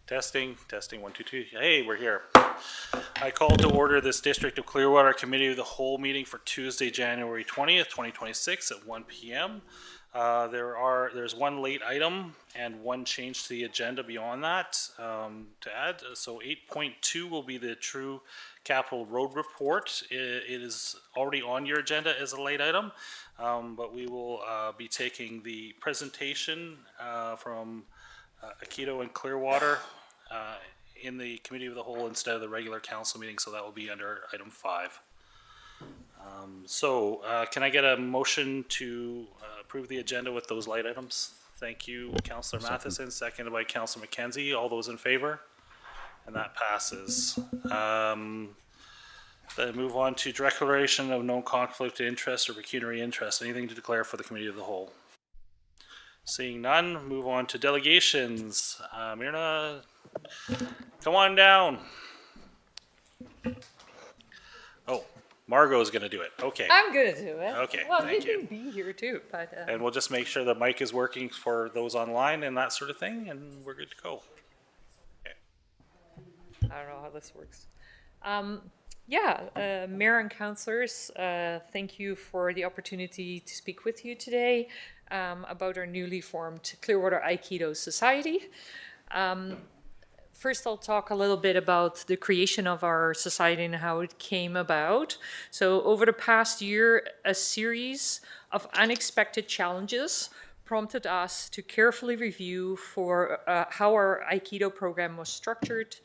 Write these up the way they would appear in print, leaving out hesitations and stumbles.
Testing, testing, 1, 2, 2. Hey, we're here. I called to order this District of Clearwater Committee of the Whole meeting for Tuesday, January 20th, 2026 at 1 p.m. There's one late item and one change to the agenda beyond that to add. So 8.2 will be the True Capital Road Report. It is already on your agenda as a late item, but we will be taking the presentation from Aikido and Clearwater in the Committee of the Whole instead of the regular council meeting, so that will be under item 5. Can I get a motion to approve the agenda with those light items? Thank you, Councillor Matheson, seconded by Councillor McKenzie. All those in favor? And that passes. Then move on to declaration of no conflict of interest or pecuniary interest. Anything to declare for the Committee of the Whole? Seeing none, move on to delegations. Myrna, come on down. Oh, Margot's going to do it. Okay. I'm going to do it. Okay, well, thank you. Can be here too, but. And we'll just make sure the mic is working for those online and that sort of thing, and we're good to go. Okay. I don't know how this works. Mayor and councillors, thank you for the opportunity to speak with you today about our newly formed Clearwater Aikido Society. First, I'll talk a little bit about the creation of our society and how it came about. So over the past year, a series of unexpected challenges prompted us to carefully review for how our Aikido program was structured.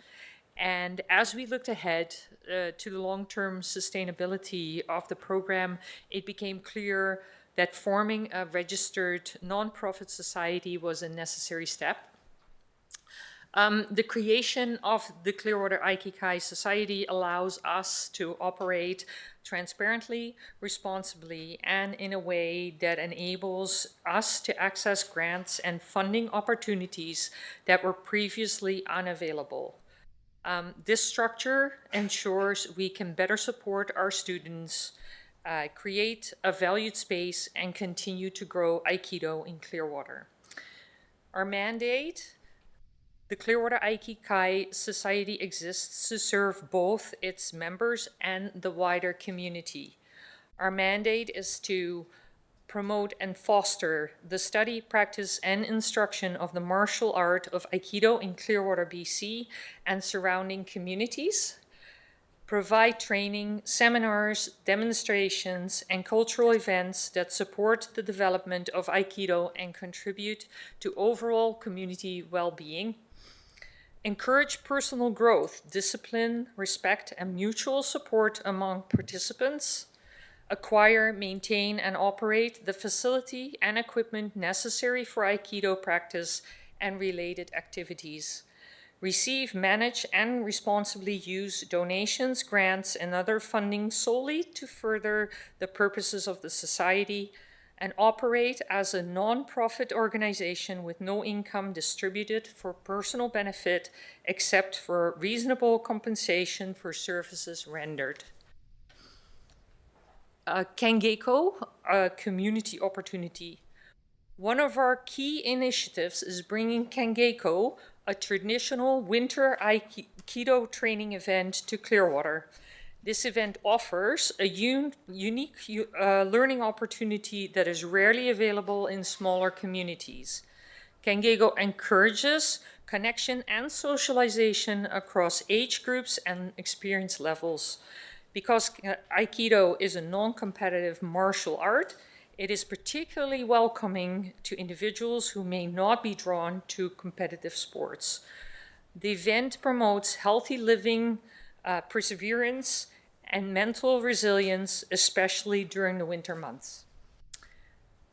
And as we looked ahead to the long-term sustainability of the program, it became clear that forming a registered nonprofit society was a necessary step. The creation of the Clearwater Aikikai Society allows us to operate transparently, responsibly, and in a way that enables us to access grants and funding opportunities that were previously unavailable. This structure ensures we can better support our students, create a valued space, and continue to grow Aikido in Clearwater. Our mandate: the Clearwater Aikikai Society exists to serve both its members and the wider community. Our mandate is to promote and foster the study, practice, and instruction of the martial art of Aikido in Clearwater, BC, and surrounding communities, provide training, seminars, demonstrations, and cultural events that support the development of Aikido and contribute to overall community well-being, encourage personal growth, discipline, respect, and mutual support among participants, acquire, maintain, and operate the facility and equipment necessary for Aikido practice and related activities, receive, manage, and responsibly use donations, grants, and other funding solely to further the purposes of the society, and operate as a non-profit organization with no income distributed for personal benefit except for reasonable compensation for services rendered. Kangeko, a community opportunity. One of our key initiatives is bringing Kangeko, a traditional winter Aikido training event, to Clearwater. This event offers a unique learning opportunity that is rarely available in smaller communities. Kangeko encourages connection and socialization across age groups and experience levels. Because Aikido is a non-competitive martial art, it is particularly welcoming to individuals who may not be drawn to competitive sports. The event promotes healthy living, perseverance, and mental resilience, especially during the winter months.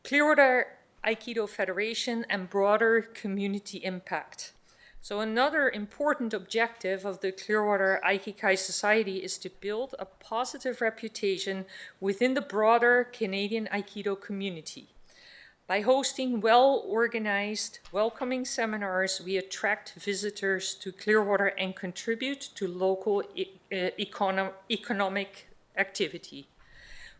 Clearwater Aikido Federation and broader community impact. So another important objective of the Clearwater Aikikai Society is to build a positive reputation within the broader Canadian Aikido community. By hosting well-organized, welcoming seminars, we attract visitors to Clearwater and contribute to local economic activity.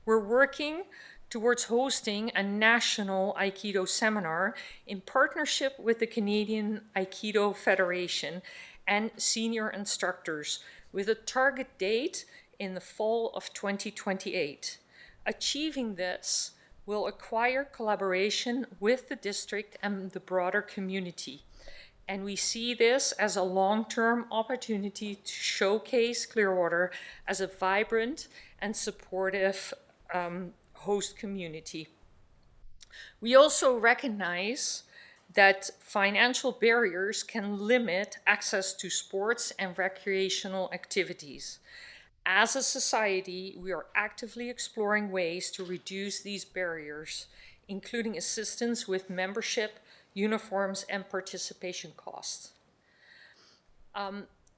We're working towards hosting a national Aikido seminar in partnership with the Canadian Aikido Federation and senior instructors, with a target date in the fall of 2028. Achieving this will acquire collaboration with the district and the broader community. And we see this as a long-term opportunity to showcase Clearwater as a vibrant and supportive host community. We also recognize that financial barriers can limit access to sports and recreational activities. As a society, we are actively exploring ways to reduce these barriers, including assistance with membership, uniforms, and participation costs.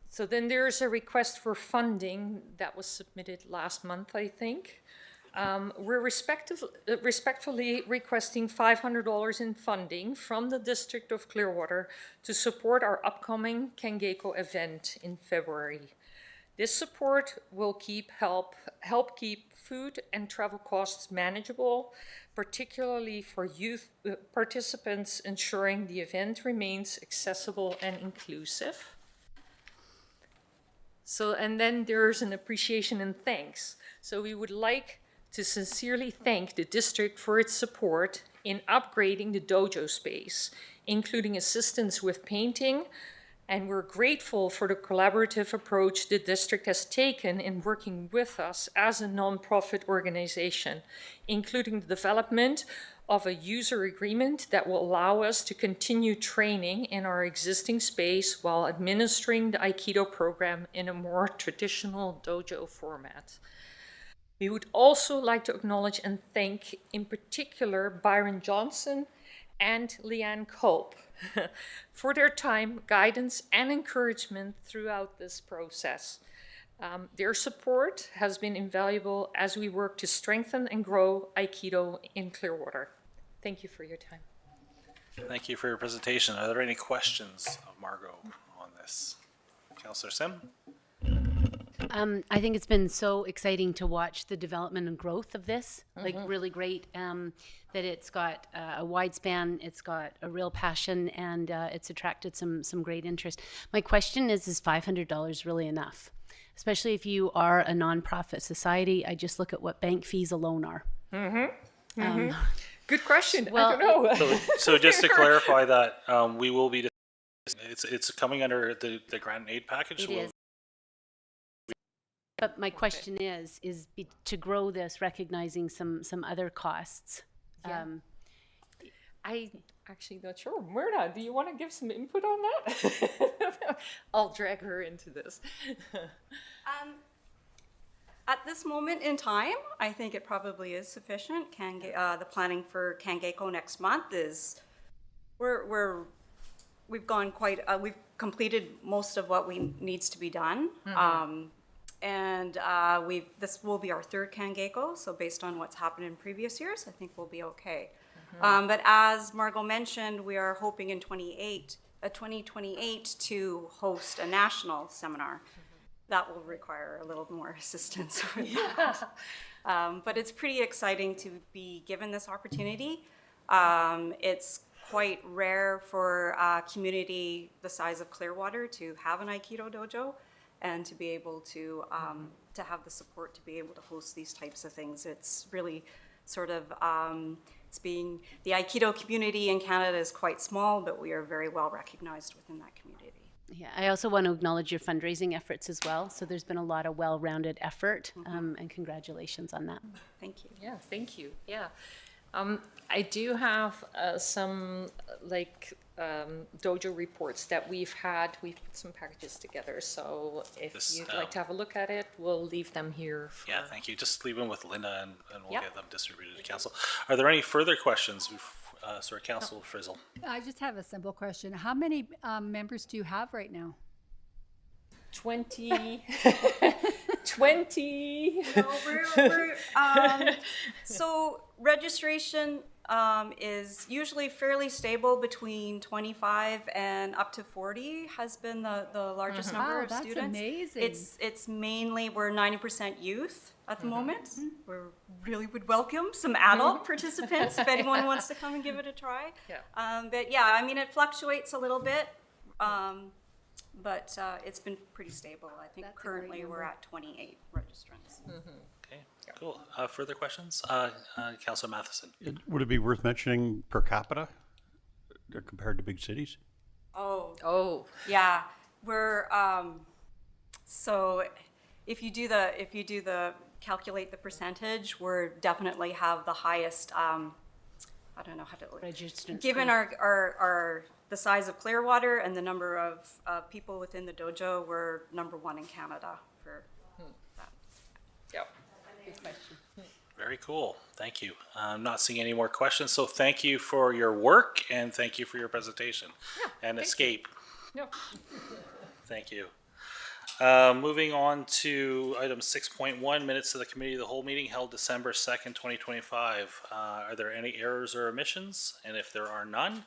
So then there's a request for funding that was submitted last month, I think. We're respectfully requesting $500 in funding from the District of Clearwater to support our upcoming Kangeko event in February. This support will help keep food and travel costs manageable, particularly for youth participants, ensuring the event remains accessible and inclusive. So, and then there's an appreciation and thanks. So we would like to sincerely thank the district for its support in upgrading the dojo space, including assistance with painting, and we're grateful for the collaborative approach the district has taken in working with us as a nonprofit organization, including the development of a user agreement that will allow us to continue training in our existing space while administering the Aikido program in a more traditional dojo format. We would also like to acknowledge and thank in particular Byron Johnson and Leanne Culp for their time, guidance, and encouragement throughout this process. Their support has been invaluable as we work to strengthen and grow Aikido in Clearwater. Thank you for your time. Thank you for your presentation. Are there any questions of Margot on this? Councillor Sim? I think it's been so exciting to watch the development and growth of this. Like really great that it's got a wide span, it's got a real passion, and it's attracted some great interest. My question is $500 really enough? Especially if you are a nonprofit society. I just look at what bank fees alone are. Good question. Well, I don't know. So just to clarify that, we will be, it's coming under the grant and aid package? It is. But my question is to grow this, recognizing some other costs. Yeah. I actually not sure. Myrna, do you want to give some input on that? I'll drag her into this. At this moment in time, I think it probably is sufficient. The planning for Kangeko next month is, we've gone quite, we've completed most of what needs to be done. And this will be our third Kangeko, so based on what's happened in previous years, I think we'll be okay. But as Margot mentioned, we are hoping in 2028 to host a national seminar. That will require a little more assistance with that. But it's pretty exciting to be given this opportunity. It's quite rare for a community the size of Clearwater to have an Aikido dojo, and to be able to have the support to be able to host these types of things. It's really sort of, the Aikido community in Canada is quite small, but we are very well recognized within that community. Yeah, I also want to acknowledge your fundraising efforts as well. So there's been a lot of well-rounded effort, and congratulations on that. Thank you. Yeah, thank you. Yeah. I do have some dojo reports that we've had. We've put some packages together, so if you'd like to have a look at it, we'll leave them here. Yeah, thank you. Just leave them with Linda and we'll Yep. get them distributed to council. Are there any further questions? Sorry, Councillor Frizzle. I just have a simple question. How many members do you have right now? 20, 20. So registration is usually fairly stable between 25 and up to 40 has been the largest number Wow, of that's students. amazing. It's mainly, we're 90% youth at the moment. We really would welcome some adult participants if anyone wants to come and give it a try. Yeah. But yeah, I mean, it fluctuates a little bit, but it's been pretty stable. I think That's a great currently we're number. at 28 registrants. Okay, cool. Further questions? Councilor Matheson. Would it be worth mentioning per capita compared to big cities? Oh, Yeah, we're so if you do the calculate the percentage, we're definitely have the highest. I don't know how to. Registrants Given group. our the size of Clearwater and the number of people within the dojo, we're number one in Canada for that. yep. Good question. Very cool. Thank you. I'm not seeing any more questions, so thank you for your work and thank you for your presentation and escape. Yep. Thank you. Moving on to item 6.1, minutes of the committee of the whole meeting held December 2nd, 2025. Are there any errors or omissions? And if there are none,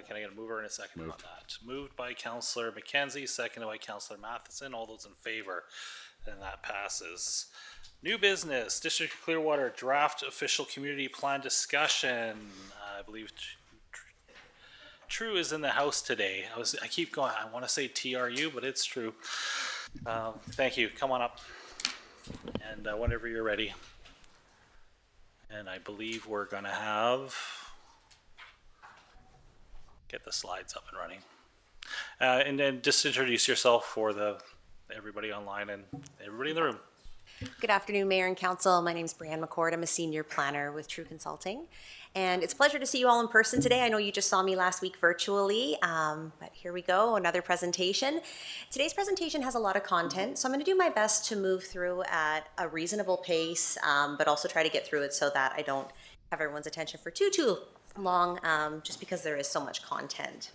can I get a mover and a second on that? Moved by Councillor McKenzie, seconded by Councillor Matheson. All those in favor? And that passes. New business, District of Clearwater draft official community plan discussion. I believe True is in the house today. I keep going, I want to say TRU, but it's True. Thank you. Come on up. And whenever you're ready. And I believe we're going to get the slides up and running. And then just introduce yourself for everybody online and everybody in the room. Good afternoon, Mayor and Council. My name is Brianne McCord. I'm a senior planner with True Consulting. And it's a pleasure to see you all in person today. I know you just saw me last week virtually, but here we go, another presentation. Today's presentation has a lot of content, so I'm going to do my best to move through at a reasonable pace, but also try to get through it so that I don't have everyone's attention for too long, just because there is so much content.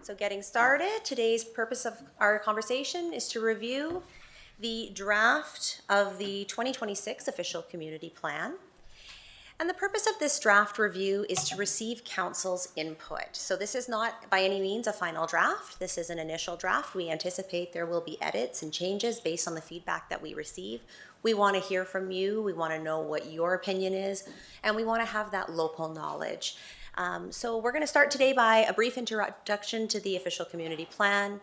So getting started, today's purpose of our conversation is to review the draft of the 2026 official community plan. And the purpose of this draft review is to receive council's input. So this is not by any means a final draft. This is an initial draft. We anticipate there will be edits and changes based on the feedback that we receive. We want to hear from you. We want to know what your opinion is, and we want to have that local knowledge. So we're going to start today by a brief introduction to the official community plan.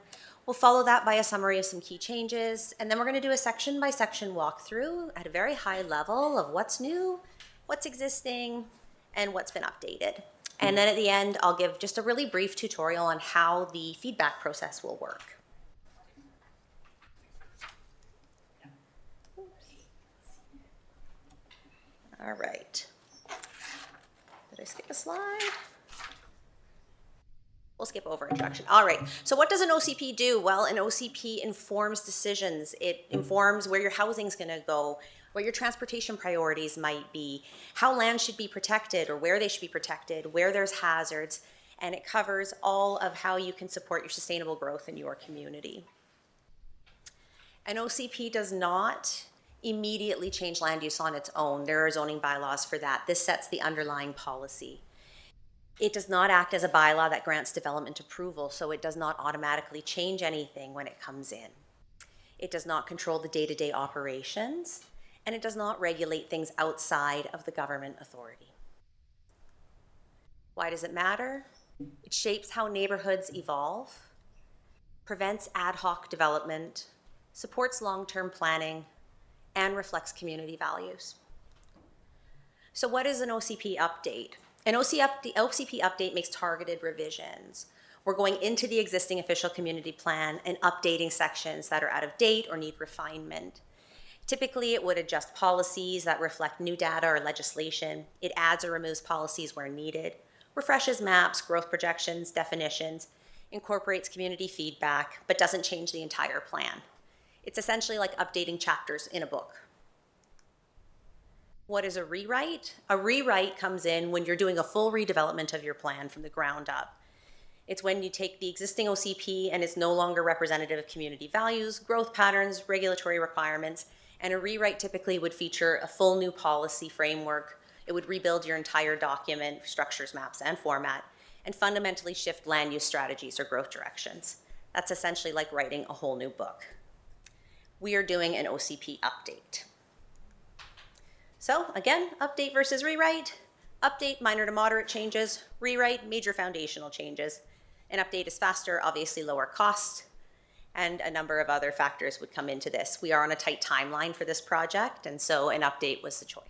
We'll follow that by a summary of some key changes, and then we're going to do a section-by-section walkthrough at a very high level of what's new, what's existing, and what's been updated. And then at the end, I'll give just a really brief tutorial on how the feedback process will work. All right. Did I skip a slide? We'll skip over introduction. All right, so what does an OCP do? Well, an OCP informs decisions. It informs where your housing's gonna go, what your transportation priorities might be, how land should be protected or where they should be protected, where there's hazards, and it covers all of how you can support your sustainable growth in your community. An OCP does not immediately change land use on its own. There are zoning bylaws for that. This sets the underlying policy. It does not act as a bylaw that grants development approval, so it does not automatically change anything when it comes in. It does not control the day-to-day operations, and it does not regulate things outside of the government authority. Why does it matter? It shapes how neighborhoods evolve, prevents ad hoc development, supports long-term planning, and reflects community values. So what is an OCP update? An OCP update makes targeted revisions. We're going into the existing official community plan and updating sections that are out of date or need refinement. Typically, it would adjust policies that reflect new data or legislation. It adds or removes policies where needed, refreshes maps, growth projections, definitions, incorporates community feedback, but doesn't change the entire plan. It's essentially like updating chapters in a book. What is a rewrite? A rewrite comes in when you're doing a full redevelopment of your plan from the ground up. It's when you take the existing OCP and it's no longer representative of community values, growth patterns, regulatory requirements, and a rewrite typically would feature a full new policy framework. It would rebuild your entire document, structures, maps, and format, and fundamentally shift land use strategies or growth directions. That's essentially like writing a whole new book. We are doing an OCP update. So again, update versus rewrite. Update, minor to moderate changes. Rewrite, major foundational changes. An update is faster, obviously lower cost, and a number of other factors would come into this. We are on a tight timeline for this project, and so an update was the choice.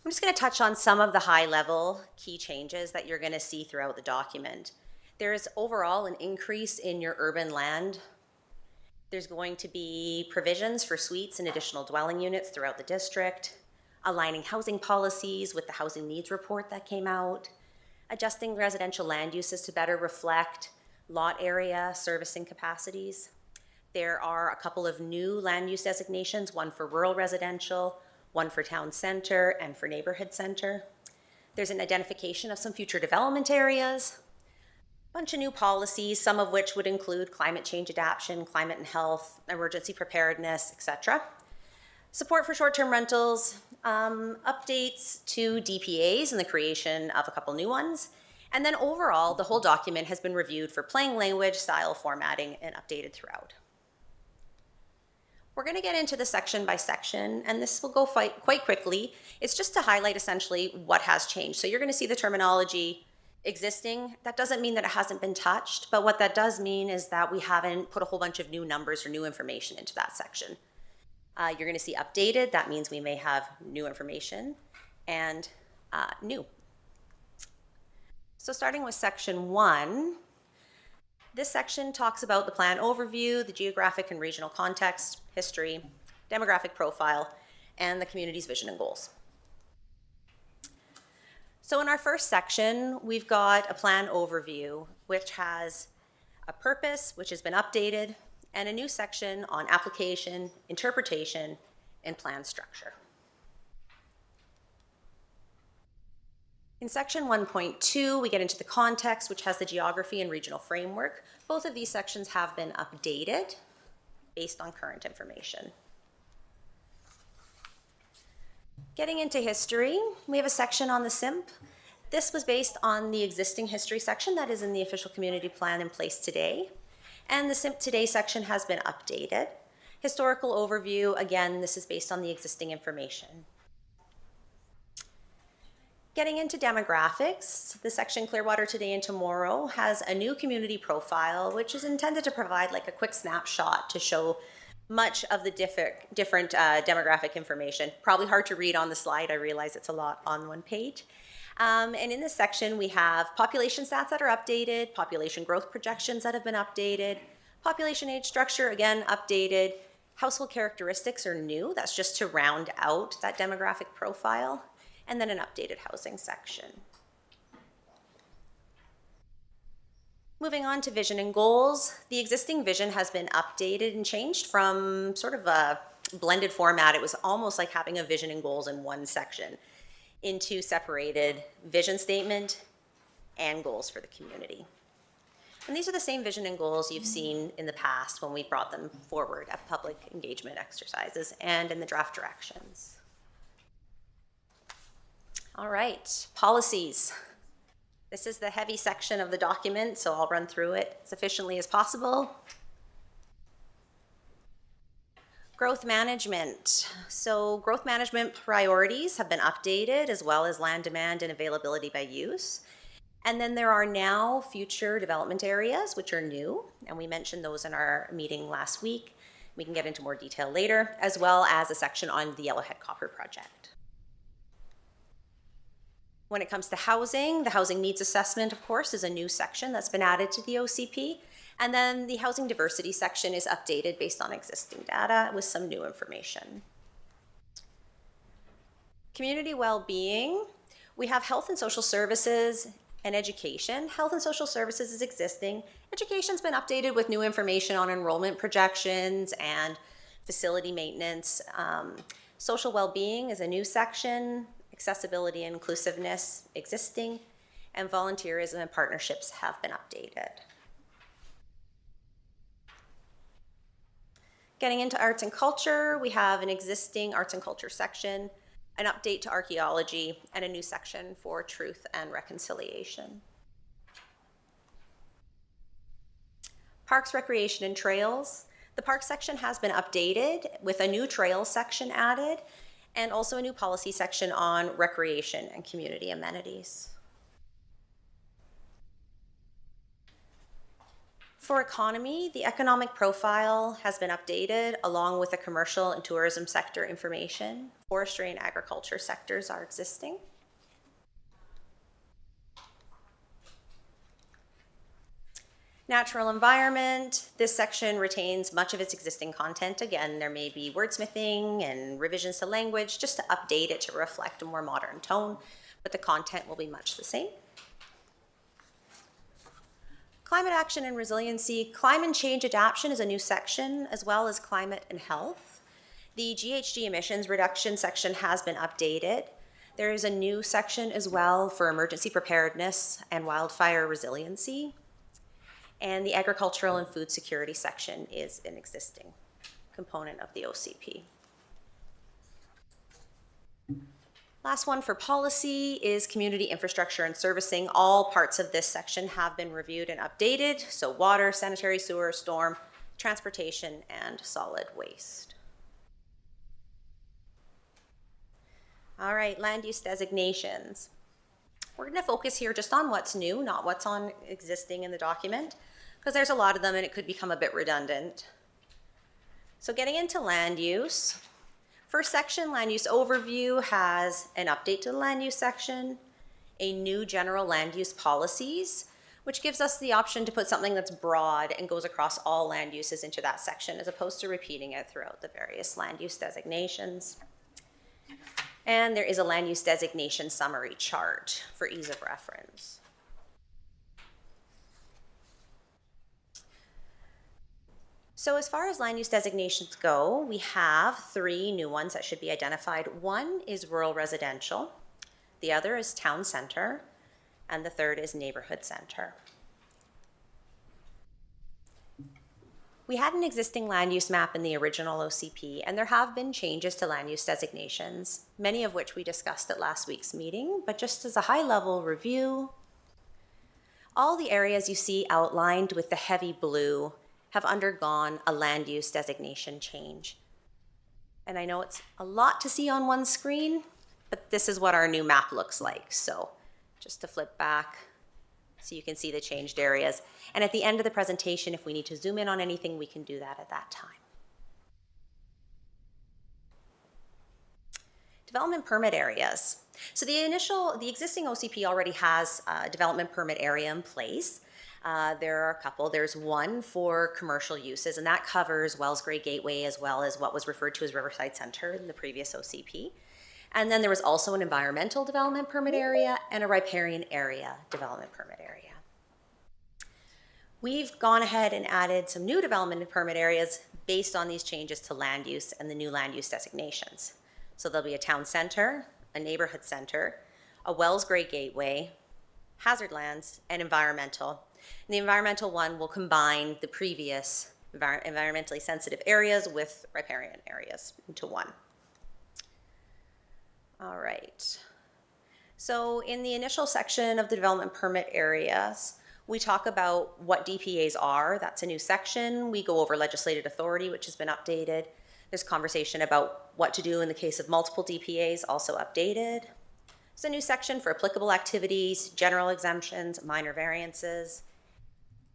I'm just going to touch on some of the high-level key changes that you're going to see throughout the document. There is overall an increase in your urban land. There's going to be provisions for suites and additional dwelling units throughout the district, aligning housing policies with the housing needs report that came out, adjusting residential land uses to better reflect lot area, servicing capacities. There are a couple of new land use designations, one for rural residential, one for town center, and for neighborhood center. There's an identification of some future development areas, a bunch of new policies, some of which would include climate change adaptation, climate and health, emergency preparedness, etc. Support for short-term rentals, updates to DPAs and the creation of a couple new ones. And then overall, the whole document has been reviewed for plain language, style, formatting, and updated throughout. We're going to get into the section by section, and this will go quite quickly. It's just to highlight essentially what has changed. So you're going to see the terminology existing. That doesn't mean that it hasn't been touched, but what that does mean is that we haven't put a whole bunch of new numbers or new information into that section. You're going to see updated. That means we may have new information and new. So starting with section 1, this section talks about the plan overview, the geographic and regional context, history, demographic profile, and the community's vision and goals. So in our first section, we've got a plan overview, which has a purpose, which has been updated, and a new section on application, interpretation, and plan structure. In section 1.2, we get into the context, which has the geography and regional framework. Both of these sections have been updated based on current information. Getting into history, we have a section on the CIMP. This was based on the existing history section that is in the official community plan in place today. And the CIMP Today section has been updated. Historical overview, again, this is based on the existing information. Getting into demographics, the section Clearwater Today and Tomorrow has a new community profile, which is intended to provide like a quick snapshot to show much of the different demographic information. Probably hard to read on the slide. I realize it's a lot on one page. And in this section, we have population stats that are updated, population growth projections that have been updated, population age structure, again, updated, household characteristics are new. That's just to round out that demographic profile, and then an updated housing section. Moving on to vision and goals, the existing vision has been updated and changed from sort of a blended format. It was almost like having a vision and goals in one section into separated vision statement and goals for the community. And these are the same vision and goals you've seen in the past when we brought them forward at public engagement exercises and in the draft directions. All right, policies. This is the heavy section of the document, so I'll run through it as efficiently as possible. Growth management. So growth management priorities have been updated, as well as land demand and availability by use. And then there are now future development areas, which are new, and we mentioned those in our meeting last week. We can get into more detail later, as well as a section on the Yellowhead Copper Project. When it comes to housing, the housing needs assessment, of course, is a new section that's been added to the OCP. And then the housing diversity section is updated based on existing data with some new information. Community well-being, we have health and social services and education. Health and social services is existing. Education's been updated with new information on enrollment projections and facility maintenance. Social well-being is a new section. Accessibility and inclusiveness existing. and volunteerism and partnerships have been updated. Getting into arts and culture, we have an existing arts and culture section, an update to archaeology, and a new section for truth and reconciliation. Parks, recreation, and trails. The park section has been updated with a new trails section added, and also a new policy section on recreation and community amenities. For economy, the economic profile has been updated along with the commercial and tourism sector information. Forestry and agriculture sectors are existing. Natural environment, this section retains much of its existing content. Again, there may be wordsmithing and revisions to language just to update it to reflect a more modern tone, but the content will be much the same. Climate action and resiliency. Climate change adaptation is a new section, as well as climate and health. The GHG emissions reduction section has been updated. There is a new section as well for emergency preparedness and wildfire resiliency. And the agricultural and food security section is an existing component of the OCP. Last one for policy is community infrastructure and servicing. All parts of this section have been reviewed and updated. So water, sanitary sewer, storm, transportation, and solid waste. All right, land use designations. We're going to focus here just on what's new, not what's on existing in the document, because there's a lot of them and it could become a bit redundant. So getting into land use. First section, land use overview, has an update to the land use section, a new general land use policies, which gives us the option to put something that's broad and goes across all land uses into that section, as opposed to repeating it throughout the various land use designations. And there is a land use designation summary chart for ease of reference. So as far as land use designations go, we have 3 new ones that should be identified. One is rural residential, the other is town center, and the third is neighborhood center. We had an existing land use map in the original OCP, and there have been changes to land use designations, many of which we discussed at last week's meeting, but just as a high-level review, all the areas you see outlined with the heavy blue have undergone a land use designation change. And I know it's a lot to see on one screen, but this is what our new map looks like. So just to flip back so you can see the changed areas. And at the end of the presentation, if we need to zoom in on anything, we can do that at that time. Development permit areas. So the existing OCP already has a development permit area in place. There are a couple. There's one for commercial uses, and that covers Wells Gray Gateway as well as what was referred to as Riverside Center in the previous OCP. And then there was also an environmental development permit area and a riparian area development permit area. We've gone ahead and added some new development permit areas based on these changes to land use and the new land use designations. So there'll be a town center, a neighborhood center, a Wells Gray Gateway, hazard lands, and environmental. And the environmental one will combine the previous environmentally sensitive areas with riparian areas into one. All right. So in the initial section of the development permit areas, we talk about what DPAs are. That's a new section. We go over legislated authority, which has been updated. There's conversation about what to do in the case of multiple DPAs, also updated. There's a new section for applicable activities, general exemptions, minor variances.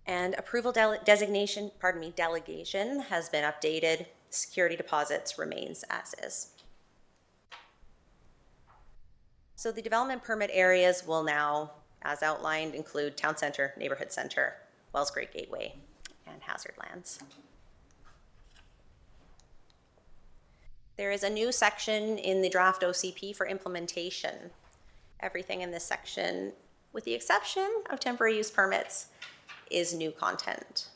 And approval delegation has been updated. Security deposits remains as is. So the development permit areas will now, as outlined, include town center, neighborhood center, Wells Gray Gateway, and hazard lands. There is a new section in the draft OCP for implementation. Everything in this section, with the exception of temporary use permits, is new content.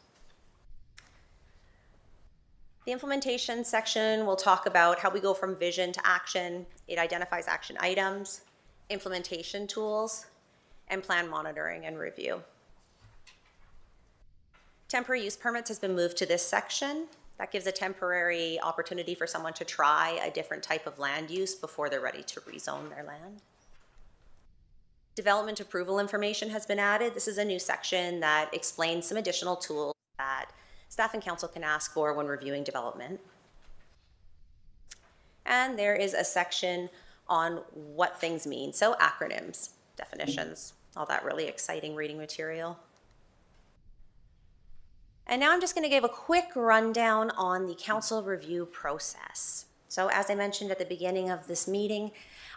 The implementation section will talk about how we go from vision to action. It identifies action items, implementation tools, and plan monitoring and review. Temporary use permits has been moved to this section. That gives a temporary opportunity for someone to try a different type of land use before they're ready to rezone their land. Development approval information has been added. This is a new section that explains some additional tools that staff and council can ask for when reviewing development. And there is a section on what things mean. So acronyms, definitions, all that really exciting reading material. And now I'm just going to give a quick rundown on the council review process. So as I mentioned at the beginning of this meeting,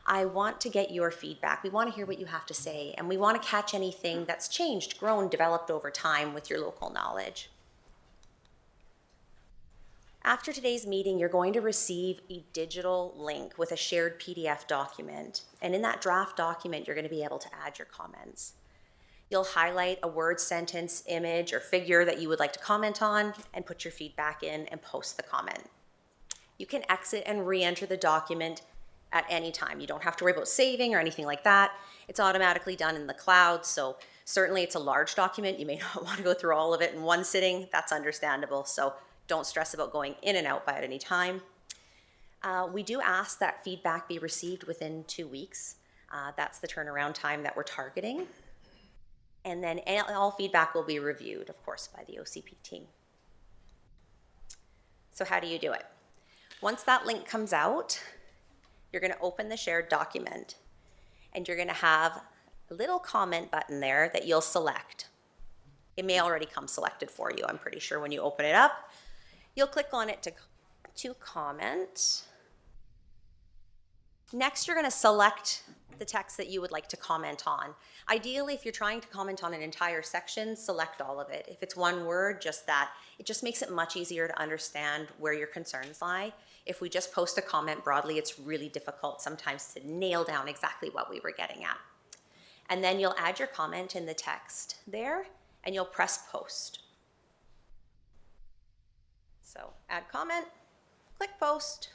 I want to get your feedback. We want to hear what you have to say, and we want to catch anything that's changed, grown, developed over time with your local knowledge. After today's meeting, you're going to receive a digital link with a shared PDF document. And in that draft document, you're going to be able to add your comments. You'll highlight a word, sentence, image, or figure that you would like to comment on and put your feedback in and post the comment. You can exit and re-enter the document at any time. You don't have to worry about saving or anything like that. It's automatically done in the cloud, so certainly it's a large document. You may not want to go through all of it in one sitting. That's understandable, so don't stress about going in and out by at any time. We do ask that feedback be received within 2 weeks. That's the turnaround time that we're targeting. And then all feedback will be reviewed, of course, by the OCP team. So how do you do it? Once that link comes out, you're going to open the shared document, and you're going to have a little comment button there that you'll select. It may already come selected for you, I'm pretty sure, when you open it up. You'll click on it to comment. Next, you're going to select the text that you would like to comment on. Ideally, if you're trying to comment on an entire section, select all of it. If it's one word, just that. It just makes it much easier to understand where your concerns lie. If we just post a comment broadly, it's really difficult sometimes to nail down exactly what we were getting at. And then you'll add your comment in the text there, and you'll press post. So add comment, click post,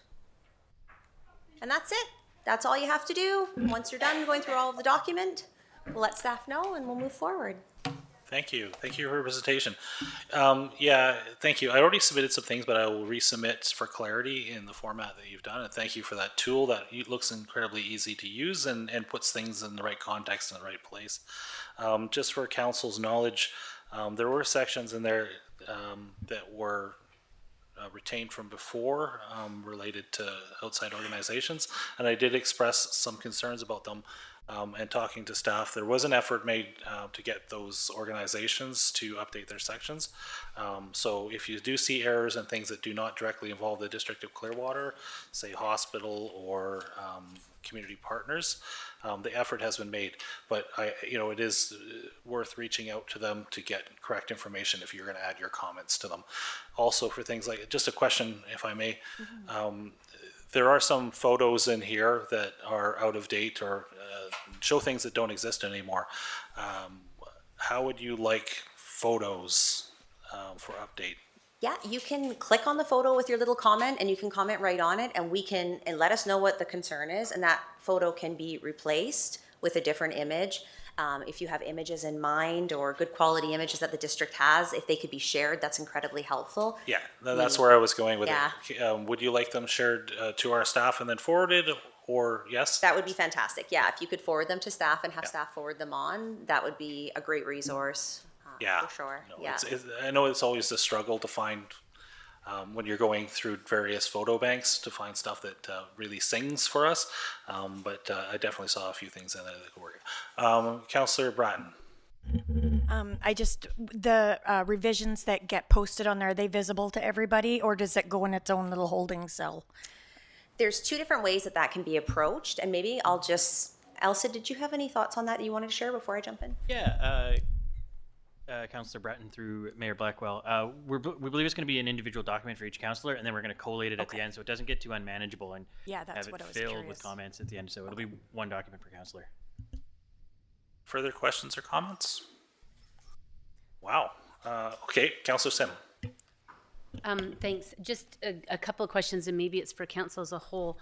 and that's it. That's all you have to do. Once you're done going through all of the document, we'll let staff know and we'll move forward. Thank you. Thank you for your presentation. Yeah, thank you. I already submitted some things, but I will resubmit for clarity in the format that you've done. And thank you for that tool that looks incredibly easy to use and puts things in the right context in the right place. Just for council's knowledge, there were sections in there that were retained from before related to outside organizations, and I did express some concerns about them. And talking to staff, there was an effort made to get those organizations to update their sections. So if you do see errors and things that do not directly involve the District of Clearwater, say hospital or community partners, the effort has been made. But it is worth reaching out to them to get correct information if you're going to add your comments to them. Also, for things like, just a question, if I may. There are some photos in here that are out of date or show things that don't exist anymore. How would you like photos for update? Yeah, you can click on the photo with your little comment and you can comment right on it, and and let us know what the concern is, and that photo can be replaced with a different image. If you have images in mind or good quality images that the district has, if they could be shared, that's incredibly helpful. Yeah, that's where I was going with Yeah. it. Would you like them shared to our staff and then forwarded, or yes? That would be fantastic. Yeah, if you could forward them to staff and have staff forward them on, that would be a great resource. Yeah, For sure. No, Yeah. I know it's always a struggle to find when you're going through various photo banks to find stuff that really sings for us. But I definitely saw a few things in there that could work. Councillor Bratton. The revisions that get posted on there, are they visible to everybody, or does it go in its own little holding cell? There's two different ways that can be approached, and maybe I'll just, Elsa, did you have any thoughts on that you wanted to share before I jump in? Yeah, Councillor Bratton through Mayor Blackwell. We believe it's going to be an individual document for each councillor, and then we're going to collate it at the end so it doesn't get too unmanageable and Yeah, that's have what it I was filled curious. with comments at the end. So it'll be one document per councillor. Further questions or comments? Wow. Okay, Councillor Sim. Thanks. Just a couple of questions, and maybe it's for council as a whole.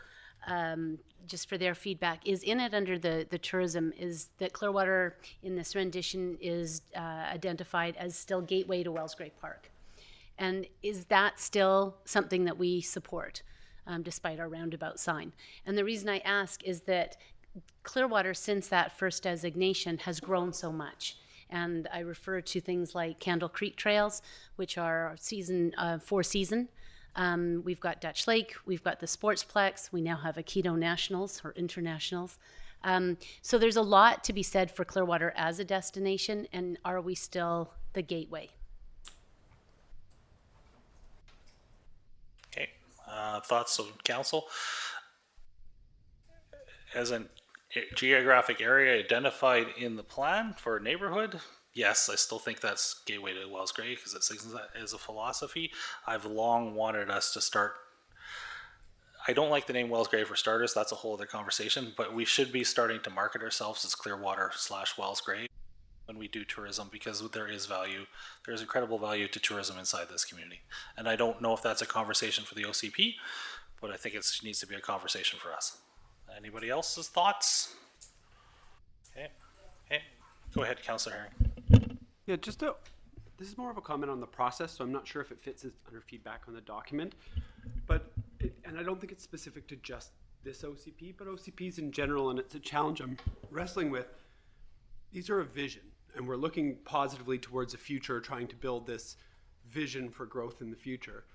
just for their feedback, is in it under the tourism, is that Clearwater in this rendition is identified as still gateway to Wellsgrave Park. And is that still something that we support, despite our roundabout sign? And the reason I ask is that Clearwater, since that first designation, has grown so much. And I refer to things like Candle Creek Trails, which are four season. We've got Dutch Lake, we've got the Sportsplex, we now have Aikido Nationals or Internationals. So there's a lot to be said for Clearwater as a destination, and are we still the gateway? Okay, thoughts of council? As a geographic area identified in the plan for a neighborhood, yes, I still think that's gateway to Wellsgrave because it signals that as a philosophy. I've long wanted us to start. I don't like the name Wellsgrave for starters. That's a whole other conversation. But we should be starting to market ourselves as Clearwater/Wellsgrave when we do tourism, because there is value. There is incredible value to tourism inside this community. And I don't know if that's a conversation for the OCP, but I think it needs to be a conversation for us. Anybody else's thoughts? Okay. Go ahead, Councillor Herring. Yeah, this is more of a comment on the process, so I'm not sure if it fits under feedback on the document. And I don't think it's specific to just this OCP, but OCPs in general, and it's a challenge I'm wrestling with. These are a vision, and we're looking positively towards the future, trying to build this vision for growth in the future.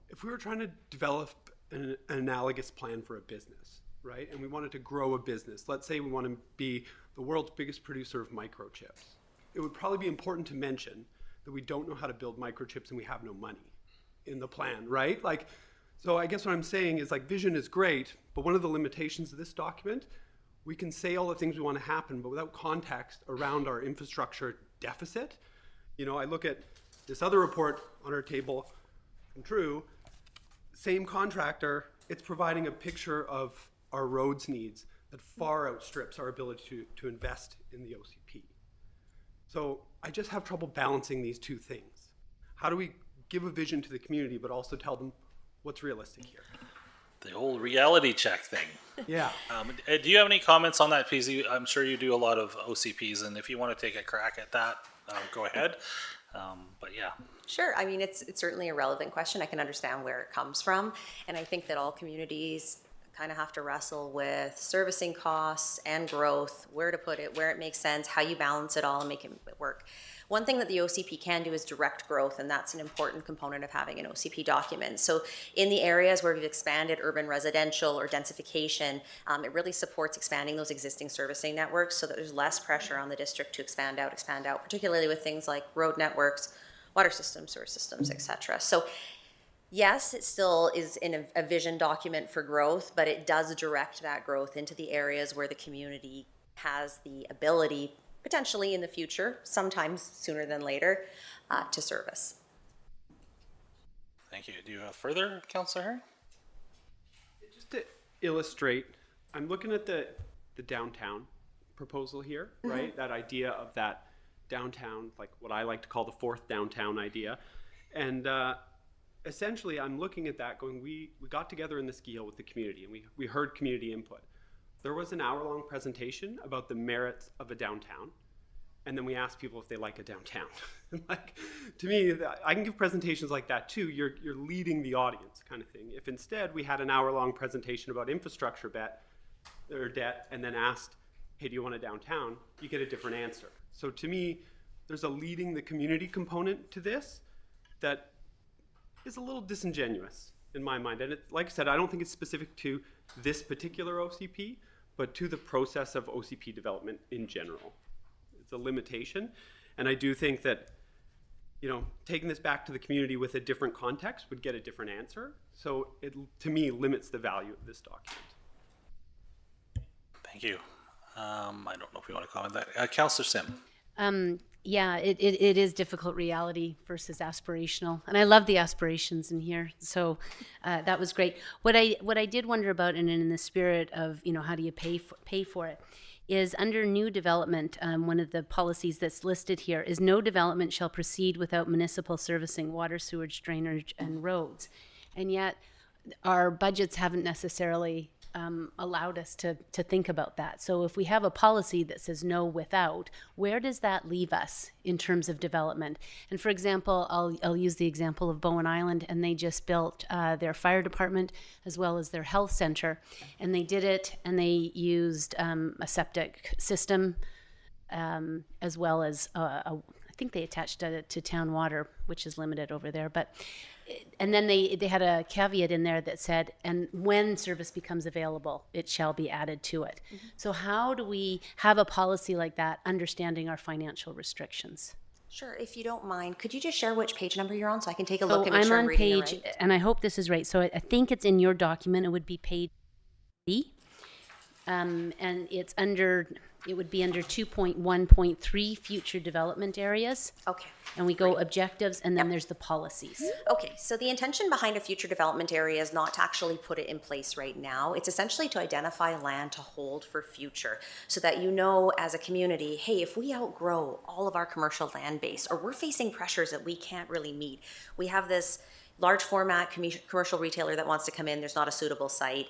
If we were trying to develop an analogous plan for a business, right, and we wanted to grow a business, let's say we want to be the world's biggest producer of microchips, it would probably be important to mention that we don't know how to build microchips and we have no money in the plan, right? So I guess what I'm saying is vision is great, but one of the limitations of this document, we can say all the things we want to happen, but without context around our infrastructure deficit. I look at this other report on our table from True, same contractor, it's providing a picture of our roads needs that far outstrips our ability to invest in the OCP. So I just have trouble balancing these two things. How do we give a vision to the community, but also tell them what's realistic here? The old reality check thing. Yeah. Do you have any comments on that, PZ? I'm sure you do a lot of OCPs, and if you want to take a crack at that, go ahead. But yeah. Sure. I mean, it's certainly a relevant question. I can understand where it comes from. And I think that all communities kind of have to wrestle with servicing costs and growth, where to put it, where it makes sense, how you balance it all and make it work. One thing that the OCP can do is direct growth, and that's an important component of having an OCP document. So in the areas where we've expanded urban residential or densification, it really supports expanding those existing servicing networks so that there's less pressure on the district to expand out, particularly with things like road networks, water systems, sewer systems, et cetera. So yes, it still is in a vision document for growth, but it does direct that growth into the areas where the community has the ability, potentially in the future, sometimes sooner than later, to service. Thank you. Do you have further, Councillor Herring? Just to illustrate, I'm looking at the downtown proposal here, right? That idea of that downtown, like what I like to call the fourth downtown idea. And essentially, I'm looking at that going, we got together in the ski hill with the community, and we heard community input. There was an hour-long presentation about the merits of a downtown, and then we asked people if they like a downtown. To me, I can give presentations like that too. You're leading the audience, kind of thing. If instead we had an hour-long presentation about infrastructure debt, and then asked, "Hey, do you want a downtown?" you get a different answer. So to me, there's a leading the community component to this that is a little disingenuous in my mind. And like I said, I don't think it's specific to this particular OCP, but to the process of OCP development in general. It's a limitation. And I do think that, taking this back to the community with a different context would get a different answer. So it, to me, limits the value of this document. Thank you. I don't know if you want to comment on that. Councillor Sim. Yeah, it is difficult reality versus aspirational, and I love the aspirations in here. So that was great. What I did wonder about, and in the spirit of how do you pay for it, is under new development. One of the policies that's listed here is no development shall proceed without municipal servicing water, sewage, drainage, and roads, and yet our budgets haven't necessarily allowed us to think about that. So if we have a policy that says no without, where does that leave us in terms of development? And for example, I'll use the example of Bowen Island, and they just built their fire department as well as their health center, and they did it, and they used a septic system as well as I think they attached it to town water, which is limited over there, but. And then they had a caveat in there that said, and when service becomes available, it shall be added to it. So how do we have a policy like that, understanding our financial restrictions? Sure, if you don't mind, could you just share which page number you're on so I can take a look So and make I'm sure I'm on reading it page, right? and I hope this is right. So I think it's in your document. It would be page B. And it would be under 2.1.3 future development areas. Okay. And we go objectives, and then there's the policies. Okay, so the intention behind a future development area is not to actually put it in place right now. It's essentially to identify land to hold for future so that you know as a community, hey, if we outgrow all of our commercial land base or we're facing pressures that we can't really meet, we have this large format commercial retailer that wants to come in, there's not a suitable site.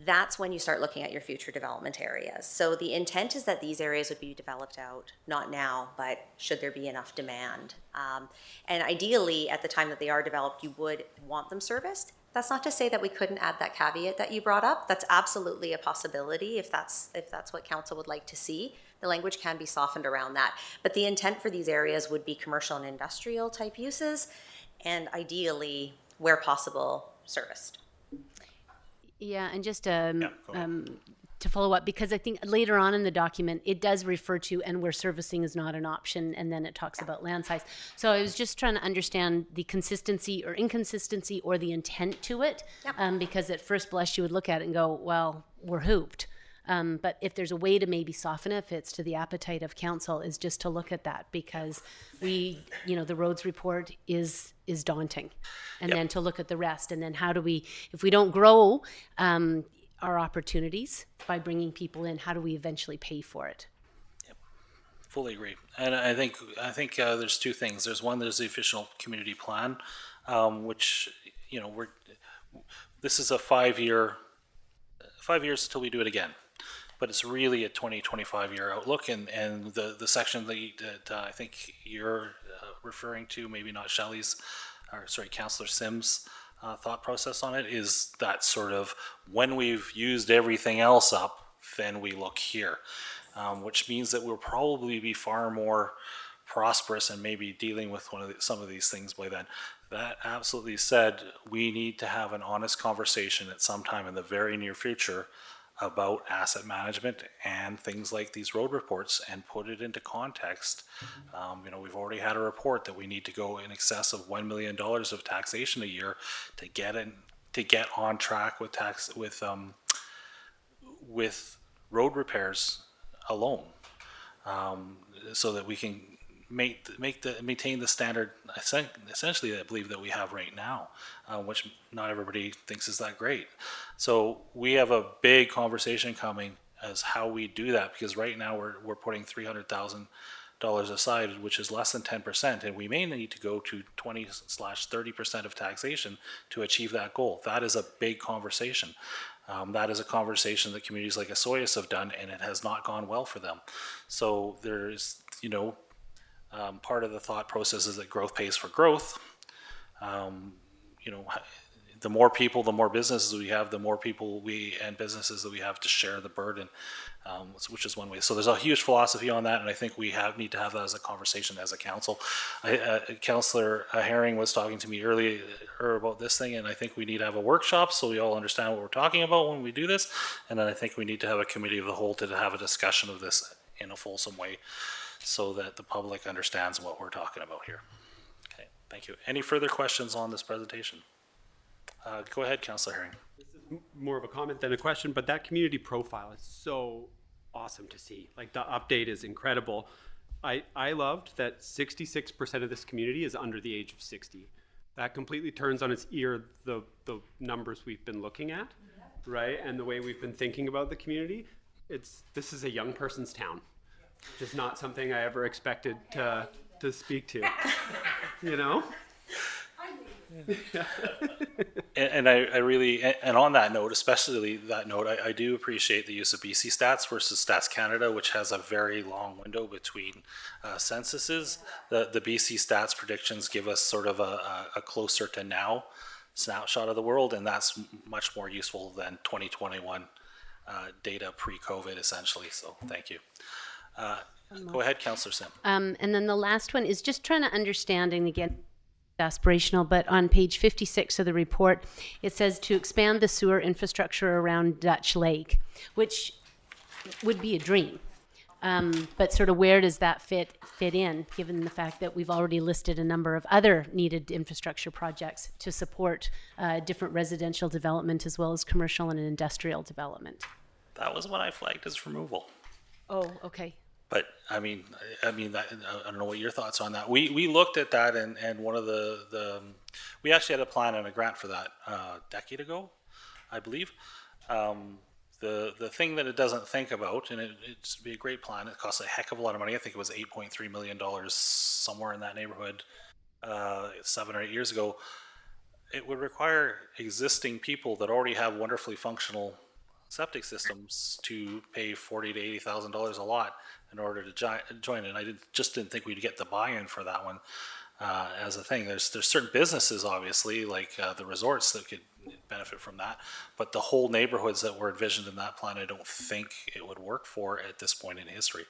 That's when you start looking at your future development areas. So the intent is that these areas would be developed out, not now, but should there be enough demand. And ideally, at the time that they are developed, you would want them serviced. That's not to say that we couldn't add that caveat that you brought up. That's absolutely a possibility if that's what council would like to see. The language can be softened around that. But the intent for these areas would be commercial and industrial type uses, and ideally, where possible, serviced. Yeah, and just go ahead. to follow up, because I think later on in the document, it does refer to, and where servicing is not an option, and then it talks about land size. So I was just trying to understand the consistency or inconsistency or the intent to it, because at first blush you would look at it and go, well, we're hooped. But if there's a way to maybe soften it, if it's to the appetite of council, is just to look at that, because the roads report is daunting. And then to look at the rest, and then how do we, if we don't grow our opportunities by bringing people in, how do we eventually pay for it? Fully agree, and I think there's two things. There's the official community plan, which this is a 5 years until we do it again, but it's really a 20-25 year outlook, and the section that I think you're referring to, maybe not Councillor Sims' thought process on it, is that sort of when we've used everything else up, then we look here. Which means that we'll probably be far more prosperous and maybe dealing with some of these things by then. That absolutely said, we need to have an honest conversation at some time in the very near future about asset management and things like these road reports, and put it into context. We've already had a report that we need to go in excess of $1 million of taxation a year to get on track with road repairs alone, so that we can maintain the standard essentially I believe that we have right now, which not everybody thinks is that great. So we have a big conversation coming as how we do that, because right now we're putting $300,000 aside, which is less than 10%, and we may need to go to 20/30% of taxation to achieve that goal. That is a big conversation. That is a conversation that communities like Osoyoos have done, and it has not gone well for them. So there's, part of the thought process is that growth pays for growth. The more people, the more businesses we have, the more people and businesses that we have to share the burden, which is one way. So there's a huge philosophy on that, and I think we need to have that as a conversation as a council. Councillor Herring was talking to me earlier about this thing, and I think we need to have a workshop so we all understand what we're talking about when we do this, and then I think we need to have a committee of the whole to have a discussion of this in a fulsome way so that the public understands what we're talking about here. Okay, thank you. Any further questions on this presentation? Go ahead, Councillor Herring. This is more of a comment than a question, but that community profile is so awesome to see. Like, the update is incredible. I loved that 66% of this community is under the age of 60. That completely turns on its ear the numbers we've been looking at, right? And the way we've been thinking about the community. This is a young person's town, which is not something I ever expected to speak to, And I really, and on that note, especially that note, I do appreciate the use of BC Stats versus Stats Canada, which has a very long window between censuses. The BC Stats predictions give us sort of a closer to now snapshot of the world, and that's much more useful than 2021 data pre-COVID, essentially. So thank you. Go ahead, Councillor Sim. And then the last one is just trying to understand, and again, aspirational, but on page 56 of the report, it says to expand the sewer infrastructure around Dutch Lake, which would be a dream. But sort of where does that fit in, given the fact that we've already listed a number of other needed infrastructure projects to support different residential development as well as commercial and industrial development? That was what I flagged as removal. Oh, okay. But I mean, I don't know what your thoughts are on that. We looked at that, and one of we actually had a plan and a grant for that a decade ago, I believe. The thing that it doesn't think about, and it's be a great plan. It costs a heck of a lot of money. I think it was $8.3 million, somewhere in that neighborhood, 7 or 8 years ago. It would require existing people that already have wonderfully functional septic systems to pay $40,000 to $80,000 a lot in order to join. And I just didn't think we'd get the buy-in for that one as a thing. There's certain businesses, obviously, like the resorts, that could benefit from that, but the whole neighborhoods that were envisioned in that plan, I don't think it would work for at this point in history.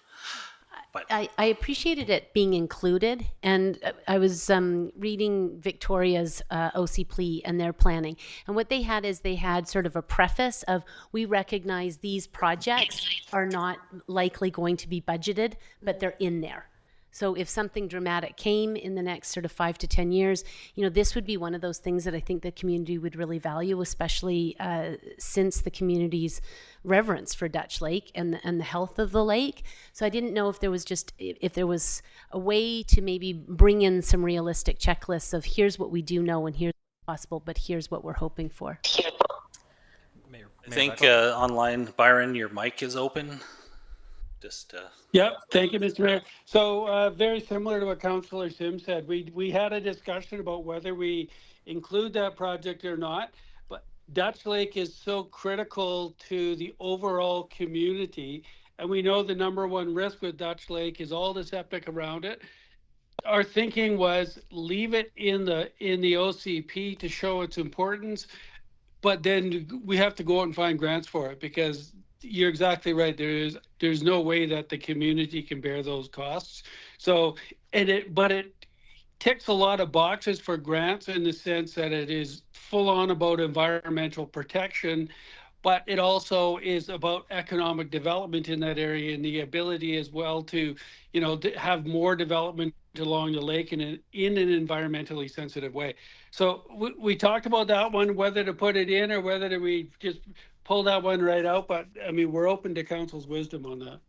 But I appreciated it being included, and I was reading Victoria's OCP and their planning, and what they had is they had sort of a preface of, we recognize these projects are not likely going to be budgeted, but they're in there. So if something dramatic came in the next sort of 5 to 10 years, this would be one of those things that I think the community would really value, especially since the community's reverence for Dutch Lake and the health of the lake. So I didn't know if there was a way to maybe bring in some realistic checklists of, here's what we do know and here's what's possible, but here's what we're hoping for. Mayor I think Blackwell? online, Byron, your mic is open. Just Yep, thank you, Mr. Mayor. So very similar to what Councillor Sim said, we had a discussion about whether we include that project or not, but Dutch Lake is so critical to the overall community, and we know the number one risk with Dutch Lake is all the septic around it. Our thinking was leave it in the OCP to show its importance, but then we have to go out and find grants for it, because you're exactly right. There's no way that the community can bear those costs. So, but it ticks a lot of boxes for grants in the sense that it is full on about environmental protection, but it also is about economic development in that area and the ability as well to, to have more development along the lake in an environmentally sensitive way. So we talked about that one, whether to put it in or whether we just pull that one right out, but I mean, we're open to council's wisdom on that.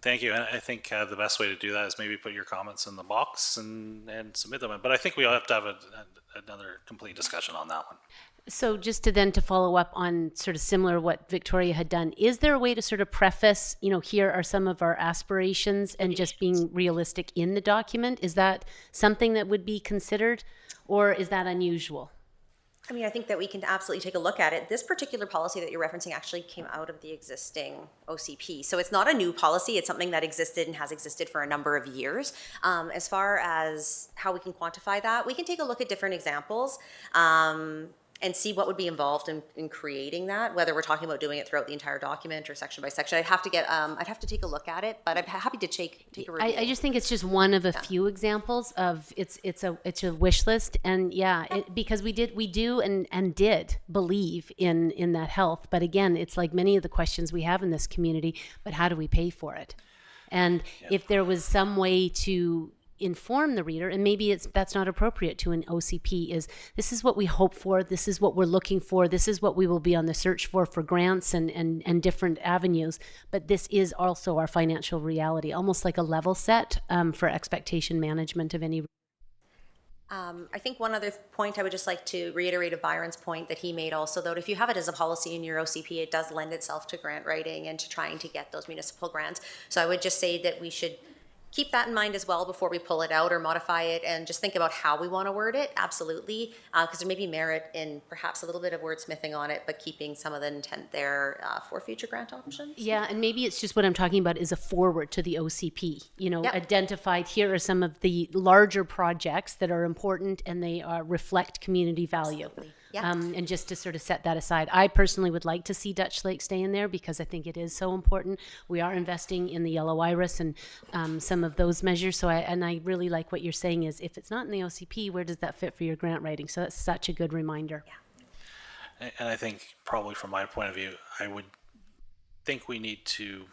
Thank you. And I think the best way to do that is maybe put your comments in the box and submit them. But I think we'll have to have another complete discussion on that one. So just to follow up on sort of similar what Victoria had done, is there a way to sort of preface, here are some of our aspirations, and just being realistic in the document? Is that something that would be considered, or is that unusual? I mean, I think that we can absolutely take a look at it. This particular policy that you're referencing actually came out of the existing OCP. So it's not a new policy. It's something that existed and has existed for a number of years. As far as how we can quantify that, we can take a look at different examples and see what would be involved in creating that, whether we're talking about doing it throughout the entire document or section by section. I'd have to take a look at it, but I'm happy to take a review. I just think it's just one of a few examples of it's a wish list, and because we do and did believe in that health, but again, it's like many of the questions we have in this community, but how do we pay for it? And if there was some way to inform the reader, and maybe that's not appropriate to an OCP, is this is what we hope for, this is what we're looking for, this is what we will be on the search for grants and different avenues, but this is also our financial reality, almost like a level set for expectation management of any. I think one other point I would just like to reiterate of Byron's point that he made also, though, if you have it as a policy in your OCP, it does lend itself to grant writing and to trying to get those municipal grants. So I would just say that we should keep that in mind as well before we pull it out or modify it, and just think about how we want to word it, absolutely, because there may be merit in perhaps a little bit of wordsmithing on it, but keeping some of the intent there for future grant options. Yeah, and maybe it's just what I'm talking about is a forward to the OCP. You know, Yep. identified here are some of the larger projects that are important and they reflect community value. Yep. And just to sort of set that aside, I personally would like to see Dutch Lake stay in there because I think it is so important. We are investing in the Yellow Iris and some of those measures. So I really like what you're saying is if it's not in the OCP, where does that fit for your grant writing? So that's such a good reminder. Yeah. And I think probably from my point of view, I would think we need to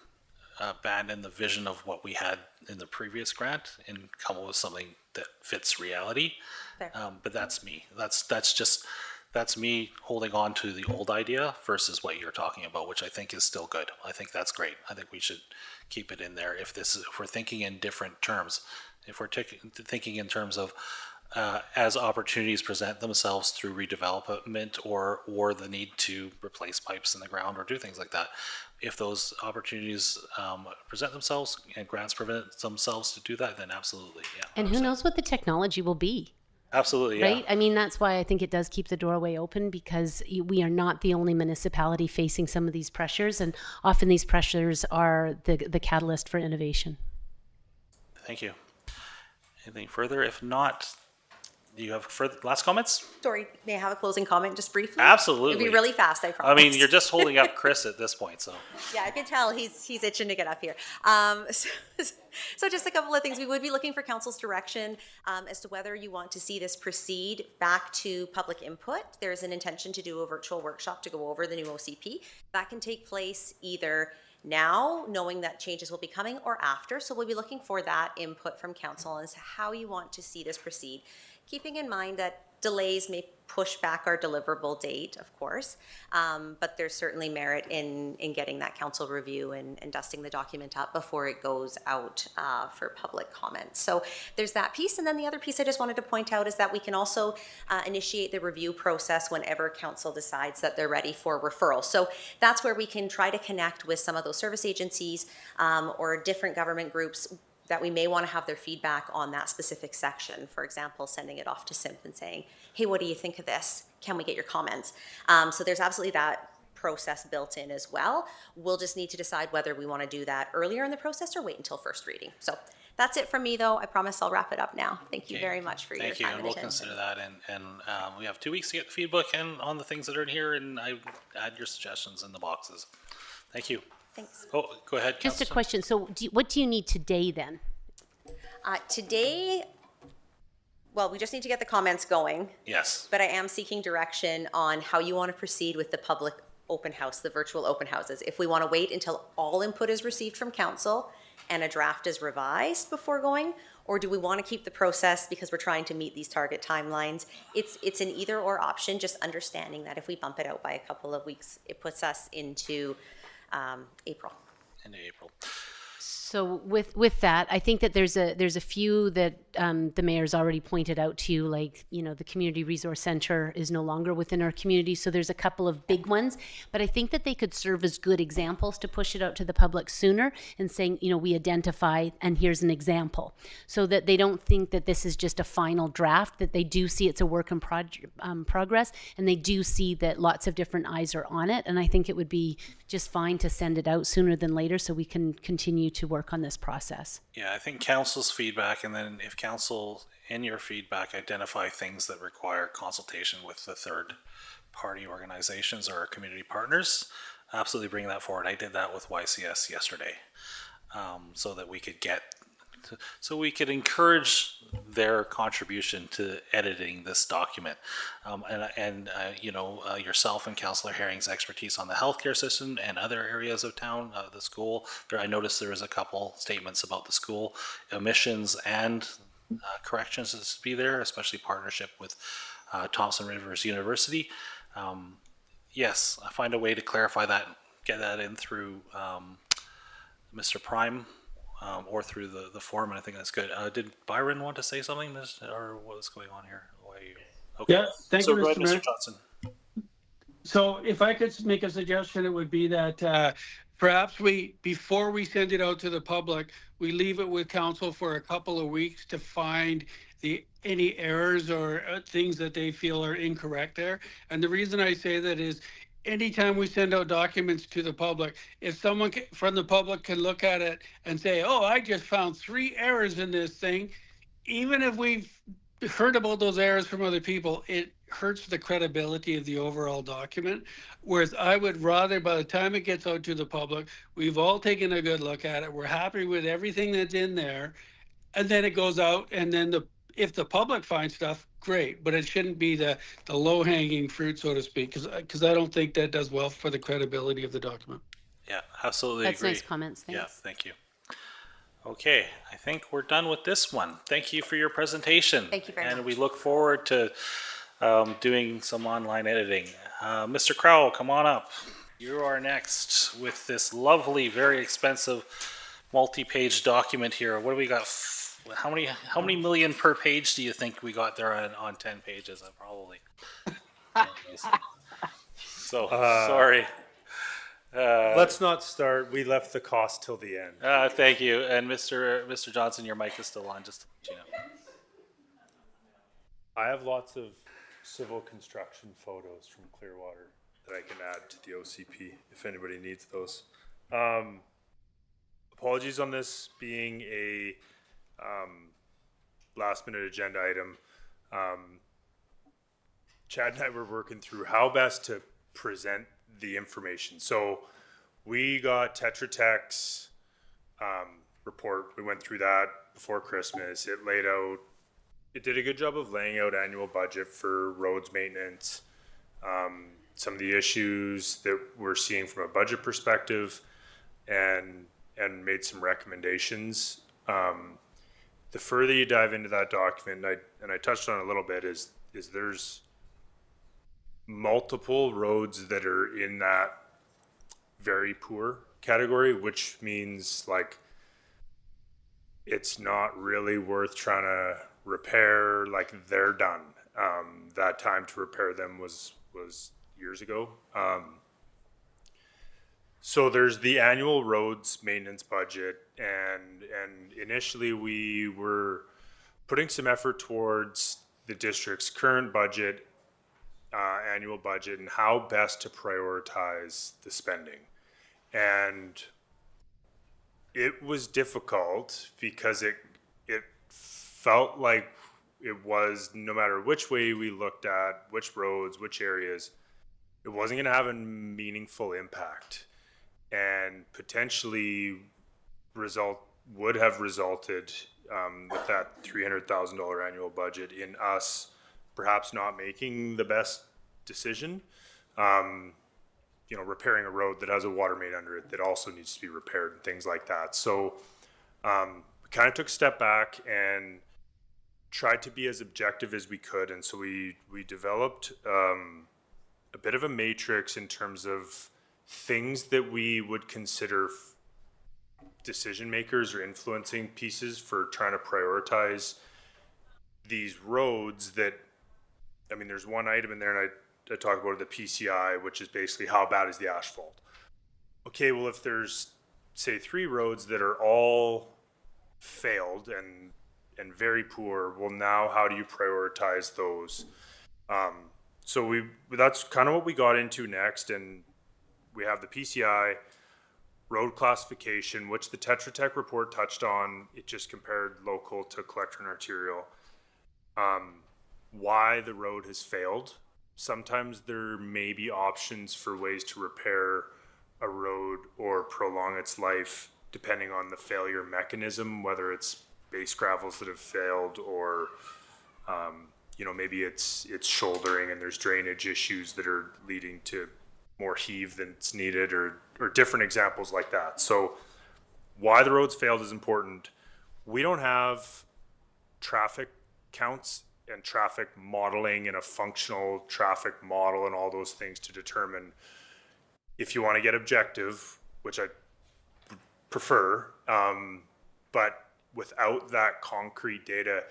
abandon the vision of what we had in the previous grant and come up with something that fits reality. Fair. But that's me. That's me holding on to the old idea versus what you're talking about, which I think is still good. I think that's great. I think we should keep it in there if we're thinking in different terms. If we're thinking in terms of as opportunities present themselves through redevelopment or the need to replace pipes in the ground or do things like that. If those opportunities present themselves and grants present themselves to do that, then absolutely, yeah. And who 100%. knows what the technology will be? Absolutely, yeah. Right? I mean, that's why I think it does keep the doorway open because we are not the only municipality facing some of these pressures, and often these pressures are the catalyst for innovation. Thank you. Anything further? If not, do you have further last comments? Sorry, may I have a closing comment just briefly? Absolutely. It'll be really fast, I promise. I mean, you're just holding up Chris at this point, so. Yeah, I can tell he's itching to get up here. So just a couple of things. We would be looking for council's direction as to whether you want to see this proceed back to public input. There's an intention to do a virtual workshop to go over the new OCP. That can take place either now, knowing that changes will be coming, or after. So we'll be looking for that input from council as to how you want to see this proceed. Keeping in mind that delays may push back our deliverable date, of course, but there's certainly merit in getting that council review and dusting the document up before it goes out for public comment. So there's that piece. And then the other piece I just wanted to point out is that we can also initiate the review process whenever council decides that they're ready for referral. So that's where we can try to connect with some of those service agencies or different government groups that we may want to have their feedback on that specific section. For example, sending it off to SIMP and saying, hey, what do you think of this? Can we get your comments? So there's absolutely that process built in as well. We'll just need to decide whether we want to do that earlier in the process or wait until first reading. So that's it from me, though. I promise I'll wrap it up now. Thank you very much for your Thank you, time and and we'll attention. consider that, and we have 2 weeks to get the feedback and on the things that are in here, and I add your suggestions in the boxes. Thank you. Thanks. Oh, go ahead, Just a Councillor. question. So what do you need today then? Today, well, we just need to get the comments going. Yes, But I am seeking direction on how you want to proceed with the public open house, the virtual open houses. If we want to wait until all input is received from council and a draft is revised before going, or do we want to keep the process because we're trying to meet these target timelines? It's an either or option, just understanding that if we bump it out by a couple of weeks, it puts us into April. into April. So with that, I think that there's a few that the mayor's already pointed out to you, like, you know, the Community Resource Center is no longer within our community. So there's a couple of big ones, but I think that they could serve as good examples to push it out to the public sooner and saying, you know, we identify and here's an example, so that they don't think that this is just a final draft, that they do see it's a work in progress, and they do see that lots of different eyes are on it. And I think it would be just fine to send it out sooner than later so we can continue to work on this process. Yeah, I think council's feedback, and then if council in your feedback identify things that require consultation with the third party organizations or community partners, absolutely bring that forward. I did that with YCS yesterday, so that we could encourage their contribution to editing this document, and yourself and Councillor Herring's expertise on the healthcare system and other areas of town, the school. I noticed there was a couple statements about the school emissions and corrections to be there, especially partnership with Thompson Rivers University. Yes, I find a way to clarify that, get that in through Mr. Prime. Or through the form, and I think that's good. Did Byron want to say something, or what's going on here? Why are you... Okay. Yeah, thank you, Go ahead, Mr. Mayor. Mr. Johnson. So if I could make a suggestion, it would be that perhaps before we send it out to the public, we leave it with council for a couple of weeks to find any errors or things that they feel are incorrect there. And the reason I say that is anytime we send out documents to the public, if someone from the public can look at it and say, oh, I just found 3 errors in this thing, even if we've heard about those errors from other people, it hurts the credibility of the overall document. Whereas I would rather, by the time it gets out to the public, we've all taken a good look at it, we're happy with everything that's in there, and then it goes out, and then if the public finds stuff, great, but it shouldn't be the low-hanging fruit, so to speak, because I don't think that does well for the credibility of the document. Yeah, absolutely That's agree. nice comments. Thanks. Yeah, thank you. Okay, I think we're done with this one. Thank you for your presentation. Thank you very and much. we look forward to doing some online editing. Mr. Crowell, come on up. You are next with this lovely, very expensive multi-page document here. What do we got? How many million per page do you think we got there on 10 pages? Probably. So sorry. Let's not start. We left the cost till the end. Thank you. And Mr. Johnson, your mic is still on, just to let you know. I have lots of civil construction photos from Clearwater that I can add to the OCP if anybody needs those. Apologies on this being a last minute agenda item. Chad and I were working through how best to present the information. So we got Tetra Tech's report. We went through that before Christmas. It did a good job of laying out annual budget for roads maintenance, some of the issues that we're seeing from a budget perspective, and made some recommendations. The further you dive into that document, and I touched on it a little bit, is there's multiple roads that are in that very poor category, which means like it's not really worth trying to repair. Like they're done. That time to repair them was years ago. So there's the annual roads maintenance budget, and initially we were putting some effort towards the district's current budget, annual budget, and how best to prioritize the spending. And it was difficult because it felt like it was, no matter which way we looked at, which roads, which areas, it wasn't going to have a meaningful impact, and potentially would have resulted with that $300,000 annual budget in us perhaps not making the best decision. Repairing a road that has a water main under it that also needs to be repaired and things like that. So we kind of took a step back and tried to be as objective as we could. And so we developed a bit of a matrix in terms of things that we would consider decision makers or influencing pieces for trying to prioritize these roads that, I mean, there's one item in there, and I talk about the PCI, which is basically how bad is the asphalt. Okay, well, if there's, say, 3 roads that are all failed and very poor, well, now how do you prioritize those? So that's kind of what we got into next, and we have the PCI, road classification, which the Tetra Tech report touched on. It just compared local to collector and arterial. Why the road has failed. Sometimes there may be options for ways to repair a road or prolong its life depending on the failure mechanism, whether it's base gravels that have failed or maybe it's shouldering and there's drainage issues that are leading to more heave than's needed, or different examples like that. So why the roads failed is important. We don't have traffic counts and traffic modeling and a functional traffic model and all those things to determine, if you want to get objective, which I prefer, but without that concrete data,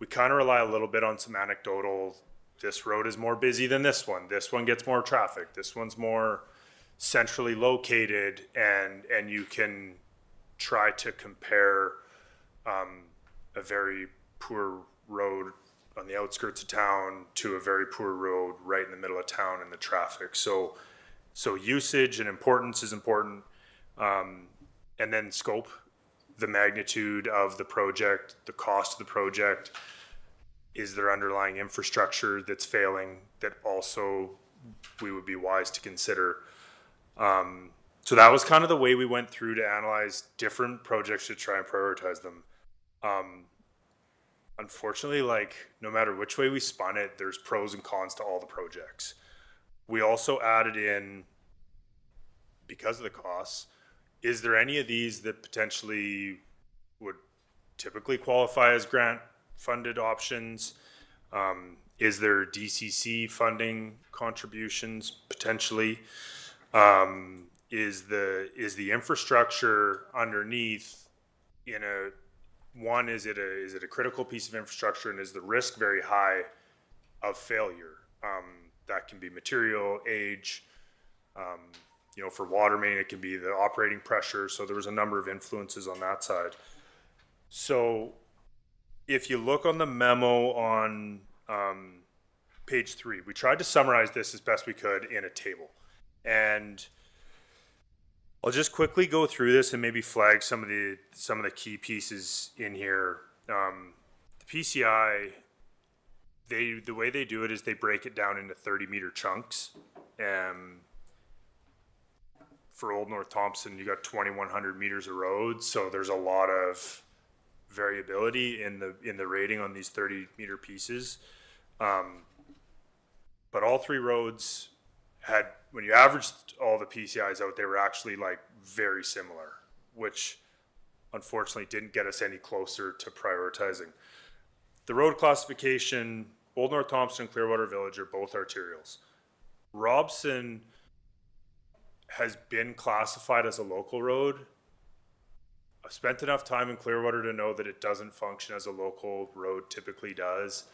we kind of rely a little bit on some anecdotal, this road is more busy than this one gets more traffic, this one's more centrally located, and you can try to compare a very poor road on the outskirts of town to a very poor road right in the middle of town in the traffic. So usage and importance is important, and then scope, the magnitude of the project, the cost of the project. Is there underlying infrastructure that's failing that also we would be wise to consider? So that was kind of the way we went through to analyze different projects to try and prioritize them. Unfortunately, like, no matter which way we spun it, there's pros and cons to all the projects. We also added in, because of the costs, is there any of these that potentially would typically qualify as grant funded options? Is there DCC funding contributions potentially? Is the infrastructure underneath is it a critical piece of infrastructure, and is the risk very high of failure? That can be material, age, for water main, it can be the operating pressure. So there was a number of influences on that side. So if you look on the memo on page 3, we tried to summarize this as best we could in a table. And I'll just quickly go through this and maybe flag some of the key pieces in here. The PCI, the way they do it is they break it down into 30-meter chunks. For Old North Thompson, you got 2,100 meters of road, so there's a lot of variability in the rating on these 30-meter pieces. But all 3 roads had, when you averaged all the PCIs out, they were actually like very similar, which unfortunately didn't get us any closer to prioritizing. The road classification, Old North Thompson and Clearwater Village are both arterials. Robson has been classified as a local road. I've spent enough time in Clearwater to know that it doesn't function as a local road typically does.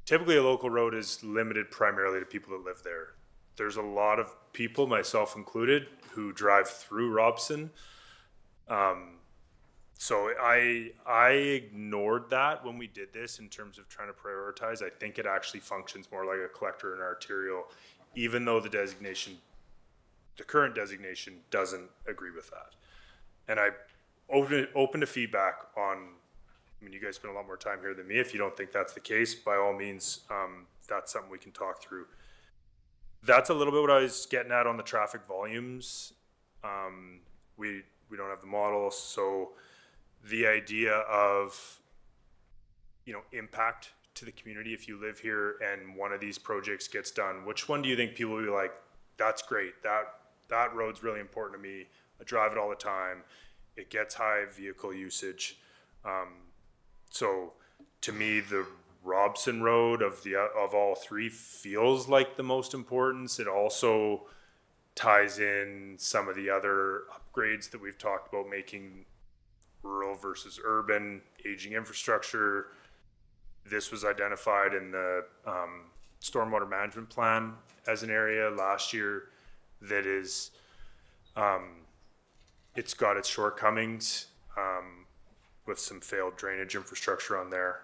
Typically, a local road is limited primarily to people that live there. There's a lot of people, myself included, who drive through Robson. So I ignored that when we did this in terms of trying to prioritize. I think it actually functions more like a collector and arterial, even though the current designation doesn't agree with that. And I open to feedback on, you guys spend a lot more time here than me. If you don't think that's the case, by all means, that's something we can talk through. That's a little bit what I was getting at on the traffic volumes. We don't have the model, so the idea of, impact to the community, if you live here and one of these projects gets done, which one do you think people will be like, that's great, that road's really important to me, I drive it all the time, it gets high vehicle usage. So to me, the Robson Road of all 3 feels like the most important. It also ties in some of the other upgrades that we've talked about, making rural versus urban, aging infrastructure. This was identified in the stormwater management plan as an area last year that is, it's got its shortcomings with some failed drainage infrastructure on there.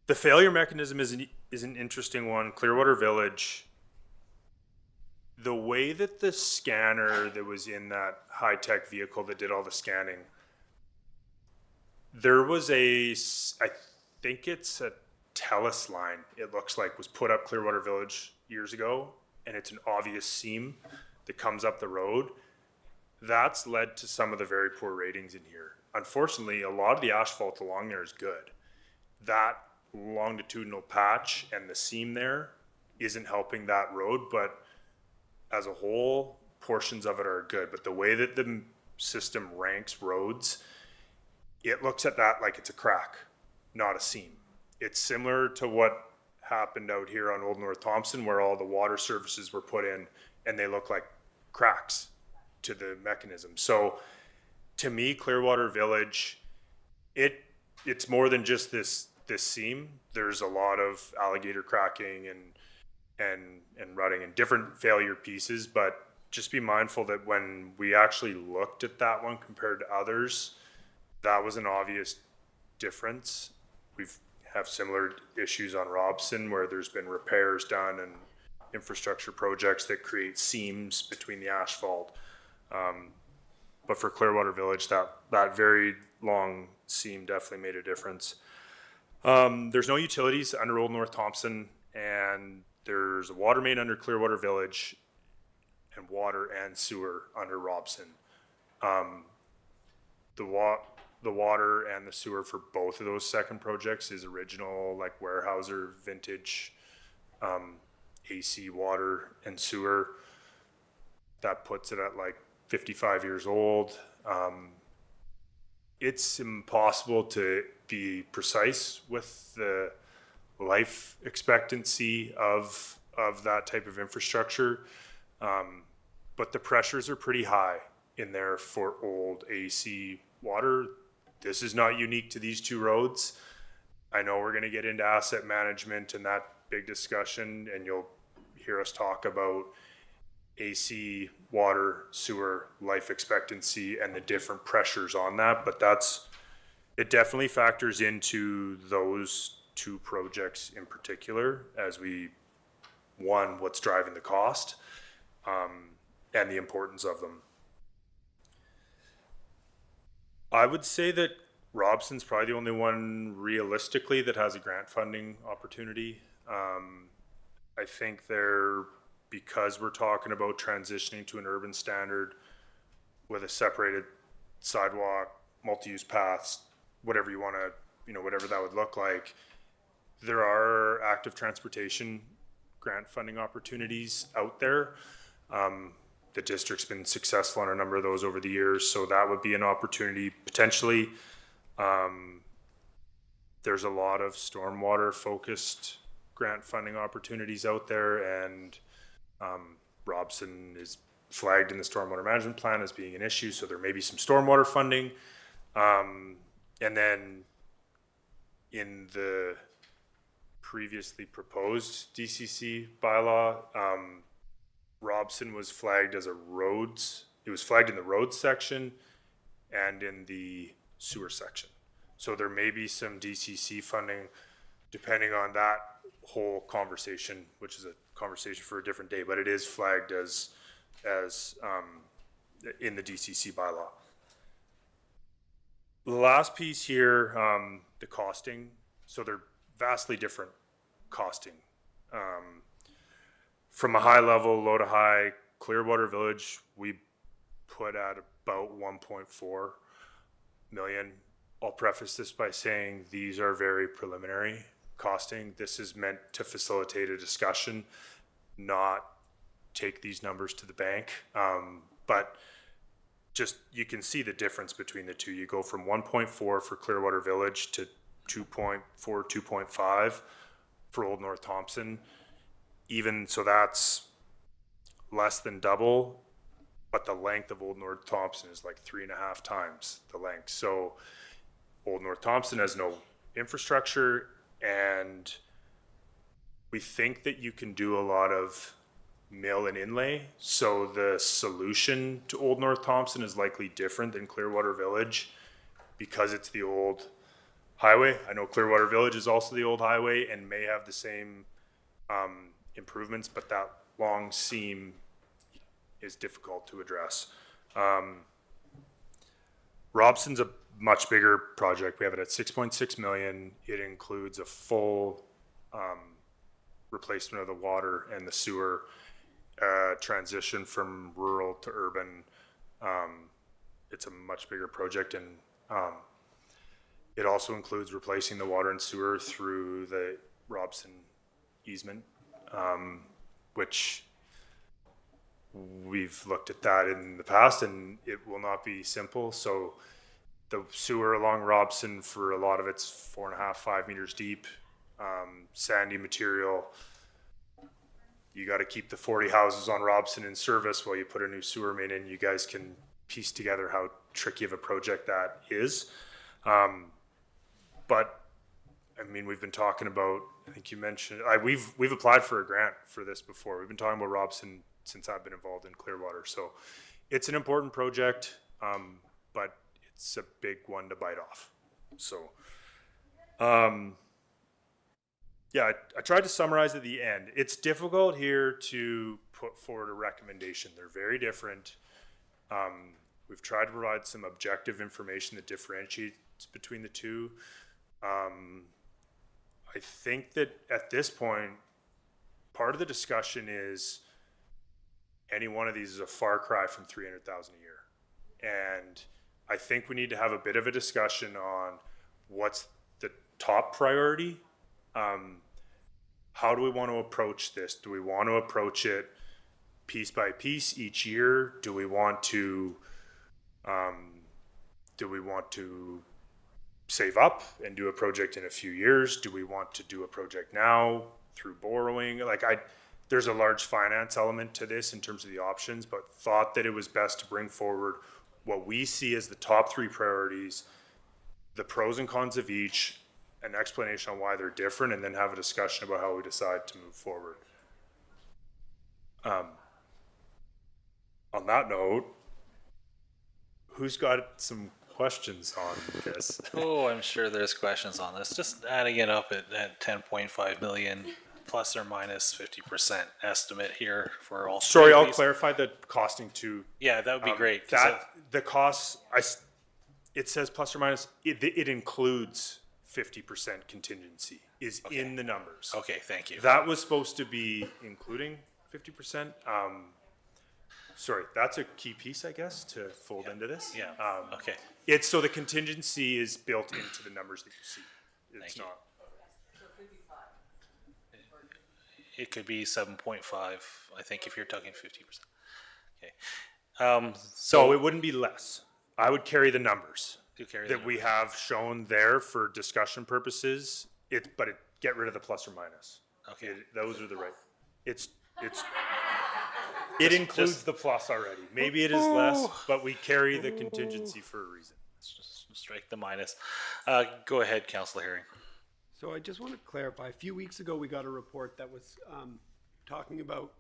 The failure mechanism is an interesting one. Clearwater Village, the way that the scanner that was in that high-tech vehicle that did all the scanning, there was I think it's a TELUS line, it looks like, was put up Clearwater Village years ago, and it's an obvious seam that comes up the road. That's led to some of the very poor ratings in here. Unfortunately, a lot of the asphalt along there is good. That longitudinal patch and the seam there isn't helping that road, but as a whole, portions of it are good. But the way that the system ranks roads, it looks at that like it's a crack, not a seam. It's similar to what happened out here on Old North Thompson, where all the water surfaces were put in and they look like cracks to the mechanism. So to me, Clearwater Village, it's more than just this seam. There's a lot of alligator cracking and and rutting and different failure pieces, but just be mindful that when we actually looked at that one compared to others, that was an obvious difference. We've have similar issues on Robson where there's been repairs done and infrastructure projects that create seams between the asphalt. But for Clearwater Village, that very long seam definitely made a difference. There's no utilities under Old North Thompson, and there's a water main under Clearwater Village and water and sewer under Robson. The water and the sewer for both of those second projects is original, like Weyerhaeuser vintage AC water and sewer. That puts it at like 55 years old. It's impossible to be precise with the life expectancy of that type of infrastructure. But the pressures are pretty high in there for old AC water. This is not unique to these two roads. I know we're going to get into asset management and that big discussion, and you'll hear us talk about AC, water, sewer, life expectancy, and the different pressures on that. But it definitely factors into those two projects in particular as what's driving the cost, and the importance of them. I would say that Robson's probably the only one realistically that has a grant funding opportunity. I think because we're talking about transitioning to an urban standard with a separated sidewalk, multi-use paths, whatever you want to, whatever that would look like, there are active transportation grant funding opportunities out there. The district's been successful on a number of those over the years, so that would be an opportunity potentially. There's a lot of stormwater focused grant funding opportunities out there, and Robson is flagged in the stormwater management plan as being an issue, so there may be some stormwater funding. And then in the previously proposed DCC bylaw, Robson was flagged as it was flagged in the roads section and in the sewer section. So there may be some DCC funding depending on that whole conversation, which is a conversation for a different day, but it is flagged as in the DCC bylaw. The last piece here, the costing. So they're vastly different costing. From a high level, low to high, Clearwater Village, we put at about 1.4 million. I'll preface this by saying these are very preliminary costing. This is meant to facilitate a discussion, not take these numbers to the bank. But just, you can see the difference between the two. You go from 1.4 for Clearwater Village to 2.4, 2.5 for Old North Thompson. Even so, that's less than double, but the length of Old North Thompson is like 3.5 times the length. So Old North Thompson has no infrastructure, and we think that you can do a lot of mill and inlay. So the solution to Old North Thompson is likely different than Clearwater Village because it's the old highway. I know Clearwater Village is also the old highway and may have the same improvements, but that long seam is difficult to address. Robson's a much bigger project. We have it at 6.6 million. It includes a full replacement of the water and the sewer, transition from rural to urban. It's a much bigger project, and it also includes replacing the water and sewer through the Robson easement, which we've looked at that in the past, and it will not be simple. So the sewer along Robson, for a lot of it's 4.5, 5 meters deep, sandy material. You got to keep the 40 houses on Robson in service while you put a new sewer main in. You guys can piece together how tricky of a project that is. But I mean, we've been talking about, I think you mentioned, we've applied for a grant for this before. We've been talking about Robson since I've been involved in Clearwater. So it's an important project, but it's a big one to bite off. So, yeah, I tried to summarize at the end. It's difficult here to put forward a recommendation. They're very different. We've tried to provide some objective information that differentiates between the two. I think that at this point, part of the discussion is any one of these is a far cry from 300,000 a year. And I think we need to have a bit of a discussion on what's the top priority. How do we want to approach this? Do we want to approach it piece by piece each year? Do we want to save up and do a project in a few years? Do we want to do a project now through borrowing? There's a large finance element to this in terms of the options, but thought that it was best to bring forward what we see as the top three priorities, the pros and cons of each, an explanation on why they're different, and then have a discussion about how we decide to move forward. On that note, who's got some questions on this? Oh, I'm sure there's questions on this. Just adding it up at 10.5 million plus or minus 50% estimate here for all. Sorry, three of I'll these. clarify the costing too. Yeah, that would be great. 'cause The costs, it says plus or minus, it includes 50% contingency is in the numbers. okay, thank you. That was supposed to be including 50%. Sorry, that's a key piece, I guess, to fold into this. Yeah, okay. It's so the contingency is built into the numbers that you see. It's Thank you. not. It could be 7.5, I think, if you're talking 50%. Okay. So it wouldn't be less. I would carry the numbers You carry the that we have shown there for discussion purposes. But get rid of the plus or minus. Okay. Those are the right. It includes the plus already. Maybe it is less, but we carry the contingency for a reason. Just strike the minus. Go ahead, Councillor Herring. So I just want to clarify, a few weeks ago, we got a report that was talking about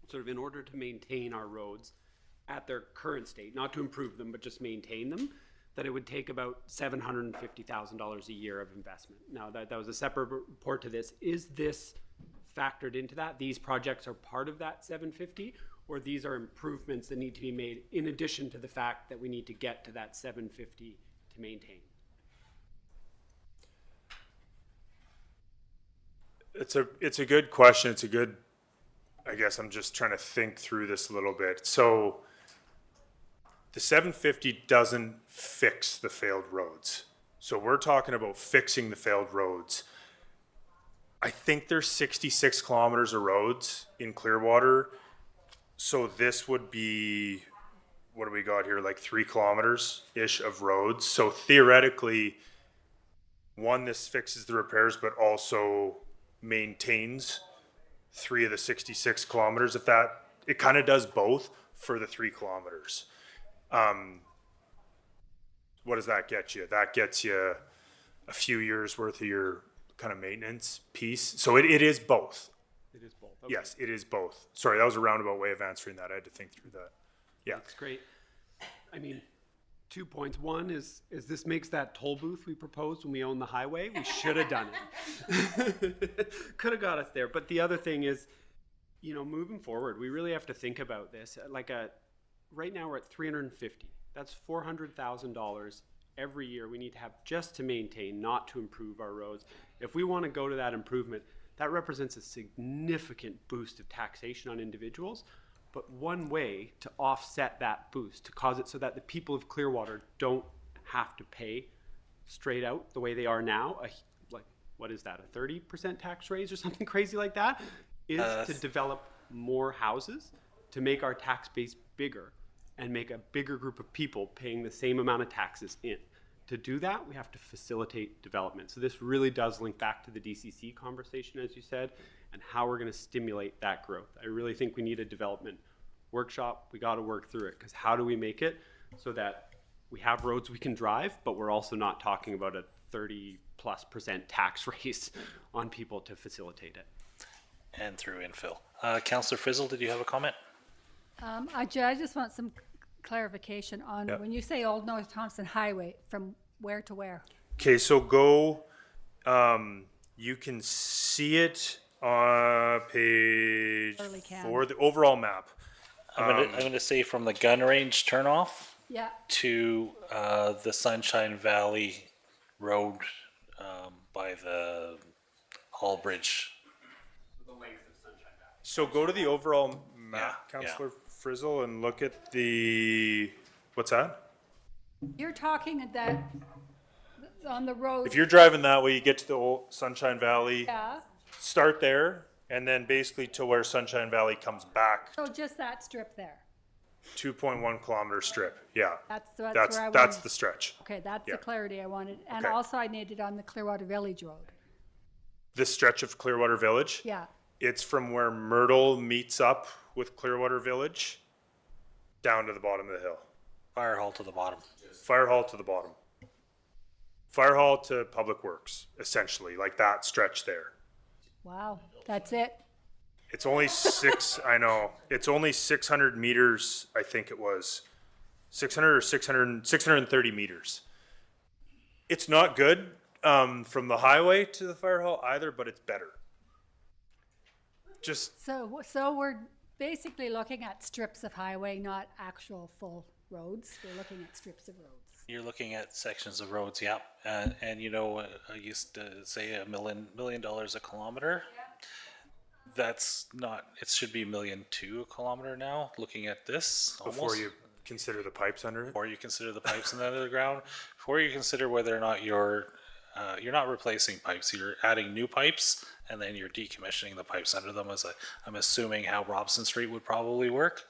sort of in order to maintain our roads at their current state, not to improve them, but just maintain them, that it would take about $750,000 a year of investment. Now, that was a separate report to this. Is this factored into that? These projects are part of that 750, or these are improvements that need to be made in addition to the fact that we need to get to that 750 to maintain? It's a good question. It's a good, I guess I'm just trying to think through this a little bit. So the 750 doesn't fix the failed roads. So we're talking about fixing the failed roads. I think there's 66 kilometers of roads in Clearwater. So this would be, what do we got here? Like 3 kilometers-ish of roads. So theoretically, one, this fixes the repairs, but also maintains 3 of the 66 kilometers. If that, it kind of does both for the 3 kilometers. What does that get you? That gets you a few years worth of your kind of maintenance piece. So it is both. It is both. Okay. Yes, it is both. Sorry, that was a roundabout way of answering that. I had to think through that. Yeah. That's great. I mean, 2 points. One is this makes that toll booth we proposed when we owned the highway. We should have done it. Could have got us there. But the other thing is, moving forward, we really have to think about this. Right now we're at 350. That's $400,000 every year we need to have just to maintain, not to improve our roads. If we want to go to that improvement, that represents a significant boost of taxation on individuals. But one way to offset that boost, to cause it so that the people of Clearwater don't have to pay straight out the way they are now, what is that, a 30% tax raise or something crazy like that, is to develop more houses, to make our tax base bigger and make a bigger group of people paying the same amount of taxes in. To do that, we have to facilitate development. So this really does link back to the DCC conversation, as you said, and how we're going to stimulate that growth. I really think we need a development workshop. We got to work through it, because how do we make it so that we have roads we can drive, but we're also not talking about a 30+% tax raise on people to facilitate it. And through infill. Councillor Frizzle, did you have a comment? I just want some clarification on Yep. when you say Old North Thompson Highway, from where to where? Okay, so go, you can see it on page Surely can. 4, the overall map. I'm gonna say from the gun range turnoff Yeah, to the Sunshine Valley Road by the Hall Bridge. So go to the overall map, Yeah, yeah. Councillor Frizzle, and look at the, what's that? you're talking at that, on the road. If you're driving that way, you get to the old Sunshine Valley, Yeah, start there, and then basically to where Sunshine Valley comes back, so just that strip there. 2.1 kilometer strip, yeah. That's where I That's wanted. the stretch. Okay, that's yeah. the clarity I wanted. And Okay. also I needed on the Clearwater Village Road. This stretch of Clearwater Village. Yeah, It's from where Myrtle meets up with Clearwater Village down to the bottom of the hill. Fire hall to the bottom. Fire hall to the bottom. Fire hall to Public Works, essentially, like that stretch there. wow, that's it. It's only I know, it's only 600 meters, I think it was. 600 or 630 meters. It's not good from the highway to the fire hall either, but it's better. Just, So we're basically looking at strips of highway, not actual full roads. We're looking at strips of roads. You're looking at sections of roads, yeah. And you know, I used to say $1 million a kilometer. That's not, it should be $1.2 million a kilometer now, looking at this. before almost. you consider the pipes under it. Before you consider the pipes in the underground, before you consider whether or not you're not replacing pipes, you're adding new pipes, and then you're decommissioning the pipes under them. I'm assuming how Robson Street would probably work.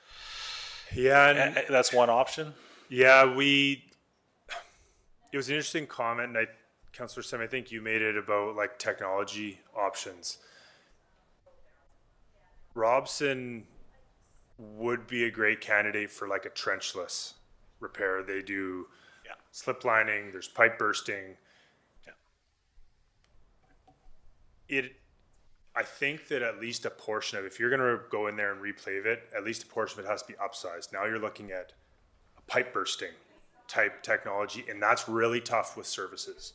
Yeah, and That's one option. yeah, it was an interesting comment, and Councillor Sim, I think you made it about like technology options. Robson would be a great candidate for like a trenchless repair. They do Yeah. slip lining, there's pipe bursting. Yeah. I think that at least a portion of, if you're gonna go in there and repave it, at least a portion of it has to be upsized. Now you're looking at a pipe bursting type technology, and that's really tough with services.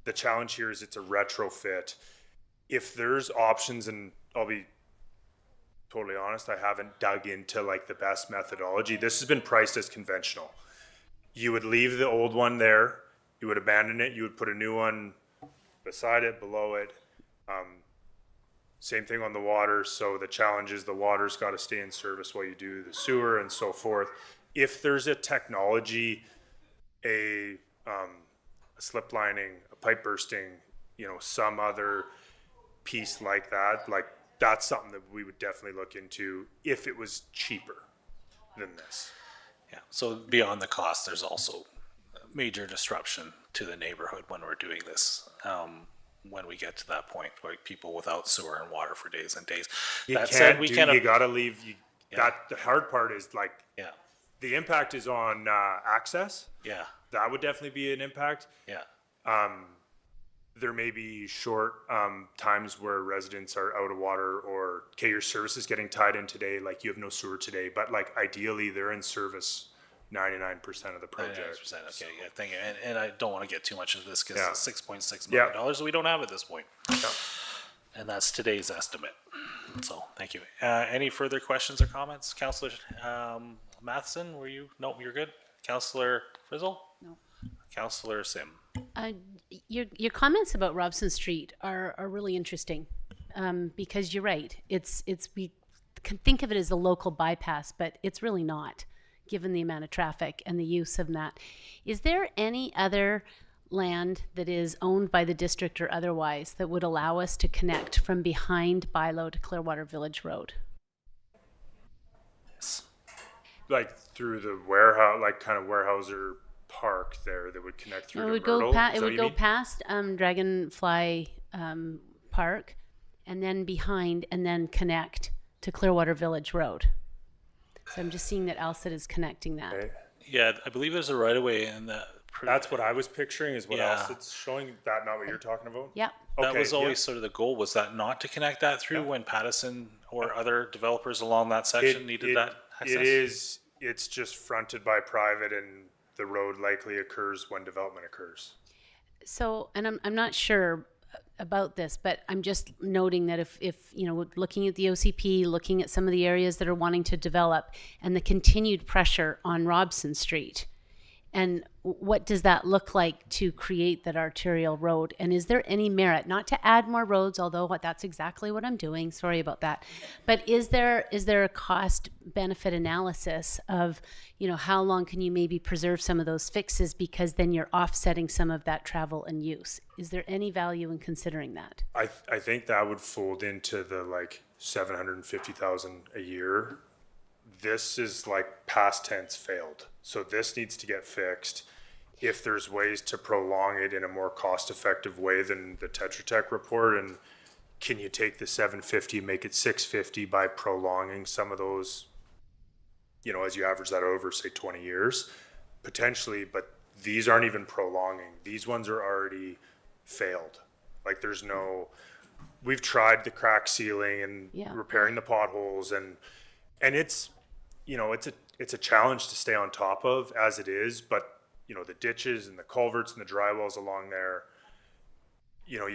The challenge here is it's a retrofit. If there's options, and I'll be totally honest, I haven't dug into like the best methodology. This has been priced as conventional. You would leave the old one there, you would abandon it, you would put a new one beside it, below it. Same thing on the water. So the challenge is the water's got to stay in service while you do the sewer and so forth. If there's a technology, a slip lining, a pipe bursting, some other piece like that, like that's something that we would definitely look into if it was cheaper than this. Yeah. So beyond the cost, there's also major disruption to the neighborhood when we're doing this. When we get to that point, like people without sewer and water for days and days. You That can't said, we do, can. you gotta leave, Yeah. that, the hard part is like, Yeah. the impact is on access. Yeah. That would definitely be an impact. Yeah. There may be short times where residents are out of water, or okay, your service is getting tied in today, like you have no sewer today, but like ideally they're in service 99% of the project. 99%. Okay. Yeah. Thank you. And I don't want to get too much into this because Yeah. it's $6.6 million that we don't have at this point. Yeah. And that's today's estimate. So thank you. Any further questions or comments? Councillor Matheson, were you? Nope, you're good. Councillor Frizzle? No. Councillor Sim? Your comments about Robson Street are really interesting, because you're right. We can think of it as a local bypass, but it's really not, given the amount of traffic and the use of that. Is there any other land that is owned by the district or otherwise that would allow us to connect from behind Bilo to Clearwater Village Road? Yes. Like through the warehouse, like kind of Warehouser Park there that would connect through It to would Myrtle. go, Is it that would what go you mean? past Dragonfly Park, and then behind, and then connect to Clearwater Village Road. So I'm just seeing that Alsett is connecting that. Okay. Yeah, I believe there's a right of way in that That's what I was picturing, is what Yeah. else it's showing. That not what you're talking about? Yeah. That Okay, was always yeah. sort of the goal, was that not to connect that through when Pattison or other developers along that section needed that access? It is, it's just fronted by private, and the road likely occurs when development occurs. So, and I'm not sure about this, but I'm just noting that if you know, looking at the OCP, looking at some of the areas that are wanting to develop, and the continued pressure on Robson Street, and what does that look like to create that arterial road? And is there any merit, not to add more roads, although that's exactly what I'm doing, sorry about that, but is there a cost benefit analysis of, you know, how long can you maybe preserve some of those fixes, because then you're offsetting some of that travel and use? Is there any value in considering that? I think that would fold into the like 750,000 a year. This is like past tense failed. So this needs to get fixed. If there's ways to prolong it in a more cost-effective way than the Tetra Tech report, and can you take the 750 and make it 650 by prolonging some of those, you know, as you average that over, say, 20 years, potentially, but these aren't even prolonging. These ones are already failed. Like there's no, we've tried the crack sealing and Yeah. repairing the potholes, and it's, you know, it's a challenge to stay on top of as it is, but you know, the ditches and the culverts and the dry wells along there, you know,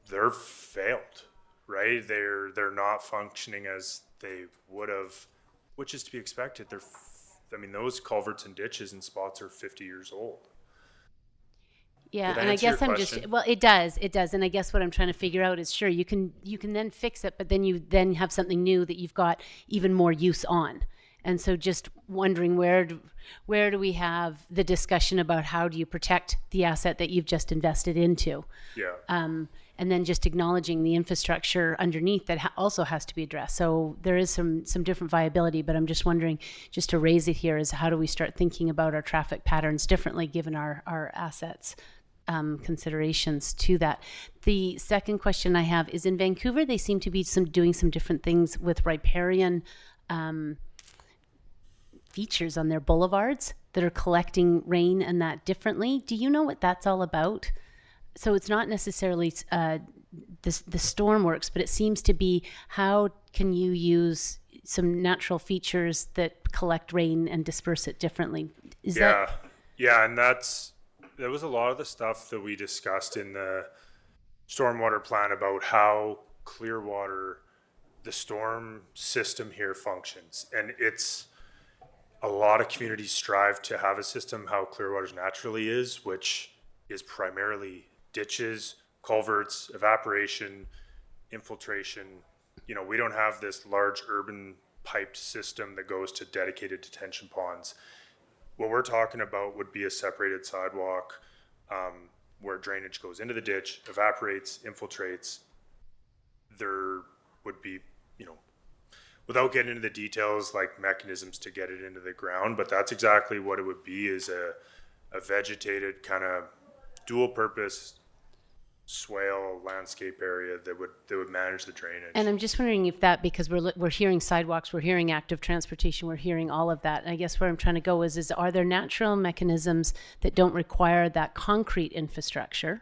they're failed, right? They're not functioning as they would have, which is to be expected. I mean, those culverts and ditches and spots are 50 years old. Yeah, Did I and I answer your guess I'm just, question? well, it does, and I guess what I'm trying to figure out is, sure, you can then fix it, but then you then have something new that you've got even more use on. And so just wondering where do we have the discussion about how do you protect the asset that you've just invested into? Yeah. And then just acknowledging the infrastructure underneath that also has to be addressed. So there is some different viability, but I'm just wondering, just to raise it here, is how do we start thinking about our traffic patterns differently given our assets? Considerations to that. The second question I have is, in Vancouver, they seem to be doing some different things with riparian features on their boulevards that are collecting rain and that differently. Do you know what that's all about? So it's not necessarily the storm works, but it seems to be how can you use some natural features that collect rain and disperse it differently? Is that and that was a lot of the stuff that we discussed in the stormwater plan about how Clearwater, the storm system here functions. And it's, a lot of communities strive to have a system how Clearwater's naturally is, which is primarily ditches, culverts, evaporation, infiltration. You know, we don't have this large urban piped system that goes to dedicated detention ponds. What we're talking about would be a separated sidewalk, where drainage goes into the ditch, evaporates, infiltrates. There would be, you know, without getting into the details, like mechanisms to get it into the ground, but that's exactly what it would be, is a vegetated kind of dual purpose swale landscape area that would manage the drainage. And I'm just wondering if that, because we're hearing sidewalks, we're hearing active transportation, we're hearing all of that. And I guess where I'm trying to go is are there natural mechanisms that don't require that concrete infrastructure?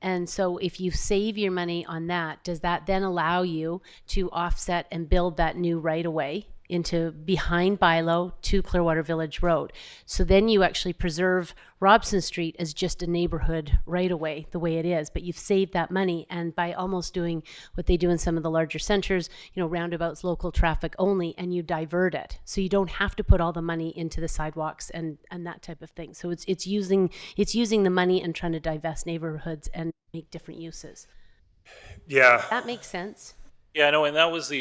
And so if you save your money on that, does that then allow you to offset and build that new right-of-way into behind Bilo to Clearwater Village Road? So then you actually preserve Robson Street as just a neighborhood right-of-way the way it is, but you've saved that money, and by almost doing what they do in some of the larger centers, you know, roundabouts, local traffic only, and you divert it. So you don't have to put all the money into the sidewalks and that type of thing. So it's using the money and trying to divest neighborhoods and make different uses. Yeah. That makes sense. Yeah, no, and that was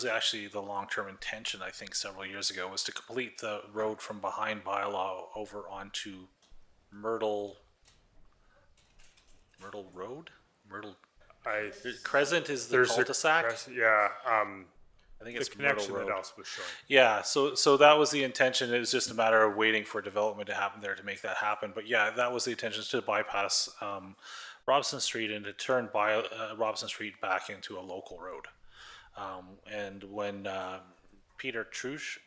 actually the long-term intention, I think, several years ago, was to complete the road from behind Bylaw over onto Myrtle Road? Crescent is the cul-de-sac? I think it's the connection Myrtle that Road. else was showing. Yeah, so that was the intention. It was just a matter of waiting for development to happen there to make that happen. But yeah, that was the intention, to bypass Robson Street and to turn Robson Street back into a local road. And when Peter Trush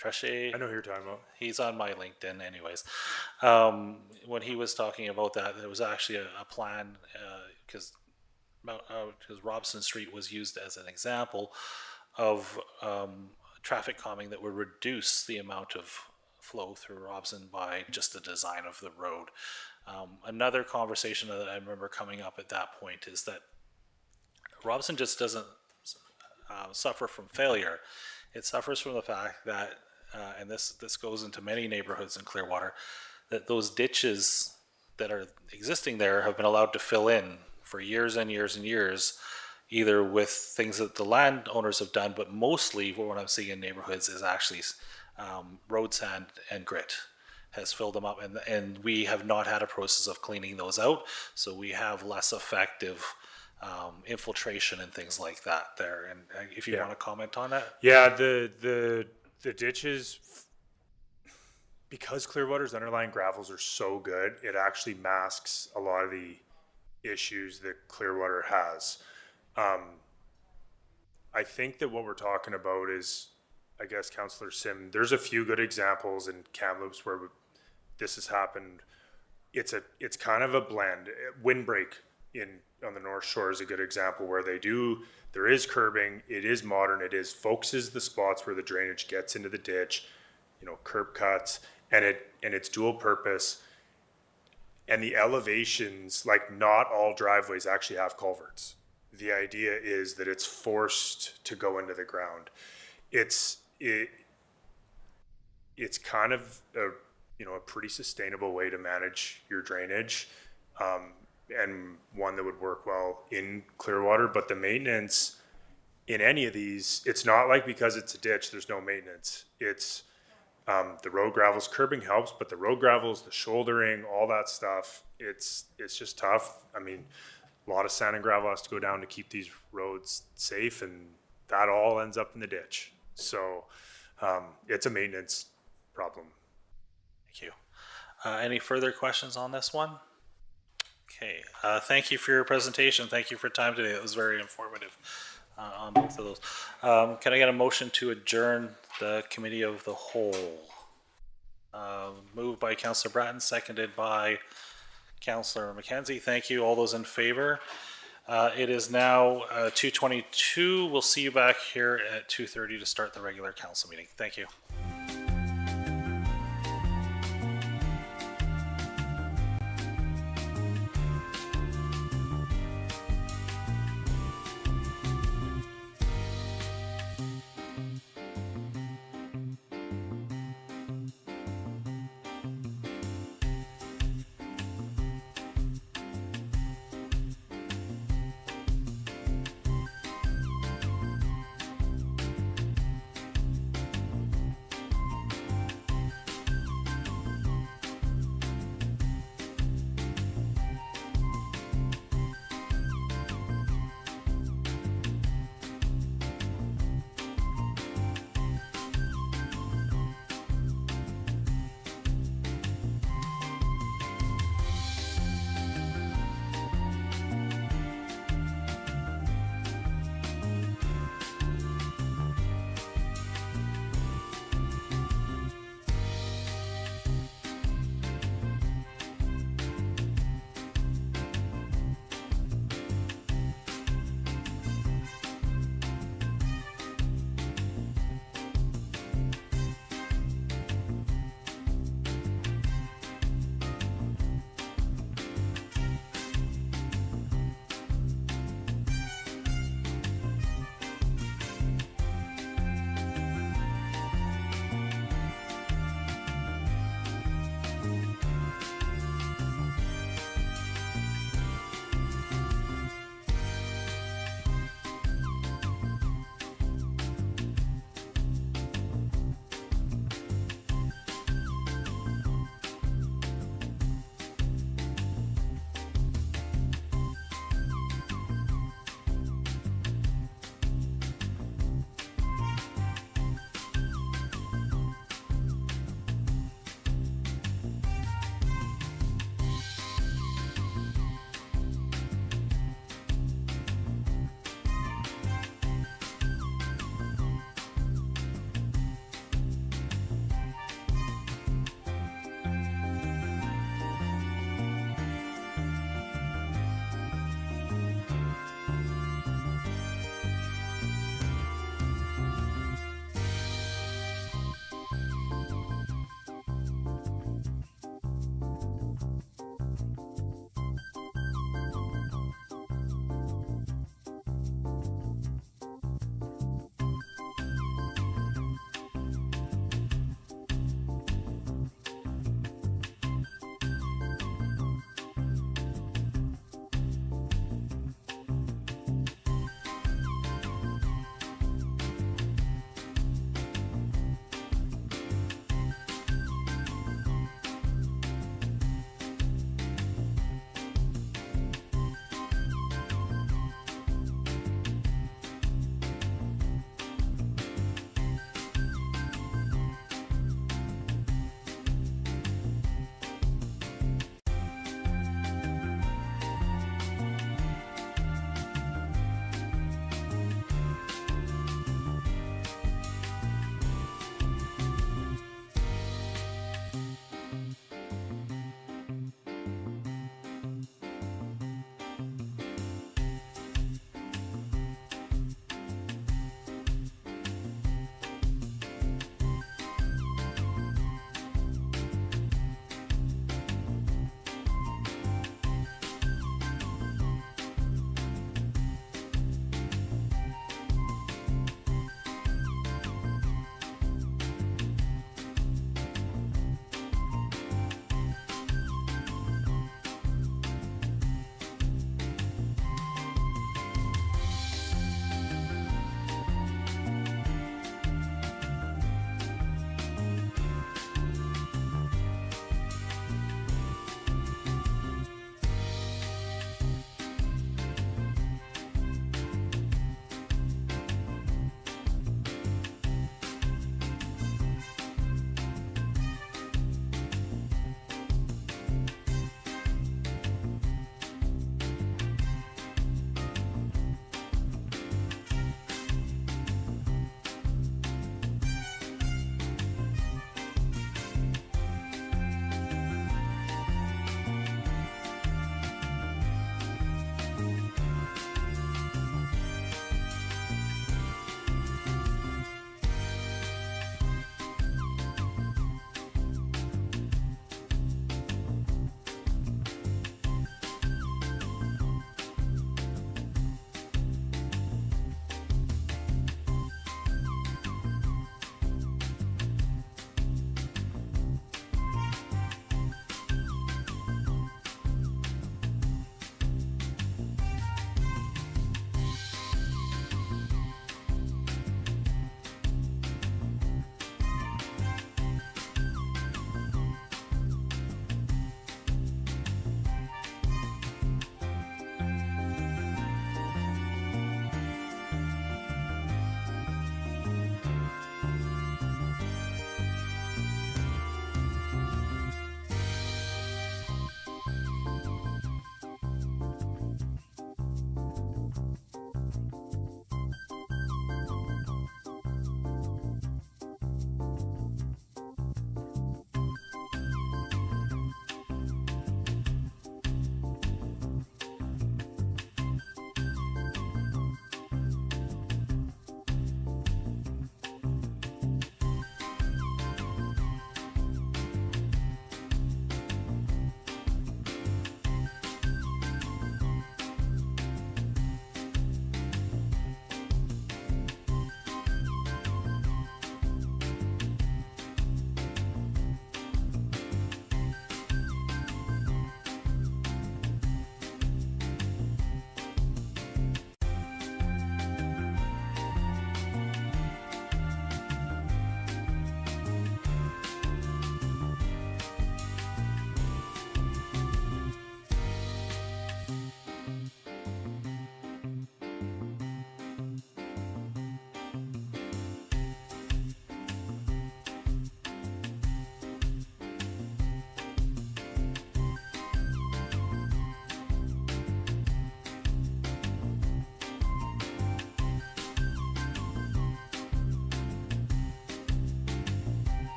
Trachet. I know who you're talking about. He's on my LinkedIn, anyways. When he was talking about that, there was actually a plan because Robson Street was used as an example of traffic calming that would reduce the amount of flow through Robson by just the design of the road. Another conversation that I remember coming up at that point is that Robson just doesn't suffer from failure. It suffers from the fact that, and this goes into many neighborhoods in Clearwater, that those ditches that are existing there have been allowed to fill in for years and years and years, either with things that the landowners have done, but mostly what I'm seeing in neighborhoods is actually road sand and grit has filled them up, and we have not had a process of cleaning those out, so we have less effective infiltration and things like that there. And if you want to comment on that. Yeah, the ditches, because Clearwater's underlying gravels are so good, it actually masks a lot of the issues that Clearwater has. I think that what we're talking about is, I guess, Councillor Sim, there's a few good examples in Kamloops where this has happened. It's kind of a blend. Windbreak on the North Shore is a good example where there is curbing, it is modern, focuses the spots where the drainage gets into the ditch, curb cuts, and it's dual purpose. And the elevations, like not all driveways actually have culverts. The idea is that it's forced to go into the ground. It's kind of a pretty sustainable way to manage your drainage, and one that would work well in Clearwater. But the maintenance in any of these, it's not like because it's a ditch, there's no maintenance. It's the road gravels, curbing helps, but the road gravels, the shouldering, all that stuff, it's just tough. I mean, a lot of sand and gravel has to go down to keep these roads safe, and that all ends up in the ditch. So it's a maintenance problem. Thank you. Any further questions on this one? Okay. Thank you for your presentation. Thank you for your time today. It was very informative on both of those. Can I get a motion to adjourn the committee of the whole? Moved by Councillor Bratton, seconded by Councillor McKenzie. Thank you. All those in favor? It is now 2:22. We'll see you back here at 2:30 to start the regular council meeting. Thank you.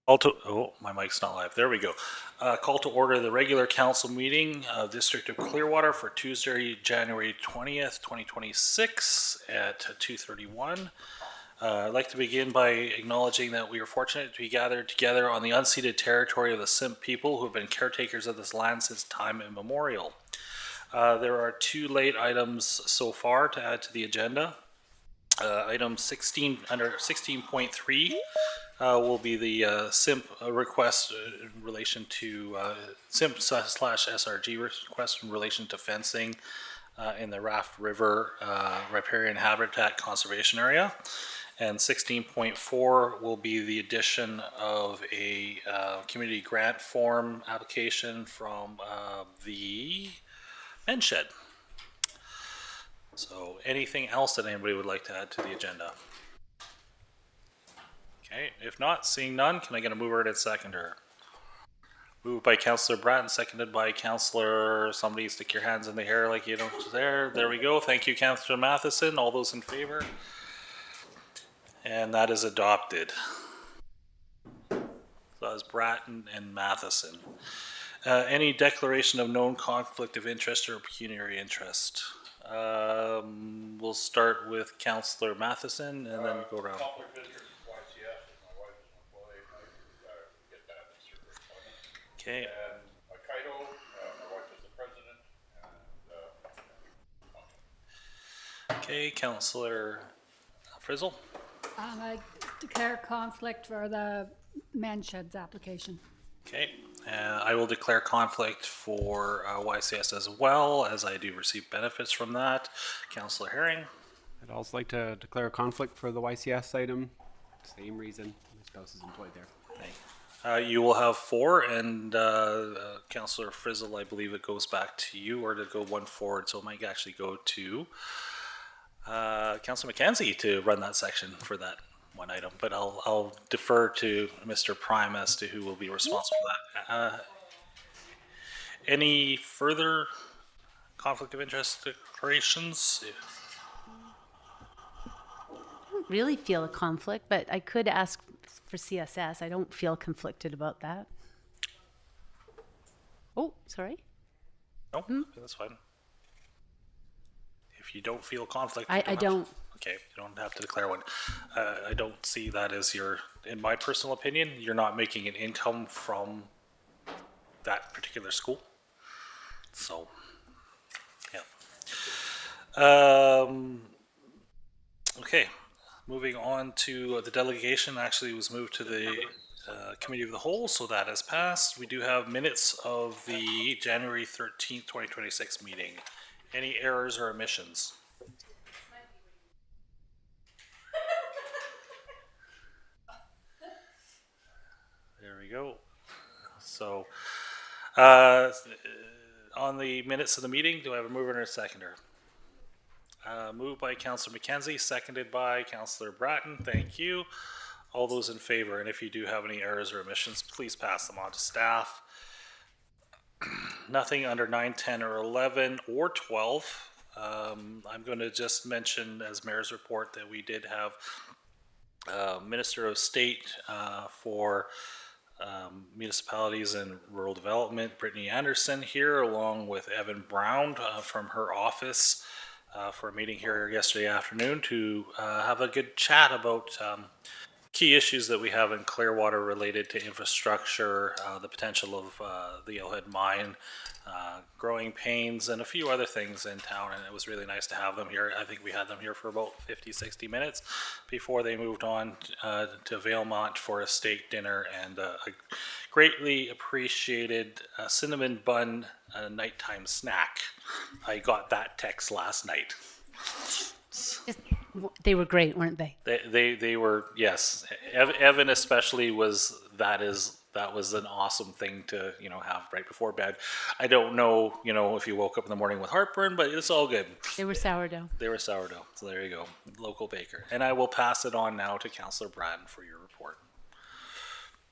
My mic's not live. There we go. Call to order the regular council meeting of District of Clearwater for Tuesday, January 20th, 2026 at 2:31. I'd like to begin by acknowledging that we are fortunate to be gathered together on the unceded territory of the Simp people who have been caretakers of this land since time immemorial. There are 2 late items so far to add to the agenda. Item 16 under 16.3 will be the SIMP request in relation to SIMP / SRG request in relation to fencing in the Raft River riparian habitat conservation area. And 16.4 will be the addition of a community grant form application from the men's shed. So anything else that anybody would like to add to the agenda? Okay, if not, seeing none, can I get a mover and a seconder? Moved by Councillor Bratton, seconded by Councillor, somebody stick your hands in the air like you don't there. There we go. Thank you, Councillor Matheson. All those in favor? And that is adopted. So that was Bratton and Matheson. Any declaration of known conflict of interest or pecuniary interest? We'll start with Councillor Matheson and then go around. Okay. And Kaido, my wife is the president. Okay, Councillor Frizzle. I declare conflict for the men's sheds application. Okay, I will declare conflict for YCS as well, as I do receive benefits from that. Councillor Herring. I'd also like to declare a conflict for the YCS item. Same reason. My spouse is employed there. You will have 4, and Councillor Frizzle, I believe it goes back to you, or to go one forward, so it might actually go to Councillor McKenzie to run that section for that one item. But I'll defer to Mr. Prime as to who will be responsible for that. Any further conflict of interest declarations? I don't really feel a conflict, but I could ask for CSS. I don't feel conflicted about that. Oh, sorry. No, that's fine. If you don't feel conflict, I don't. Okay, you don't have to declare one. I don't see that as in my personal opinion, you're not making an income from that particular school. So, yeah. Okay. Moving on to the delegation, actually was moved to the Committee of the Whole, so that has passed. We do have minutes of the January 13th, 2026 meeting. Any errors or omissions? There we go. So, on the minutes of the meeting, do I have a mover and a seconder? Moved by Councillor McKenzie, seconded by Councillor Bratton. Thank you. All those in favor, and if you do have any errors or omissions, please pass them on to staff. Nothing under 9, 10, or 11, or 12. I'm going to just mention as mayor's report that we did have Minister of State for Municipalities and Rural Development, Brittany Anderson, here, along with Evan Brown from her office. For a meeting here yesterday afternoon to have a good chat about key issues that we have in Clearwater related to infrastructure, the potential of the Yellowhead Mine, growing pains, and a few other things in town. And it was really nice to have them here. I think we had them here for about 50, 60 minutes before they moved on to Valemont for a steak dinner and a greatly appreciated cinnamon bun nighttime snack. I got that text last night. They were great, weren't they? They were, yes. Evan especially that was an awesome thing to have right before bed. I don't know if you woke up in the morning with heartburn, but it's all good. They were sourdough. So there you go, local baker. And I will pass it on now to Councillor Bratton for your report.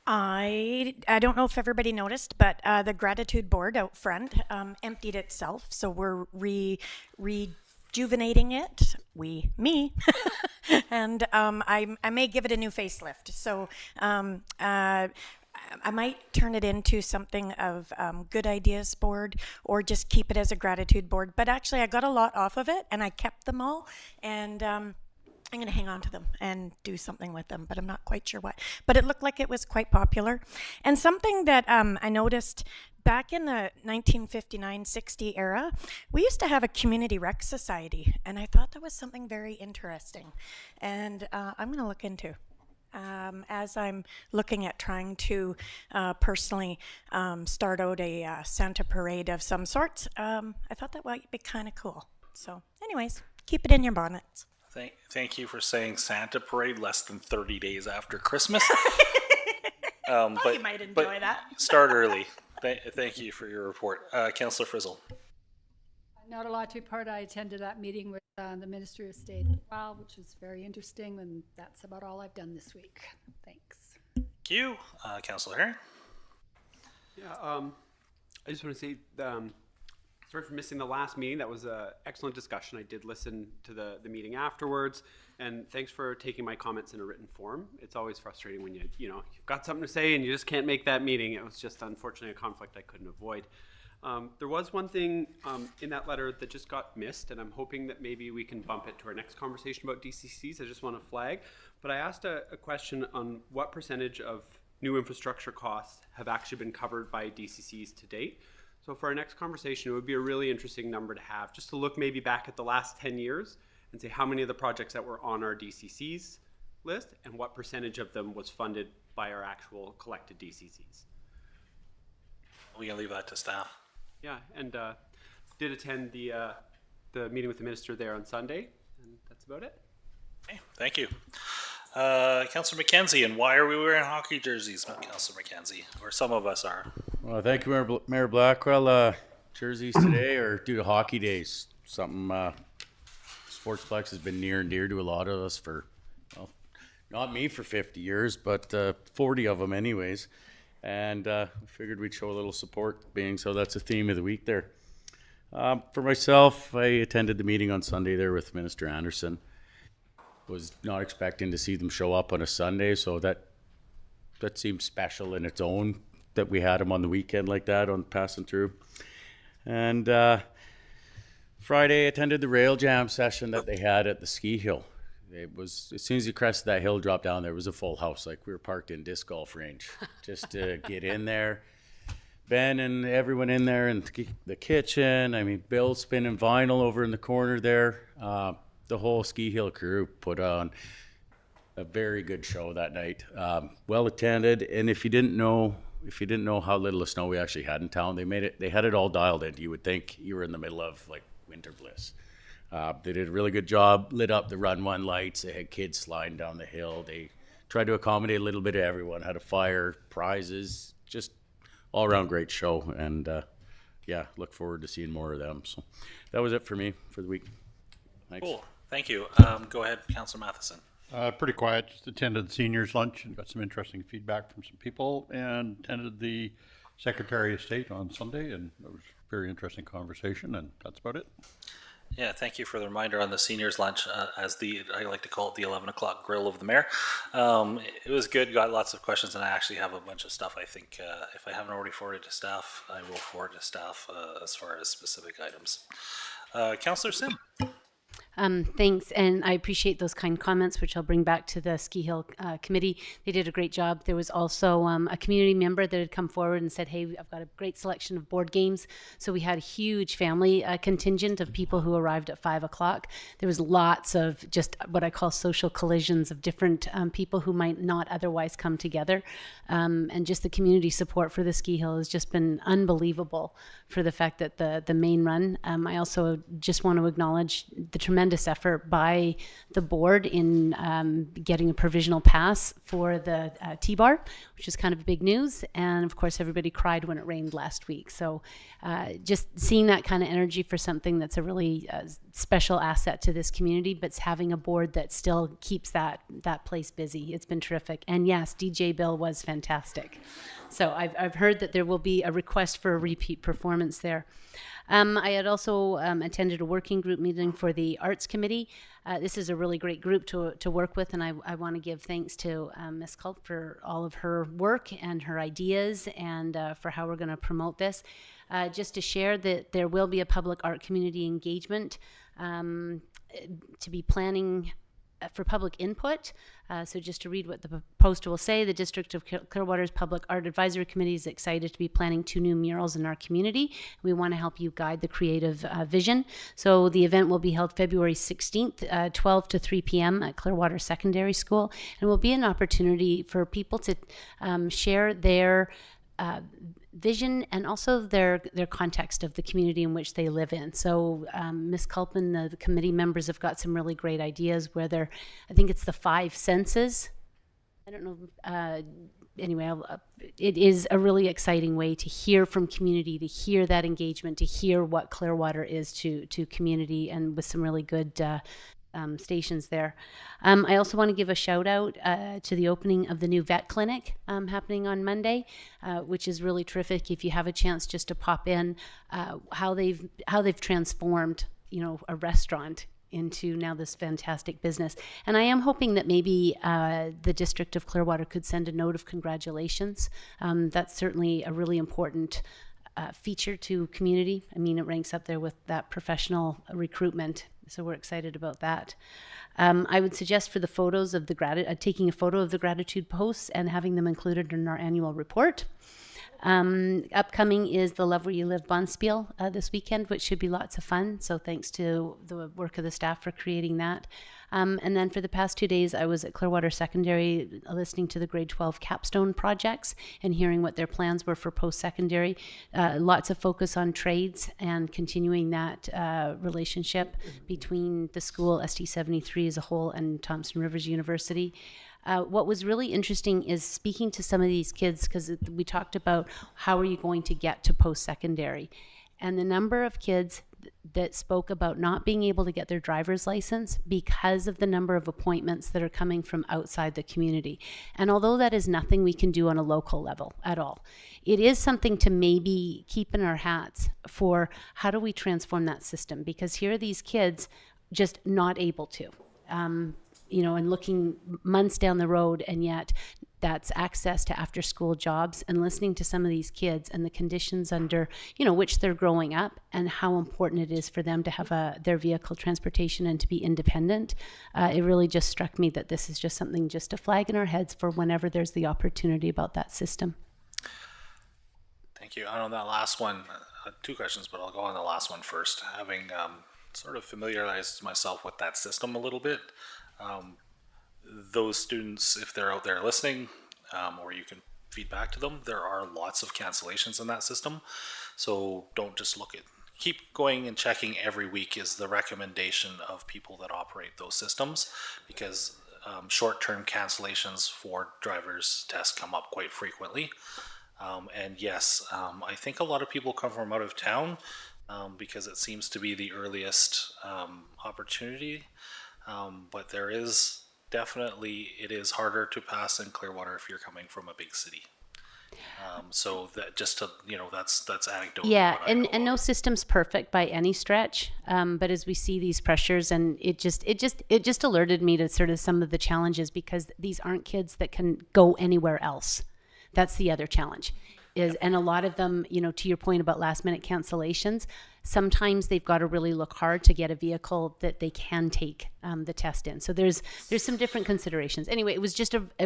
I don't know if everybody noticed, but the gratitude board out front emptied itself, so we're rejuvenating it. Me, and I may give it a new facelift. So I might turn it into something of good ideas board, or just keep it as a gratitude board. But actually, I got a lot off of it, and I kept them all, and I'm going to hang on to them and do something with them, but I'm not quite sure what. But it looked like it was quite popular. And something that I noticed back in the 1959-60 era, we used to have a community rec society, and I thought that was something very interesting. And I'm going to look into. As I'm looking at trying to personally start out a Santa parade of some sort, I thought that might be kind of cool. So anyways, keep it in your bonnets. Thank you for saying Santa parade less than 30 days after Christmas. But you might enjoy that. Start early. Thank you for your report. Councillor Frizzle. Not a lot to report. I attended that meeting with the Ministry of State as well, which was very interesting, and that's about all I've done this week. Thanks. Thank you. Councillor Herring. Yeah, I just want to say, sorry for missing the last meeting. That was an excellent discussion. I did listen to the meeting afterwards, and thanks for taking my comments in a written form. It's always frustrating when you've got something to say and you just can't make that meeting. It was just unfortunately a conflict I couldn't avoid. There was one thing in that letter that just got missed, and I'm hoping that maybe we can bump it to our next conversation about DCCs. I just want to flag, but I asked a question on what percentage of new infrastructure costs have actually been covered by DCCs to date. So for our next conversation, it would be a really interesting number to have, just to look maybe back at the last 10 years and say how many of the projects that were on our DCCs list and what percentage of them was funded by our actual collected DCCs. We can leave that to staff. Yeah, and did attend the meeting with the minister there on Sunday, and that's about it. Okay, thank you. Councillor McKenzie, and why are we wearing hockey jerseys, Councillor McKenzie? Or some of us are. Well, thank you, Mayor Blackwell. Jerseys today are due to hockey days. Something Sportsplex has been near and dear to a lot of us for, well, not me for 50 years, but 40 of them anyways. And figured we'd show a little support, being so that's the theme of the week there. For myself, I attended the meeting on Sunday there with Minister Anderson. Was not expecting to see them show up on a Sunday, so that seemed special in its own that we had them on the weekend like that, on passing through. And Friday, I attended the rail jam session that they had at the ski hill. It was, as soon as you crested that hill, dropped down, there was a full house. Like we were parked in disc golf range just to get in there. Ben and everyone in there in the kitchen. I mean, Bill spinning vinyl over in the corner there. The whole ski hill crew put on a very good show that night. Well attended, and if you didn't know how little of snow we actually had in town, they had it all dialed in. You would think you were in the middle of like winter bliss. They did a really good job, lit up the Run One lights. They had kids sliding down the hill. They tried to accommodate a little bit of everyone, had a fire, prizes, just all around great show. And yeah, look forward to seeing more of them. So that was it for me for the week. Thanks. Cool, thank you. Go ahead, Councillor Matheson. Pretty quiet, just attended the seniors lunch and got some interesting feedback from some people, and attended the Secretary of State on Sunday, and it was a very interesting conversation, and that's about it. Yeah, thank you for the reminder on the seniors lunch, I like to call it the 11 o'clock grill of the mayor. It was good, got lots of questions, and I actually have a bunch of stuff I think, if I haven't already forwarded to staff, I will forward to staff as far as specific items. Councillor Sim. Thanks, and I appreciate those kind comments, which I'll bring back to the Ski Hill Committee. They did a great job. There was also a community member that had come forward and said, hey, I've got a great selection of board games. So we had a huge family contingent of people who arrived at 5 o'clock. There was lots of just what I call social collisions of different people who might not otherwise come together. And just the community support for the Ski Hill has just been unbelievable for the fact that the main run. I also just want to acknowledge the tremendous effort by the board in getting a provisional pass for the T-bar, which is kind of big news. And of course, everybody cried when it rained last week. So just seeing that kind of energy for something that's a really special asset to this community, but having a board that still keeps that place busy. It's been terrific. And yes, DJ Bill was fantastic. So I've heard that there will be a request for a repeat performance there. I had also attended a working group meeting for the Arts Committee. This is a really great group to work with, and I want to give thanks to Ms. Culp for all of her work and her ideas and for how we're going to promote this. Just to share that there will be a public art community engagement to be planning for public input. So just to read what the poster will say, the District of Clearwater's Public Art Advisory Committee is excited to be planning 2 new murals in our community. We want to help you guide the creative vision. So the event will be held February 16th, 12 to 3 p.m. at Clearwater Secondary School, and will be an opportunity for people to share their vision and also their context of the community in which they live in. So Ms. Culp and the committee members have got some really great ideas where I think it's the 5 senses. I don't know. Anyway, it is a really exciting way to hear from community, to hear that engagement, to hear what Clearwater is to community, and with some really good stations there. I also want to give a shout out to the opening of the new vet clinic happening on Monday, which is really terrific. If you have a chance just to pop in, how they've transformed, a restaurant into now this fantastic business. And I am hoping that maybe the District of Clearwater could send a note of congratulations. That's certainly a really important feature to community. I mean, it ranks up there with that professional recruitment. So we're excited about that. I would suggest for the photos of taking a photo of the gratitude posts and having them included in our annual report. Upcoming is the Love Where You Live Bonspiel this weekend, which should be lots of fun. So thanks to the work of the staff for creating that. And then for the past 2 days, I was at Clearwater Secondary listening to the grade 12 capstone projects and hearing what their plans were for post-secondary. Lots of focus on trades and continuing that relationship between the school, ST73 as a whole, and Thompson Rivers University. What was really interesting is speaking to some of these kids, because we talked about how are you going to get to post-secondary. And the number of kids that spoke about not being able to get their driver's license because of the number of appointments that are coming from outside the community. And although that is nothing we can do on a local level at all, it is something to maybe keep in our hats for how do we transform that system, because here are these kids just not able to. And looking months down the road, and yet that's access to after school jobs, and listening to some of these kids and the conditions under, which they're growing up, and how important it is for them to have their vehicle transportation and to be independent. It really just struck me that this is just something just to flag in our heads for whenever there's the opportunity about that system. Thank you. On that last one, 2 questions, but I'll go on the last one first. Having sort of familiarized myself with that system a little bit, those students, if they're out there listening, or you can feed back to them, there are lots of cancellations in that system. So don't just keep going and checking every week is the recommendation of people that operate those systems, because short-term cancellations for driver's tests come up quite frequently. And yes, I think a lot of people come from out of town because it seems to be the earliest opportunity. But there is definitely, it is harder to pass in Clearwater if you're coming from a big city. So that just to, that's anecdotal. Yeah, and no system's perfect by any stretch. But as we see these pressures, and it just alerted me to sort of some of the challenges, because these aren't kids that can go anywhere else. That's the other challenge. And a lot of them, to your point about last minute cancellations, sometimes they've got to really look hard to get a vehicle that they can take the test in. So there's some different considerations. Anyway, it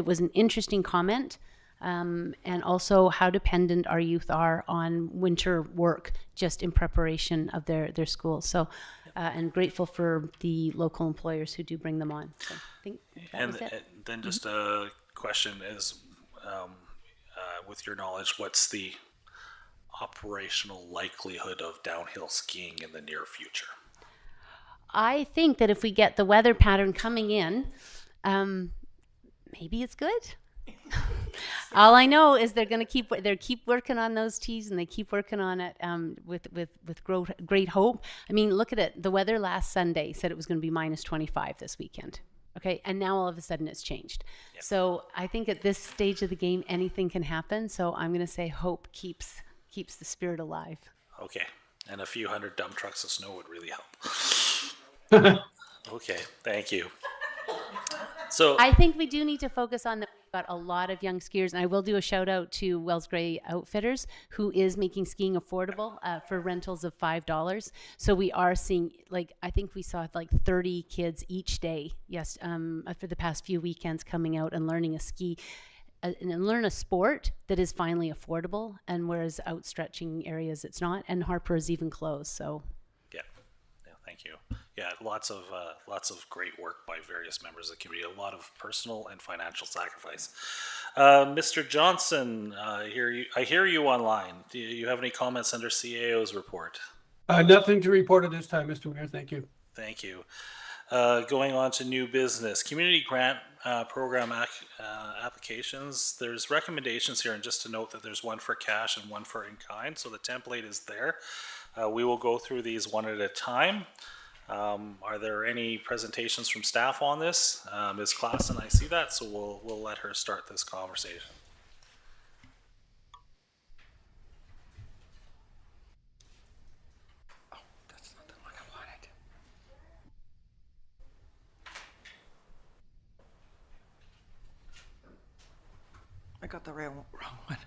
was an interesting comment, and also how dependent our youth are on winter work just in preparation of their schools. So, and grateful for the local employers who do bring them on. So I think that was it. And then just a question is, with your knowledge, what's the operational likelihood of downhill skiing in the near future? I think that if we get the weather pattern coming in, maybe it's good. All I know is they're going to keep working on those tees, and they keep working on it with great hope. I mean, look at it. The weather last Sunday said it was going to be minus 25 this weekend. Okay, and now all of a sudden it's changed. Yep. So I think at this stage of the game, anything can happen. So I'm going to say hope keeps the spirit alive. Okay. And a few hundred dump trucks of snow would really help. Okay, thank you. So I think we do need to focus on that. We've got a lot of young skiers, and I will do a shout out to Wells Gray Outfitters, who is making skiing affordable for rentals of $5. So we are seeing, like, I think we saw like 30 kids each day, yes, for the past few weekends coming out and learning a ski and learn a sport that is finally affordable. And whereas outstretching areas it's not, and Harper is even closed. So yeah, thank you. Yeah, lots of great work by various members of the community. A lot of personal and financial sacrifice. Mr. Johnson, I hear you online. Do you have any comments under CAO's report? Nothing to report at this time, Mr. Mayor. Thank you. Thank you. Going on to new business, community grant program applications. There's recommendations here, and just to note that there's one for cash and one for in kind. So the template is there. We will go through these one at a time. Are there any presentations from staff on this? Ms. Klassen, I see that, so we'll let her start this conversation. Oh, that's not the one I wanted. I got the wrong one.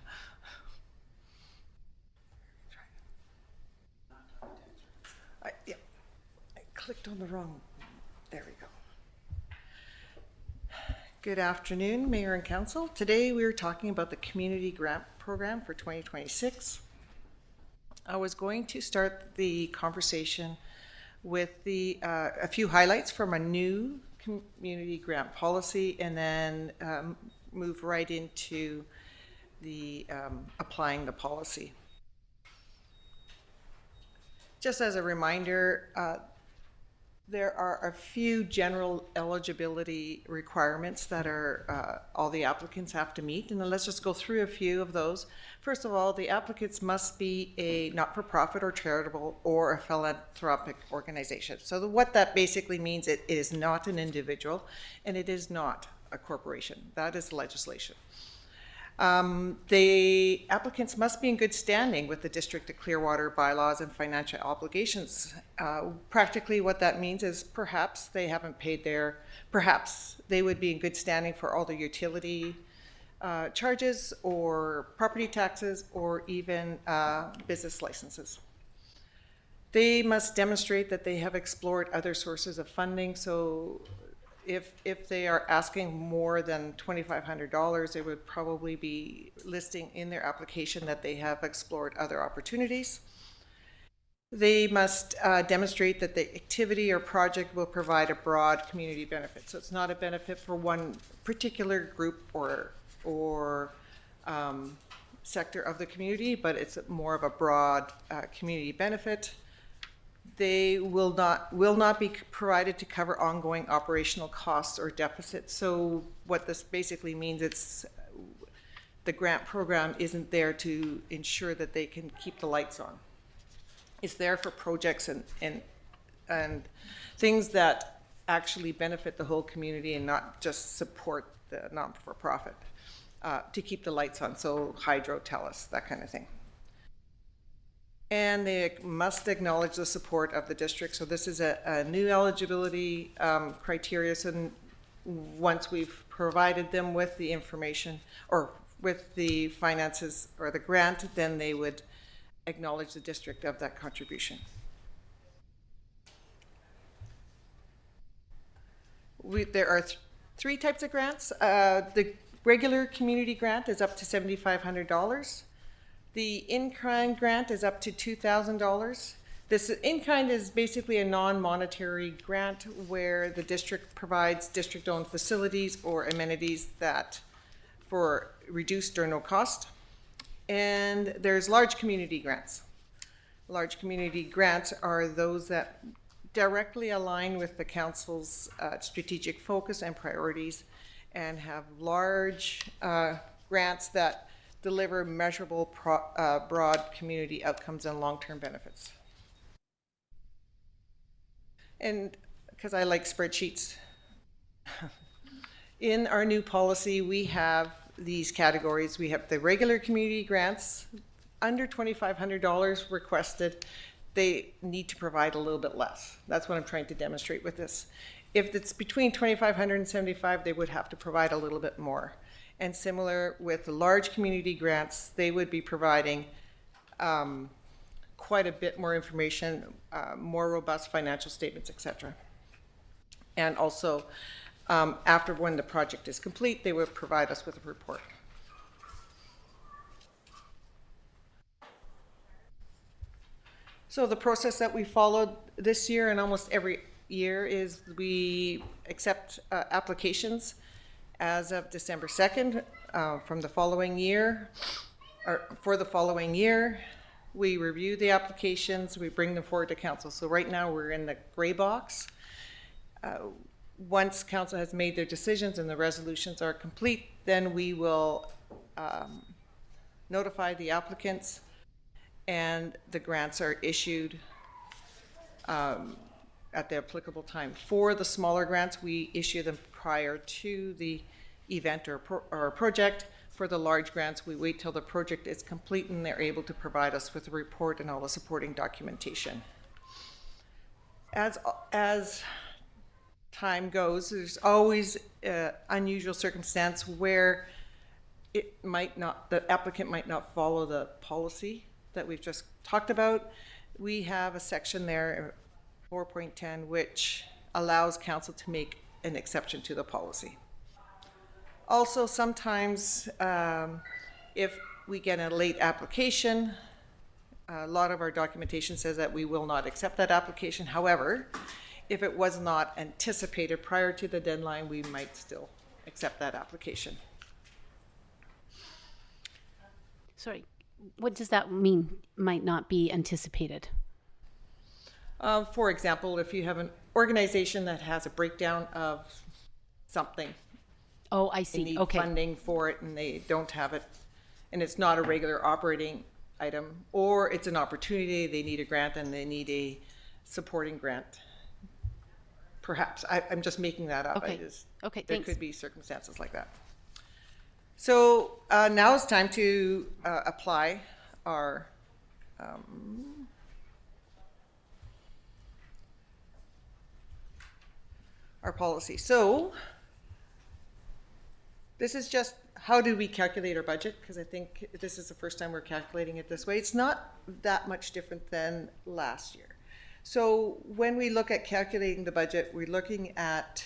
Yeah. Clicked on the wrong. There we go. Good afternoon, Mayor and Council. Today we are talking about the Community Grant Program for 2026. I was going to start the conversation with a few highlights from a new community grant policy, and then move right into the applying the policy. Just as a reminder, there are a few general eligibility requirements that are all the applicants have to meet, and then let's just go through a few of those. First of all, the applicants must be a not-for-profit or charitable or a philanthropic organization. So what that basically means, it is not an individual and it is not a corporation. That is legislation. The applicants must be in good standing with the District of Clearwater bylaws and financial obligations. Practically what that means is perhaps they haven't paid perhaps they would be in good standing for all the utility charges or property taxes or even business licenses. They must demonstrate that they have explored other sources of funding. So if they are asking more than $2,500, they would probably be listing in their application that they have explored other opportunities. They must demonstrate that the activity or project will provide a broad community benefit. So it's not a benefit for one particular group or sector of the community, but it's more of a broad community benefit. They will not be provided to cover ongoing operational costs or deficits. So what this basically means, it's the grant program isn't there to ensure that they can keep the lights on. It's there for projects and things that actually benefit the whole community and not just support the not-for-profit to keep the lights on. So hydro, TELUS, that kind of thing. And they must acknowledge the support of the district. So this is a new eligibility criteria. So once we've provided them with the information or with the finances or the grant, then they would acknowledge the district of that contribution. There are three types of grants. The regular community grant is up to $7,500. The in-kind grant is up to $2,000. This in-kind is basically a non-monetary grant where the district provides district-owned facilities or amenities that for reduced or no cost. And there's large community grants. Large community grants are those that directly align with the council's strategic focus and priorities and have large grants that deliver measurable broad community outcomes and long-term benefits. And because I like spreadsheets, in our new policy we have these categories. We have the regular community grants under $2,500 requested. they need to provide a little bit less. That's what I'm trying to demonstrate with this. If it's between 2,500 and 75, they would have to provide a little bit more. And similar with the large community grants, they would be providing quite a bit more information, more robust financial statements, etc. And also, after when the project is complete, they would provide us with a report. So the process that we followed this year and almost every year is we accept applications as of December 2nd from the following year, or for the following year. We review the applications, we bring them forward to council. So right now we're in the gray box. Once council has made their decisions and the resolutions are complete, then we will notify the applicants, and the grants are issued at the applicable time. For the smaller grants, we issue them prior to the event or project. For the large grants, we wait till the project is complete and they're able to provide us with a report and all the supporting documentation. As time goes, there's always an unusual circumstance where it might not, the applicant might not follow the policy that we've just talked about. We have a section there, 4.10, which allows council to make an exception to the policy. Also, sometimes if we get a late application, a lot of our documentation says that we will not accept that application. However, if it was not anticipated prior to the deadline, we might still accept that application. Sorry, what does that mean, might not be anticipated? For example, if you have an organization that has a breakdown of something. Oh, I They see. need Okay. funding for it and they don't have it, and it's not a regular operating item, or it's an opportunity, they need a grant and they need a supporting grant. Perhaps, I'm just making that up. Okay. Okay, There thanks. could be circumstances like that. So now it's time to apply our policy. So this is just how do we calculate our budget, because I think this is the first time we're calculating it this way. It's not that much different than last year. So when we look at calculating the budget, we're looking at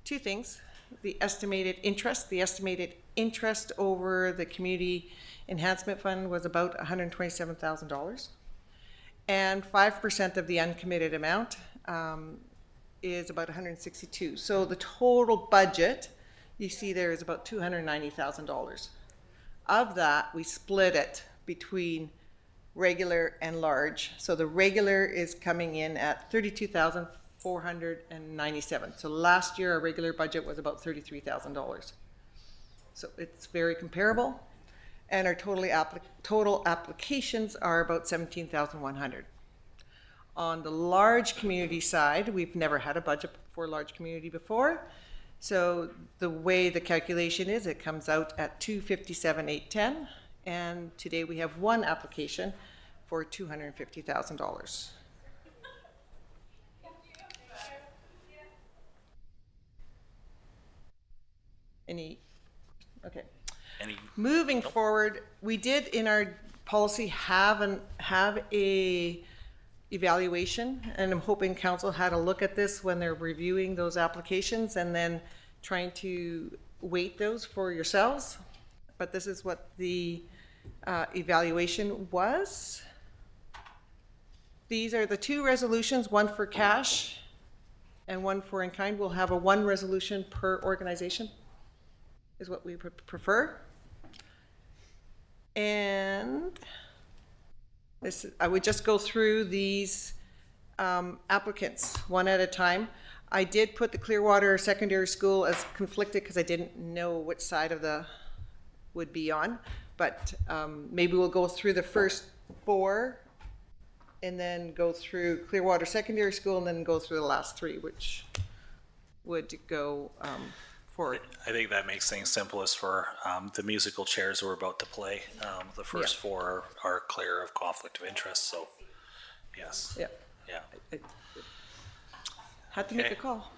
two things: the estimated interest. The estimated interest over the Community Enhancement Fund was about $127,000, and 5% of the uncommitted amount is about $162,000. So the total budget you see there is about $290,000. Of that, we split it between regular and large. So the regular is coming in at $32,497. So last year, our regular budget was about $33,000. So it's very comparable. And our total applications are about 17,100. On the large community side, we've never had a budget for large community before. So the way the calculation is, it comes out at $257,810, and today we have one application for $250,000. Okay. Moving forward, we did in our policy have a evaluation, and I'm hoping council had a look at this when they're reviewing those applications and then trying to weight those for yourselves. But this is what the evaluation was. These are the two resolutions, one for cash and one for in-kind. We'll have one resolution per organization, is what we would prefer. And I would just go through these applicants one at a time. I did put the Clearwater Secondary School as conflicted because I didn't know which side of the would be on, but maybe we'll go through the first four and then go through Clearwater Secondary School and then go through the last three, which would go forward. I think that makes things simplest for the musical chairs we're about to play. The first four are clear of conflict of interest, so Yes. Yeah. Yeah. Had to make Okay. a call.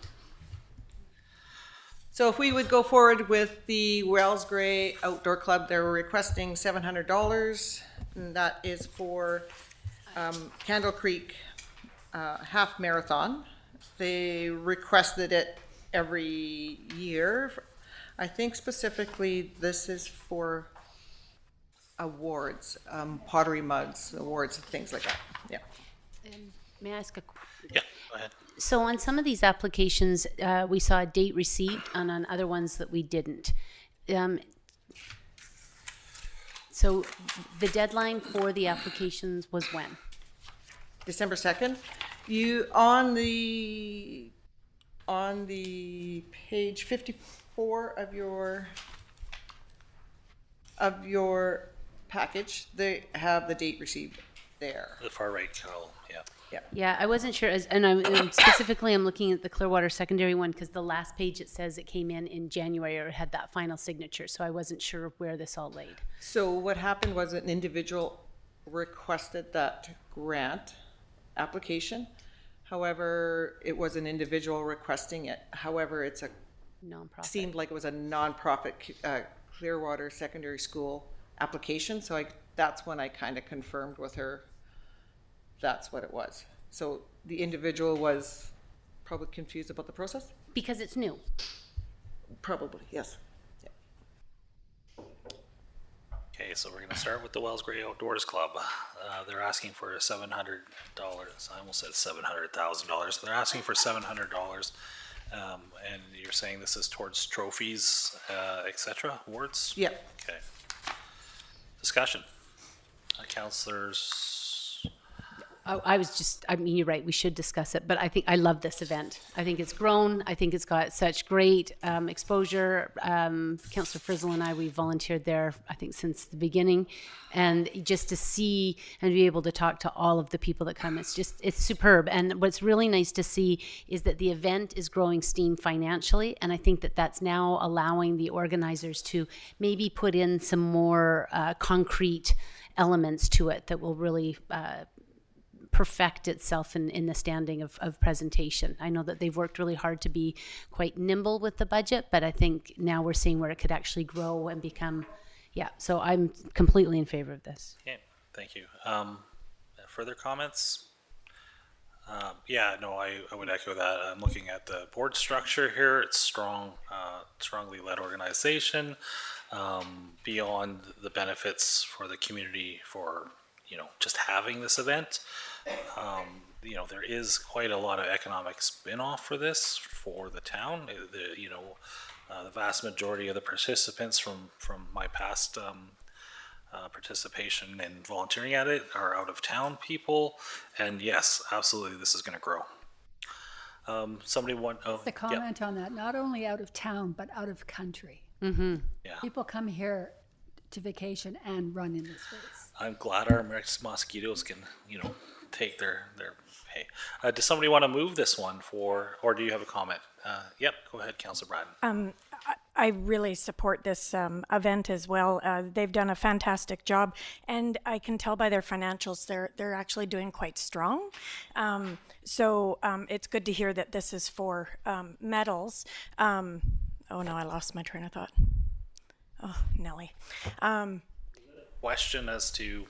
So if we would go forward with the Wells Gray Outdoor Club, they're requesting $700, and that is for Candle Creek half marathon. They requested it every year. I think specifically this is for awards, pottery mugs, awards, things like that. Yeah. May I ask a Yeah, go ahead. So on some of these applications, we saw a date received, and on other ones that we didn't. So the deadline for the applications was when? December 2nd. You, on the page 54 of your package, they have the date received there. The far right column, yeah. Yeah, I wasn't sure, and specifically I'm looking at the Clearwater secondary one because the last page it says it came in January or had that final signature, so I wasn't sure where this all laid. So what happened was an individual requested that grant application. However, it was an individual requesting it. However, it's a Nonprofit. seemed like it was a nonprofit Clearwater Secondary School application. So that's when I kind of confirmed with her that's what it was. So the individual was probably confused about the process? Because it's new. Probably, yes. Okay, so we're gonna start with the Wells Gray Outdoors Club. They're asking for $700. I almost said $700,000. They're asking for $700. And you're saying this is towards trophies, et cetera, awards? Yep. Okay. Discussion. Councilors, I mean, you're right, we should discuss it, but I think I love this event. I think it's grown. I think it's got such great exposure. Councillor Frizzle and I, we volunteered there, I think, since the beginning. And just to see and be able to talk to all of the people that come, it's superb. And what's really nice to see is that the event is growing steam financially. And I think that that's now allowing the organizers to maybe put in some more concrete elements to it that will really perfect itself in the standing of presentation. I know that they've worked really hard to be quite nimble with the budget, but I think now we're seeing where it could actually grow and become, so I'm completely in favor of this. okay, thank you. Further comments? Yeah, no, I would echo that. I'm looking at the board structure here. It's strong, strongly led organization. Beyond the benefits for the community for, just having this event. There is quite a lot of economic spin-off for this for the town. The vast majority of the participants from my past participation and volunteering at it are out of town people, and yes, absolutely, this is going to grow. Somebody want The comment on that, not only out of town, but out of country. Mm-hmm. Yeah. People come here to vacation and run in this race. I'm glad our mosquitoes can, take their pay. Does somebody want to move this one or do you have a comment? Yep, go ahead, Councillor Bratton. I really support this event as well. They've done a fantastic job, and I can tell by their financials they're actually doing quite strong. So it's good to hear that this is for medals. Oh no, I lost my train of thought. Oh, Nelly. Question as to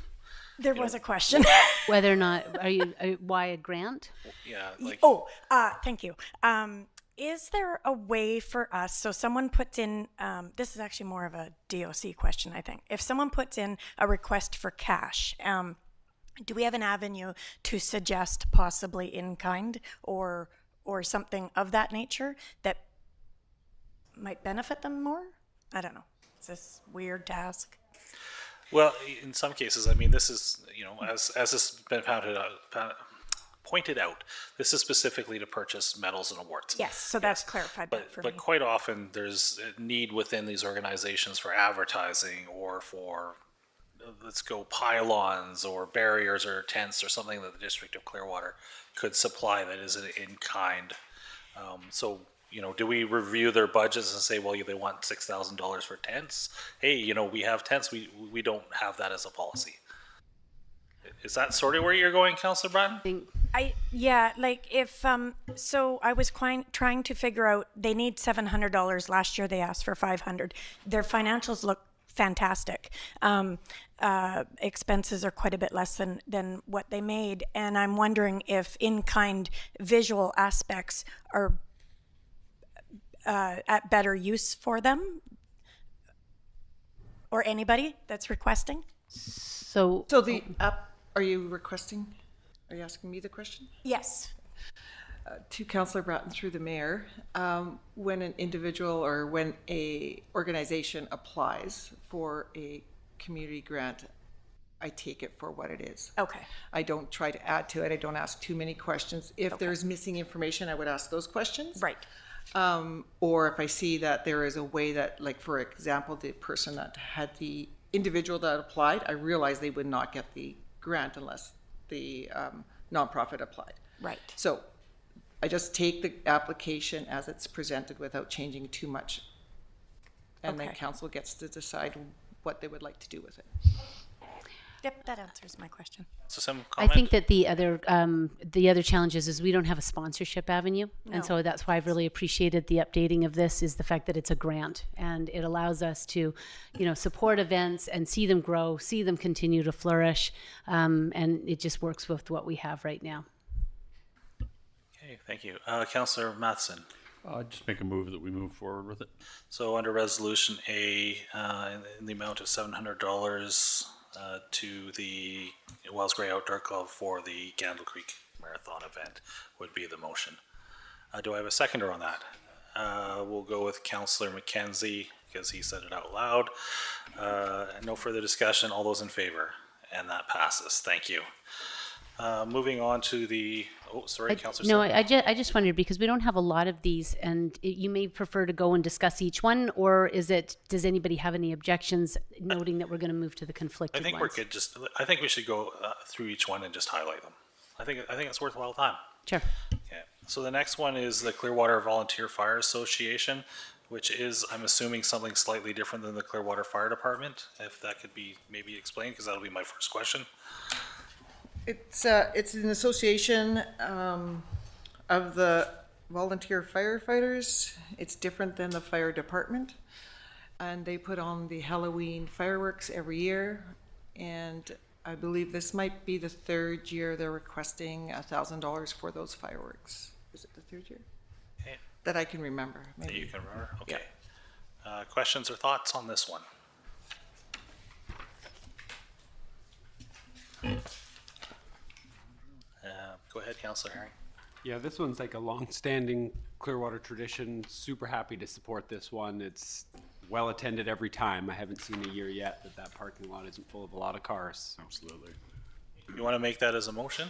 There was a question. Whether or not, why a grant? yeah, Thank you. Is there a way for us, so someone puts in, this is actually more of a DOC question, I think. If someone puts in a request for cash, do we have an avenue to suggest possibly in kind or something of that nature that might benefit them more? I don't know. It's this weird task. Well, in some cases, I mean, this is, as has been pointed out, this is specifically to purchase medals and awards. Yes, so that's clarified that for me. But quite often, there's a need within these organizations for advertising or for, let's go, pylons or barriers or tents or something that the District of Clearwater could supply that is in kind. Do we review their budgets and say, well, they want $6,000 for tents? Hey, we have tents. We don't have that as a policy. Is that sort of where you're going, Councillor Bratton? Like if so I was trying to figure out, they need $700. Last year they asked for 500. Their financials look fantastic. Expenses are quite a bit less than what they made, and I'm wondering if in-kind visual aspects are at better use for them, or anybody that's requesting. So the app, are you requesting, are you asking me the question? Yes. To Councillor Bratton through the mayor, when an individual or when a organization applies for a community grant, I take it for what it is. Okay. I don't try to add to it. I don't ask too many questions. If there's missing information, I would ask those questions. Right. Or if I see that there is a way that, like, for example, the person that had the individual that applied, I realized they would not get the grant unless the nonprofit applied. Right. So I just take the application as it's presented without changing too much. And then council gets to decide what they would like to do with it. Yep, that answers my question. So some I comment? think that the other challenges is we don't have a sponsorship avenue, and so that's why I've really appreciated the updating of this, is the fact that it's a grant and it allows us to, support events and see them grow, see them continue to flourish, and it just works with what we have right now. Okay, thank you. Councillor Matheson. I'd just make a move that we move forward with it. So under Resolution A, in the amount of $700 to the Wells Gray Outdoor Club for the Candle Creek Marathon event would be the motion. Do I have a seconder on that? We'll go with Councillor McKenzie because he said it out loud. No further discussion. All those in favor? And that passes. Thank you. Moving on to the, Councillor. No, I just wondered, because we don't have a lot of these, and you may prefer to go and discuss each one, or does anybody have any objections, noting that we're going to move to the conflicted I think ones? we're good. I think we should go through each one and just highlight them. I think it's worthwhile time. Sure. Okay. So the next one is the Clearwater Volunteer Fire Association, which is, I'm assuming, something slightly different than the Clearwater Fire Department. If that could be maybe explained, because that'll be my first question. It's an association of the volunteer firefighters. It's different than the fire department. And they put on the Halloween fireworks every year. And I believe this might be the third year they're requesting $1,000 for those fireworks. Is it the third year? Okay. That I can remember. That you can remember? Okay. Questions or thoughts on this one? Go ahead, Councillor Herring. Yeah, this one's like a long-standing Clearwater tradition. Super happy to support this one. It's well attended every time. I haven't seen a year yet that parking lot isn't full of a lot of cars. Absolutely. You want to make that as a motion?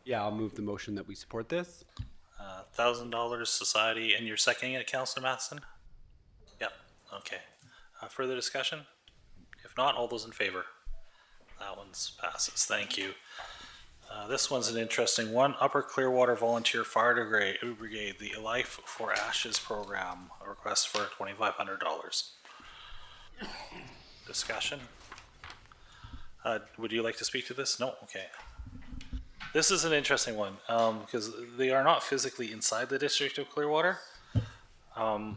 Yeah, I'll move the motion that we support this. $1,000 society, and you're seconding it, Councillor Matheson? Yep. Okay. Further discussion? If not, all those in favor? That one's passes. Thank you. This one's an interesting one. Upper Clearwater Volunteer Fire Brigade, the Life for Ashes program, a request for $2,500. Discussion? Would you like to speak to this? No? Okay. This is an interesting one because they are not physically inside the District of Clearwater. It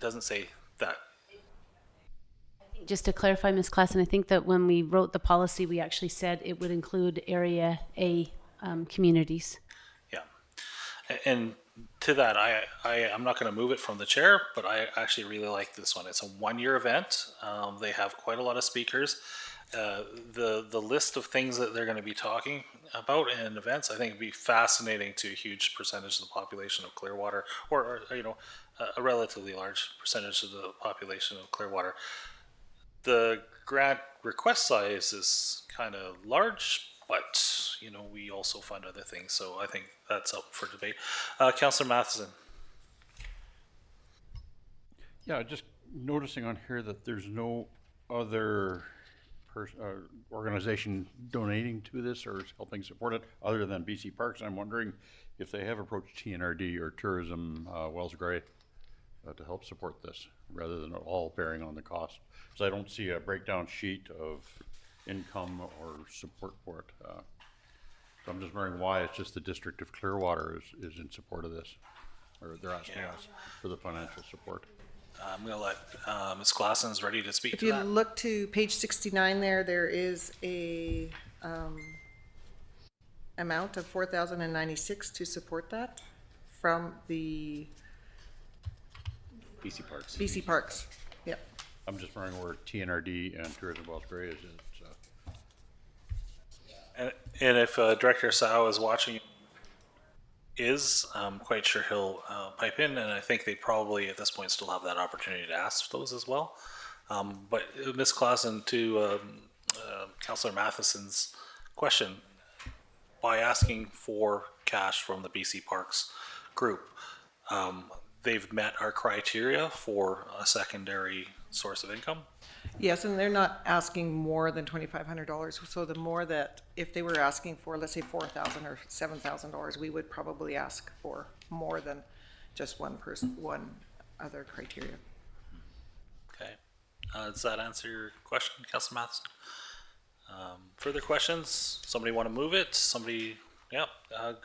doesn't say that. Just to clarify, Ms. Klassen, I think that when we wrote the policy, we actually said it would include Area A communities. Yeah. And to that, I'm not going to move it from the chair, but I actually really like this one. It's a one-year event. They have quite a lot of speakers. The list of things that they're going to be talking about in events, I think, would be fascinating to a huge percentage of the population of Clearwater, or a relatively large percentage of the population of Clearwater. The grant request size is kind of large, but we also fund other things, so I think that's up for debate. Councillor Matheson. Yeah, just noticing on here that there's no other organization donating to this or helping support it other than BC Parks. I'm wondering if they have approached TNRD or Tourism Wells Gray to help support this, rather than all bearing on the cost. So I don't see a breakdown sheet of income or support for it. So I'm just wondering why it's just the District of Clearwater is in support of this, or they're asking us for the financial support. I'm going to let Ms. Glasson's ready to speak If to you that. look to page 69 there is a amount of $4,096 to support that from the BC Parks. BC Parks. Yep. I'm just wondering where TNRD and Tourism Wells Gray is. And if Director Sao is watching, I'm quite sure he'll pipe in, and I think they probably at this point still have that opportunity to ask those as well. But Ms. Clausen, to Councillor Matheson's question, by asking for cash from the BC Parks group, they've met our criteria for a secondary source of income. Yes, and they're not asking more than $2,500. So the more that, if they were asking for, let's say $4,000 or $7,000, we would probably ask for more than just one other criteria. Okay. Does that answer your question, Councillor Matheson? Further questions? Somebody want to move it? Somebody, yeah,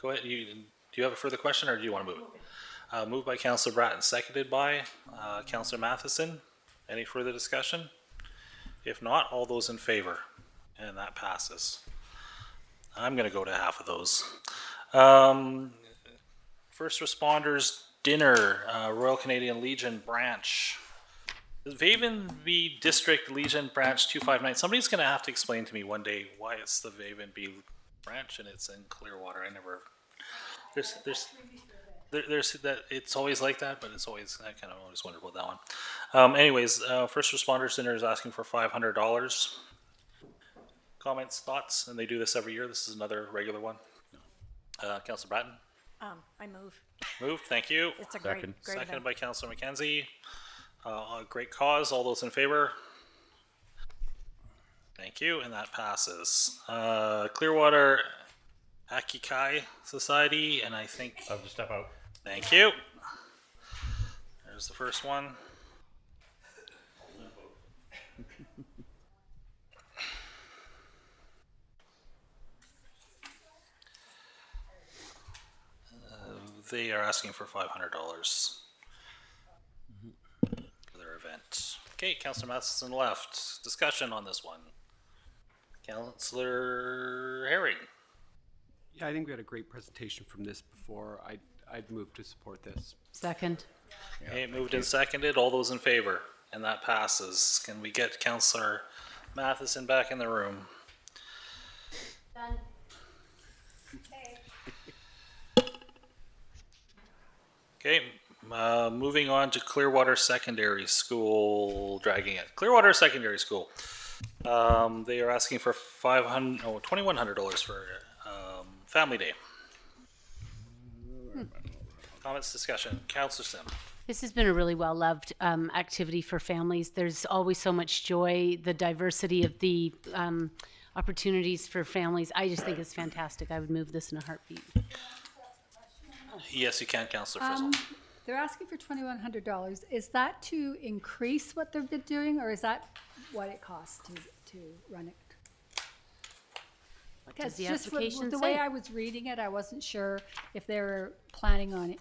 go ahead. Do you have a further question, or do you want to move it? Moved by Councillor Bratton, seconded by Councillor Matheson. Any further discussion? If not, all those in favor, and that passes. I'm going to go to half of those. First Responders Dinner, Royal Canadian Legion Branch. Vavenby District Legion Branch 259. Somebody's going to have to explain to me one day why it's the Vavenby branch and it's in Clearwater. I never. There's that. It's always like that, but it's always, I kind of always wondered about that one. Anyways, First Responders Dinner is asking for $500. Comments, thoughts, and they do this every year. This is another regular one. Councillor Bratton. I move. Moved. Thank you. It's a great Seconded event. by Councillor McKenzie. A great cause. All those in favor? Thank you, and that passes. Clearwater Akikai Society, and I think I'll just step out. Thank you. There's the first one. They are asking for $500 for their event. Okay, Councillor Matheson left. Discussion on this one. Councillor Herring. Yeah, I think we had a great presentation from this before. I'd move to support this. Second. Okay, moved and seconded. All those in favor? And that passes. Can we get Councillor Matheson back in the room? Done. Okay, moving on to Clearwater Secondary School, dragging it. Clearwater Secondary School. They are asking for $2,100 for Family Day. Comments, discussion. Councillor Sim. This has been a really well-loved activity for families. There's always so much joy, the diversity of the opportunities for families. I just think it's fantastic. I would move this in a heartbeat. Yes, you can, Councillor Frizzle. They're asking for $2,100. Is that to increase what they've been doing, or is that what it costs to run it? Does the Just application the say? way I was reading it, I wasn't sure if they were planning on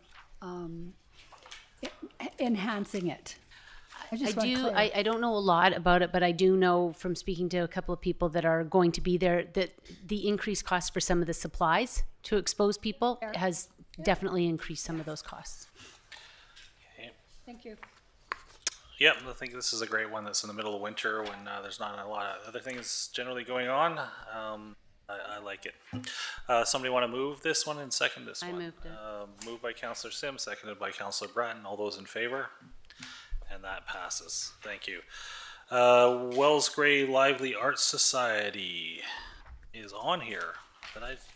enhancing it. I don't know a lot about it, but I do know from speaking to a couple of people that are going to be there that the increased cost for some of the supplies to expose people has definitely increased some of those costs. Okay. Thank you. Yep, I think this is a great one that's in the middle of winter when there's not a lot of other things generally going on. I like it. Somebody want to move this one and second this I one? moved it. Moved by Councillor Sim, seconded by Councillor Bratton. All those in favor? And that passes. Thank you. Wells Gray Lively Arts Society is on here.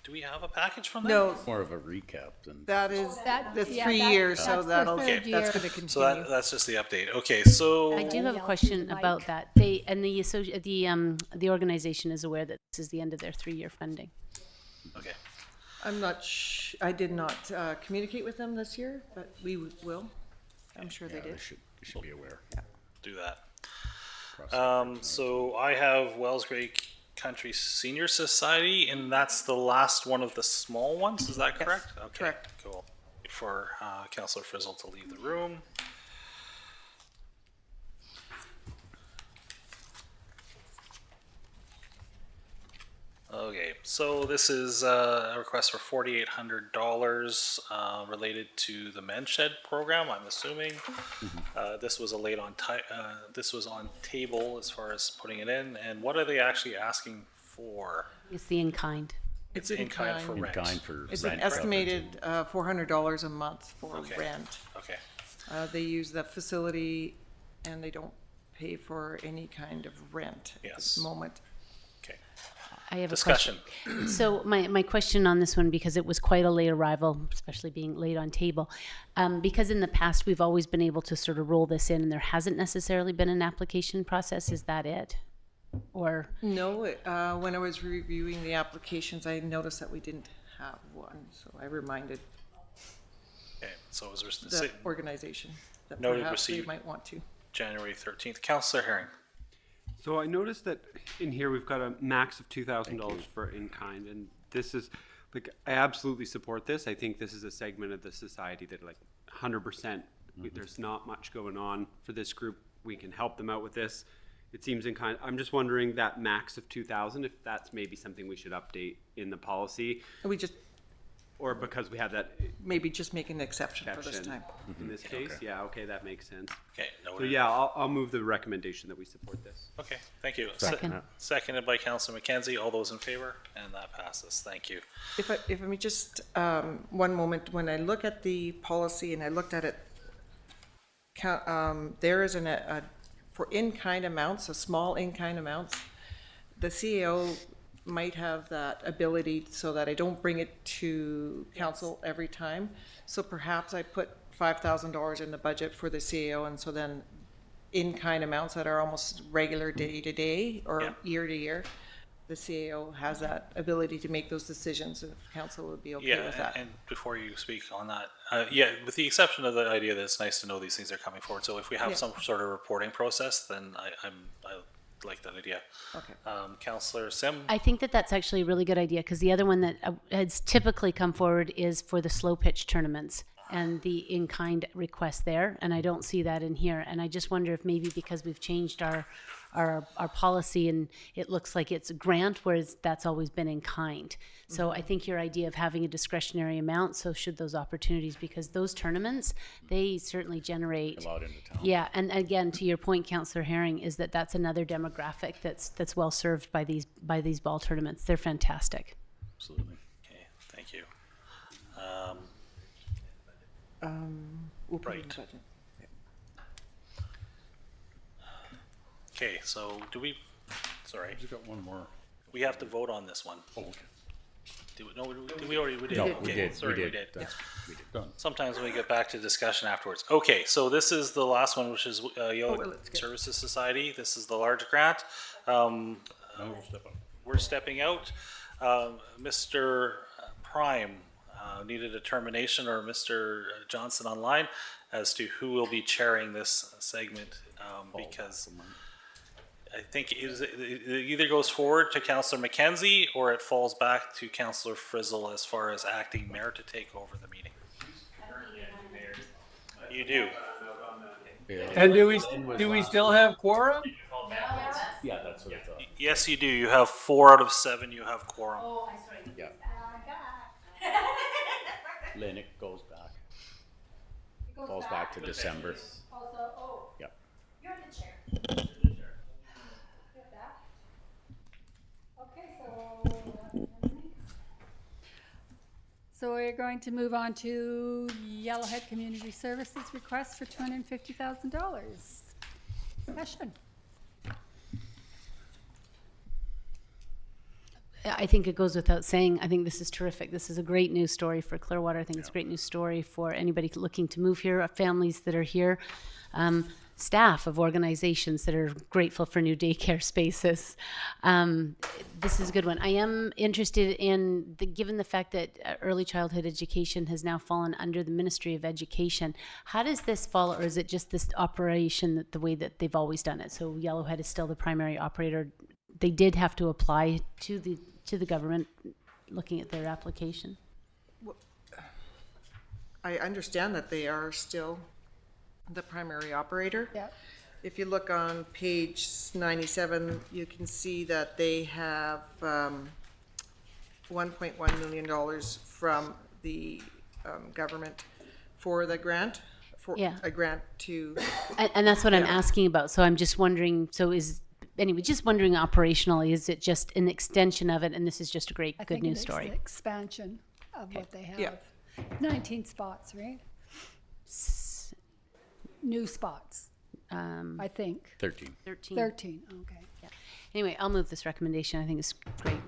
Do we have a package from them? No, More of a recap than. that is the yeah, 3 years, so that's the that'll, third that's year. going to continue. So that's just the update. Okay, so I do have a Yell question through the about mic. that. The organization is aware that this is the end of their 3-year funding. okay. I'm not I did not communicate with them this year, but we will. I'm sure they Yeah, did. they should be aware. Do that. So I have Wells Gray Country Senior Society, and that's the last one of the small ones, is that correct? Okay, correct. cool. For Councillor Frizzle to leave the room. Okay, so this is a request for $4,800 related to the MenShed program, I'm assuming. This was this was on table as far as putting it in, and what are they actually asking for? It's the in-kind. It's in kind for rent. It's an estimated $400 a month for Okay. rent. Okay, They use the facility and they don't pay for any kind of rent at Yes. this moment. okay. I have Discussion. a question. So my question on this one, because it was quite a late arrival, especially being late on table, because in the past we've always been able to sort of roll this in and there hasn't necessarily been an application process, is that it? Or? No, when I was reviewing the applications, I noticed that we didn't have one, so I reminded Okay, so it was the organization that Noted perhaps they receipt. might want to. January 13th. Councillor Herring. So I noticed that in here we've got a max of $2,000 for in-kind, and this is, like, I absolutely support this. I think this is a segment of the society that, like, 100%, there's not much going on for this group. We can help them out with this. It seems in kind. I'm just wondering that max of 2,000, if that's maybe something we should update in the policy, We just, or because we have that maybe just make an exception for this exception time. in this case. Yeah, okay, that makes sense. Okay, So noted. yeah, I'll move the recommendation that we support this. Okay, thank you. Second. Seconded by Councillor McKenzie. All those in favor? And that passes. Thank you. If I may just, one moment, when I look at the policy and I looked at it, there is for in-kind amounts, so small in-kind amounts, the CAO might have that ability so that I don't bring it to council every time. So perhaps I put $5,000 in the budget for the CAO, and so then in-kind amounts that are almost regular day to day or year to year, the CAO has that ability to make those decisions, if council would be okay with that. And before you speak on that, with the exception of the idea that it's nice to know these things are coming forward. So if we have some sort of reporting process, then I like that idea. Okay. Councillor Sim. I think that that's actually a really good idea, because the other one that has typically come forward is for the slow pitch tournaments and the in-kind request there, and I don't see that in here. And I just wonder if maybe because we've changed our policy and it looks like it's a grant, whereas that's always been in kind. So I think your idea of having a discretionary amount, so should those opportunities, because those tournaments, they certainly generate. Allowed into town. Yeah, and again, to your point, Councillor Herring, is that that's another demographic that's well served by these ball tournaments. They're fantastic. Absolutely. Okay, thank you. We'll put it in Right. the budget. Okay, so sorry, We've got one more. we have to vote on this one. Oh, okay. Did we already? We did. No, Okay, we did. Sorry, we we did. did. We did. Done. Sometimes we get back to discussion afterwards. Okay, so this is the last one, which is Yellow well, let's get- Services Society. This is the large grant. Now we'll step up. We're stepping out. Mr. Prime needed a termination, or Mr. Johnson online, as to who will be chairing this segment, because I think it either goes forward to Councillor McKenzie or it falls back to Councillor Frizzle as far as acting mayor to take over the meeting. You do. And do we still have quorum? Yeah, that's what I thought. Yes, you do. You have 4 out of 7. You have quorum. Yeah. Linux goes back. Falls back to December. Yep. You're the chair. Okay, so we're going to move on to Yellowhead Community Services request for $250,000. Discussion. I think it goes without saying, I think this is terrific. This is a great news story for Clearwater. I think it's a great news story for anybody looking to move here, families that are here, staff of organizations that are grateful for new daycare spaces. This is a good one. I am interested in, given the fact that early childhood education has now fallen under the Ministry of Education, how does this fall, or is it just this operation that the way that they've always done it? So Yellowhead is still the primary operator. they did have to apply to the government, looking at their application. I understand that they are still the primary operator. Yeah. If you look on page 97, you can see that they have $1.1 million from the government for the grant, for Yeah. a grant to, And that's what I'm Yeah. asking about. So I'm just wondering, just wondering operationally, is it just an extension of it, and this is just a great, I good think news it's story? the expansion of what they have. Yeah. 19 spots, right? New spots, I think. 13. 13, okay. Anyway, I'll move this recommendation. I think it's great.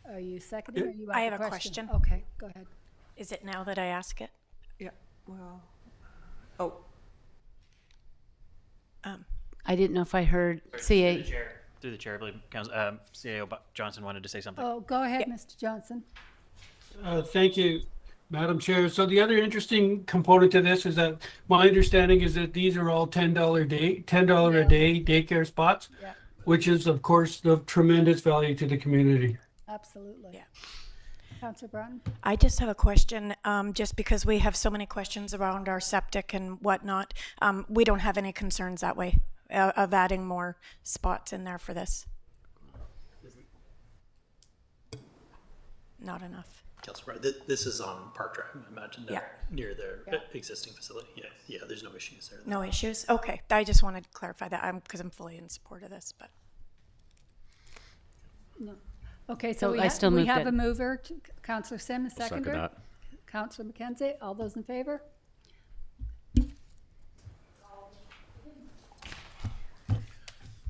Are you seconding or you I have have a question. Okay, go ahead. Is it now that I ask it? yeah, well, oh, I didn't know if I heard CA. Through the chair, I believe CAO Johnson wanted to say something. Oh, go ahead, Mr. Johnson. Thank you, Madam Chair. So the other interesting component to this is that my understanding is that these are all $10 a day daycare spots, Yeah. which is of course of tremendous value to the community. Absolutely. Yeah. Councillor Bratton? I just have a question, just because we have so many questions around our septic and whatnot. We don't have any concerns that way of adding more spots in there for this. Not enough. Councilor Brown, this is on Park Drive, I imagine, Yeah. near their Yeah. existing facility. Yeah, there's no issues there. No issues? Okay, I just wanted to clarify that, because I'm fully in support of this, but. No. Okay, So so I still we moved have it. a mover, Councillor Sim, a Second seconder. that. Councillor McKenzie, all those in favor?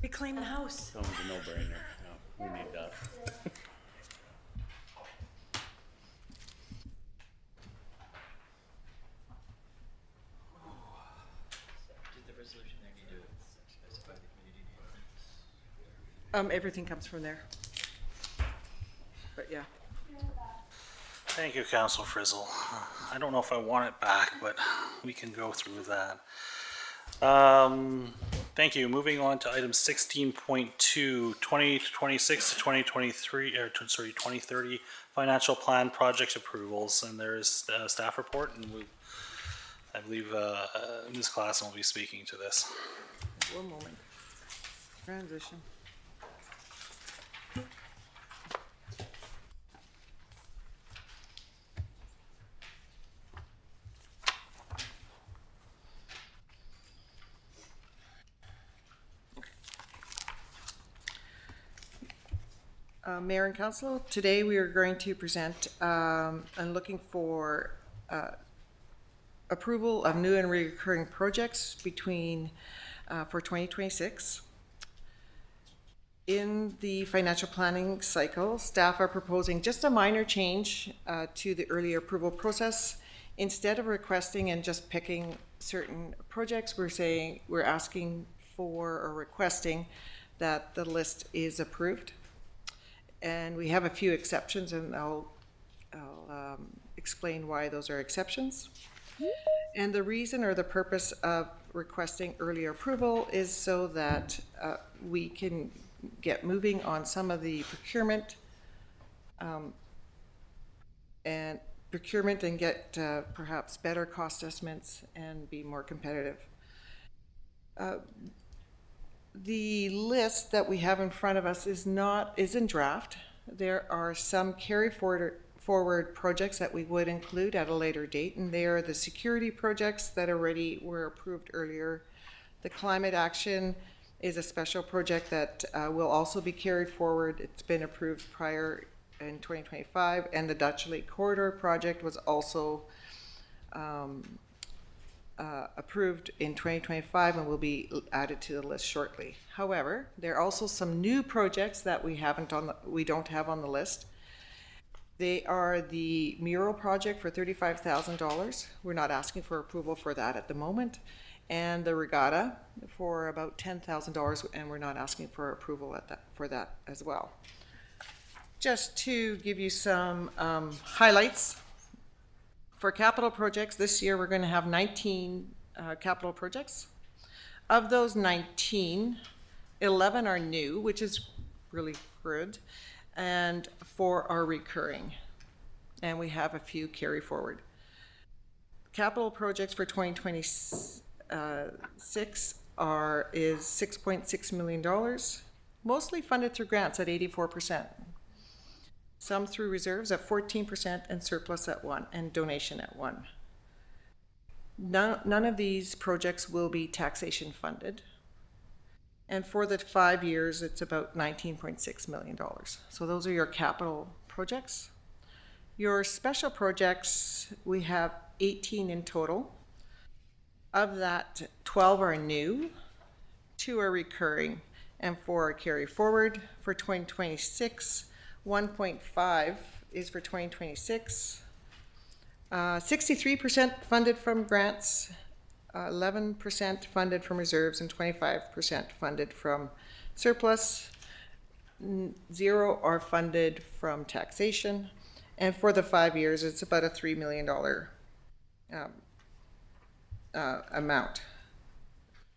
Reclaim the house. That was a no-brainer. No, we need that. Did the resolution there need to specify the community everything comes from there. But yeah. Thank you, Council Frizzle. I don't know if I want it back, but we can go through that. Thank you. Moving on to item 16.2, 2026 to 2023, or sorry, 2030 financial plan project approvals. And there is a staff report, and I believe Ms. Klassen will be speaking to this. One moment. Transition. Mayor and Council, today we are going to present and looking for approval of new and recurring projects between for 2026. In the financial planning cycle, staff are proposing just a minor change to the earlier approval process. Instead of requesting and just picking certain projects, we're asking for or requesting that the list is approved. And we have a few exceptions, and I'll explain why those are exceptions. And the reason or the purpose of requesting earlier approval is so that we can get moving on some of the procurement and get perhaps better cost estimates and be more competitive. The list that we have in front of us is in draft. There are some carry forward projects that we would include at a later date, and they are the security projects that already were approved earlier. The climate action is a special project that will also be carried forward. It's been approved prior in 2025, and the Dutch Lake Corridor project was also approved in 2025 and will be added to the list shortly. However, there are also some new projects that we don't have on the list. They are the mural project for $35,000. We're not asking for approval for that at the moment. And the regatta for about $10,000, and we're not asking for approval for that as well. Just to give you some highlights. For capital projects, this year we're going to have 19 capital projects. Of those 19, 11 are new, which is really good, and 4 are recurring. And we have a few carry forward. Capital projects for 2026 is $6.6 million, mostly funded through grants at 84%. Some through reserves at 14% and surplus at 1%, and donation at 1%. None of these projects will be taxation funded. And for the 5 years, it's about $19.6 million. So those are your capital projects. Your special projects, we have 18 in total. Of that, 12 are new, 2 are recurring, and 4 are carry forward. For 2026, 1.5 is for 2026. 63% funded from grants, 11% funded from reserves, and 25% funded from surplus. 0 are funded from taxation. And for the 5 years, it's about a $3 million amount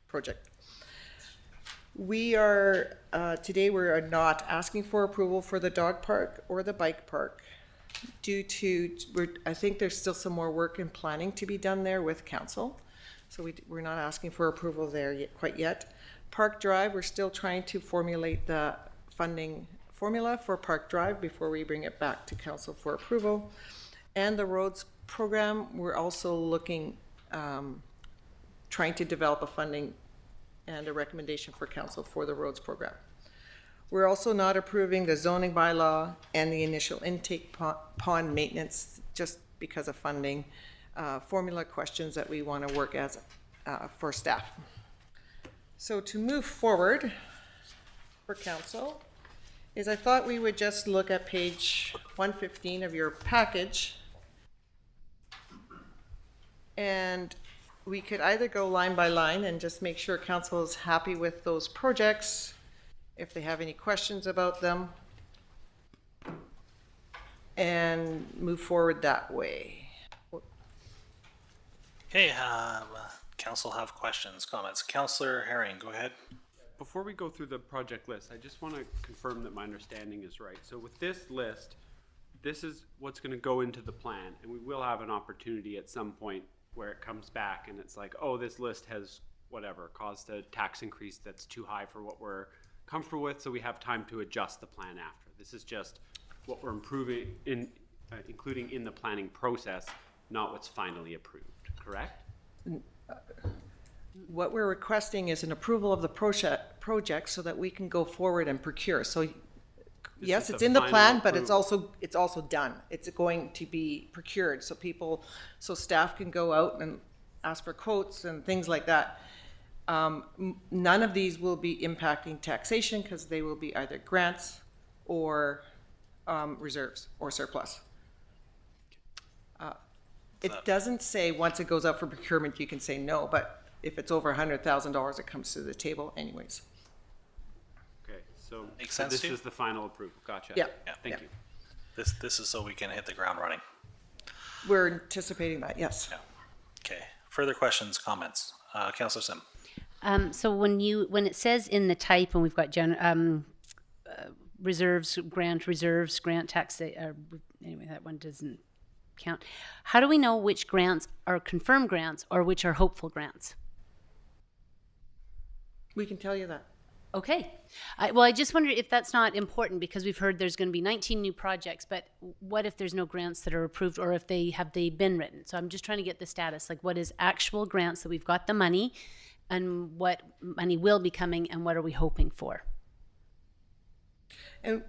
project. We are, today we are not asking for approval for the dog park or the bike park due to, I think there's still some more work and planning to be done there with council. So we're not asking for approval there yet, quite yet. Park Drive, we're still trying to formulate the funding formula for Park Drive before we bring it back to council for approval. And the roads program, we're also looking, trying to develop a funding and a recommendation for council for the roads program. We're also not approving the zoning bylaw and the initial intake pond maintenance just because of funding, formula questions that we want to work as for staff. So to move forward for council is I thought we would just look at page 115 of your package, and we could either go line by line and just make sure council is happy with those projects, if they have any questions about them, and move forward that way. Okay, council have questions, comments. Councillor Herring, go ahead. Before we go through the project list, I just want to confirm that my understanding is right. So with this list, this is what's going to go into the plan, and we will have an opportunity at some point where it comes back and it's like, oh, this list has whatever caused a tax increase that's too high for what we're comfortable with, so we have time to adjust the plan after. This is just what we're improving in, including in the planning process, not what's finally approved, correct? What we're requesting is an approval of the project so that we can go forward and procure. So yes, it's in the plan, but it's also done. It's going to be procured so staff can go out and ask for quotes and things like that. None of these will be impacting taxation because they will be either grants or reserves or surplus. It doesn't say once it goes up for procurement you can say no, but if it's over $100,000, it comes to the table anyways. Okay, so Makes sense this to you? is the final approval. Gotcha. Yeah. Thank you. This is so we can hit the ground running. We're anticipating that, yes. Yeah. Okay. Further questions, comments? Councillor Sim. So when it says in the type, and we've got reserves, grant tax, anyway, that one doesn't count. How do we know which grants are confirmed grants or which are hopeful grants? We can tell you that. Okay. I just wonder if that's not important because we've heard there's going to be 19 new projects, but what if there's no grants that are approved or if they been written? So I'm just trying to get the status, like what is actual grants that we've got the money and what money will be coming and what are we hoping for? And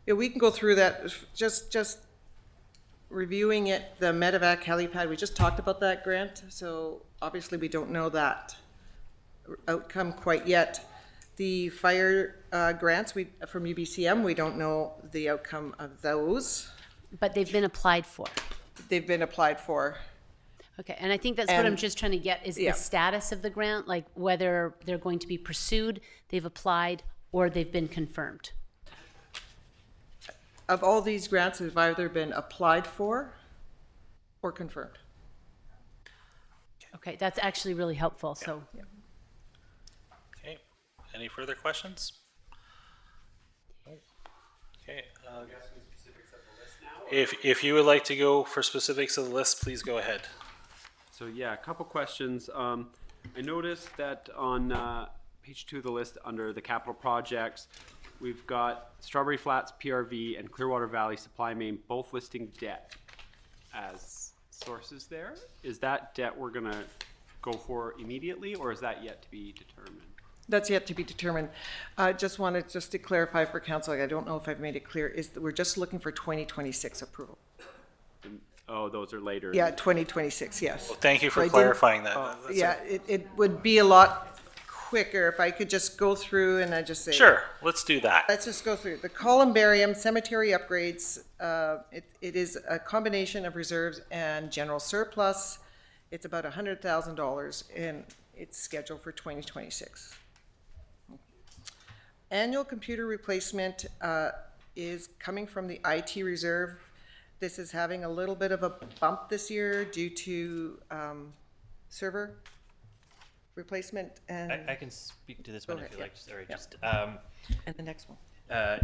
yeah, we can go through that. Just reviewing it, the Medevac helipad, we just talked about that grant, so obviously we don't know that outcome quite yet. The fire grants from UBCM, we don't know the outcome of those. But they've been applied for. They've been applied for. Okay, and I think that's what I'm just trying to get is the status of the grant, like whether they're going to be pursued, they've applied, or they've been confirmed. Of all these grants, have either been applied for or confirmed. Okay, that's actually really helpful, so. Okay. Any further questions? Okay. If you would like to go for specifics of the list, please go ahead. So yeah, a couple questions. I noticed that on page 2 of the list under the capital projects, we've got Strawberry Flats, PRV, and Clearwater Valley Supply Main both listing debt as sources there. Is that debt we're gonna go for immediately, or is that yet to be determined? That's yet to be determined. Just wanted to clarify for council, I don't know if I've made it clear, is that we're just looking for 2026 approval. Oh, those are later. Yeah, 2026, yes. Well, thank you So for I didn't- clarifying that. That's Yeah, it would be a lot quicker if I could just go through and I just say. Sure, let's do that. Let's just go through. The columbarium cemetery upgrades, it is a combination of reserves and general surplus. It's about $100,000 and it's scheduled for 2026. Annual computer replacement is coming from the IT reserve. This is having a little bit of a bump this year due to server replacement and. I can speak to this Go one if ahead, you like. yeah. Sorry, Yeah. just And the next one.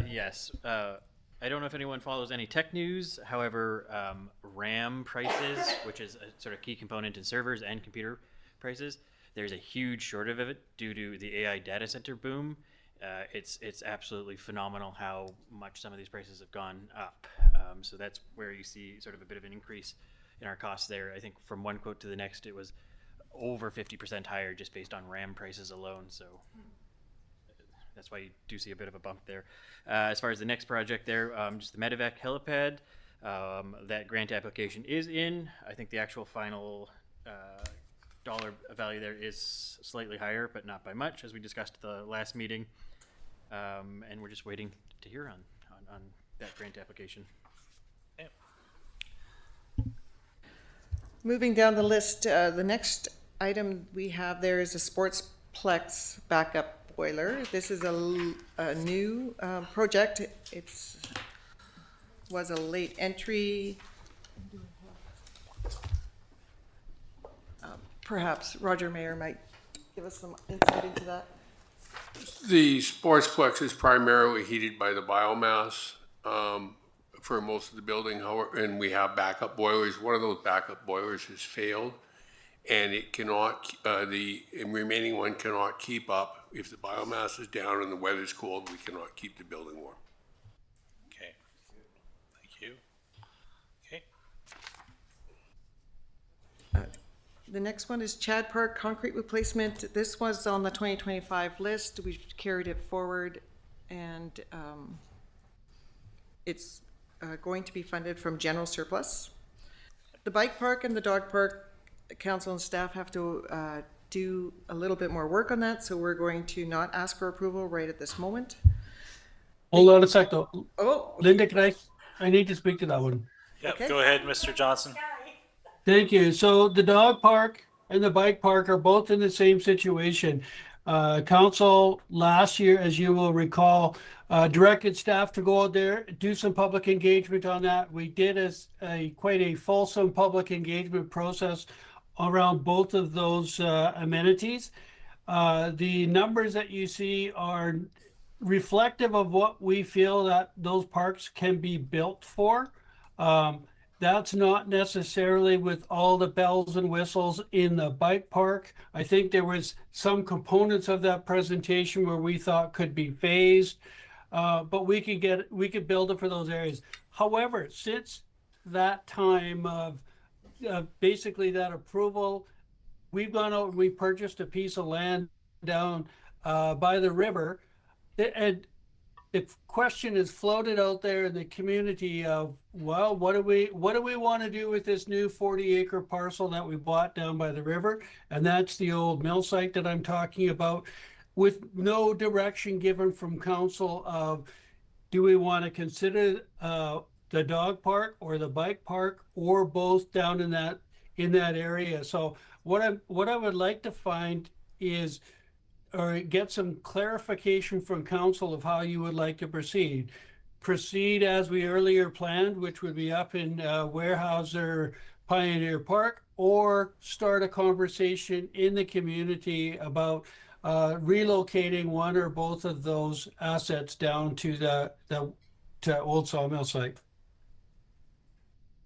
yes. I don't know if anyone follows any tech news. However, RAM prices, which is a sort of key component in servers and computer prices, there's a huge shortage of it due to the AI data center boom. It's absolutely phenomenal how much some of these prices have gone up. So that's where you see sort of a bit of an increase in our costs there. I think from one quote to the next, it was over 50% higher just based on RAM prices alone. So that's why you do see a bit of a bump there. As far as the next project there, just the Medevac helipad, that grant application is in. I think the actual final dollar value there is slightly higher, but not by much, as we discussed at the last meeting. And we're just waiting to hear on that grant application. Okay. Moving down the list, the next item we have there is a Sportsplex backup boiler. This is a new project. It's was a late entry. Perhaps Roger Mayer might give us some insight into that. The Sportsplex is primarily heated by the biomass for most of the building, however, and we have backup boilers. One of those backup boilers has failed, and it cannot, the remaining one cannot keep up. If the biomass is down and the weather's cold, we cannot keep the building warm. Okay. Thank you. Okay. The next one is Chad Park concrete replacement. This was on the 2025 list. We've carried it forward, and it's going to be funded from general surplus. The bike park and the dog park, council and staff have to do a little bit more work on that, so we're going to not ask for approval right at this moment. Hold on a sec though. Oh, Linda, I need to speak to that one. Yep, Okay. go ahead, Mr. Johnson. Thank you. So the dog park and the bike park are both in the same situation. Council last year, as you will recall, directed staff to go out there, do some public engagement on that. We did quite a fulsome public engagement process around both of those amenities. The numbers that you see are reflective of what we feel that those parks can be built for. That's not necessarily with all the bells and whistles in the bike park. I think there was some components of that presentation where we thought could be phased, but we could build it for those areas. However, since that time of basically that approval, we've gone out and we purchased a piece of land down by the river, and the question is floated out there in the community of, well, what do we want to do with this new 40-acre parcel that we bought down by the river? And that's the old mill site that I'm talking about, with no direction given from council of, do we want to consider the dog park or the bike park or both down in that area? So what I would like to find is, or get some clarification from council of how you would like to proceed. Proceed as we earlier planned, which would be up in Weyerhaeuser Pioneer Park, or start a conversation in the community about relocating one or both of those assets down to to Old Sawmill site.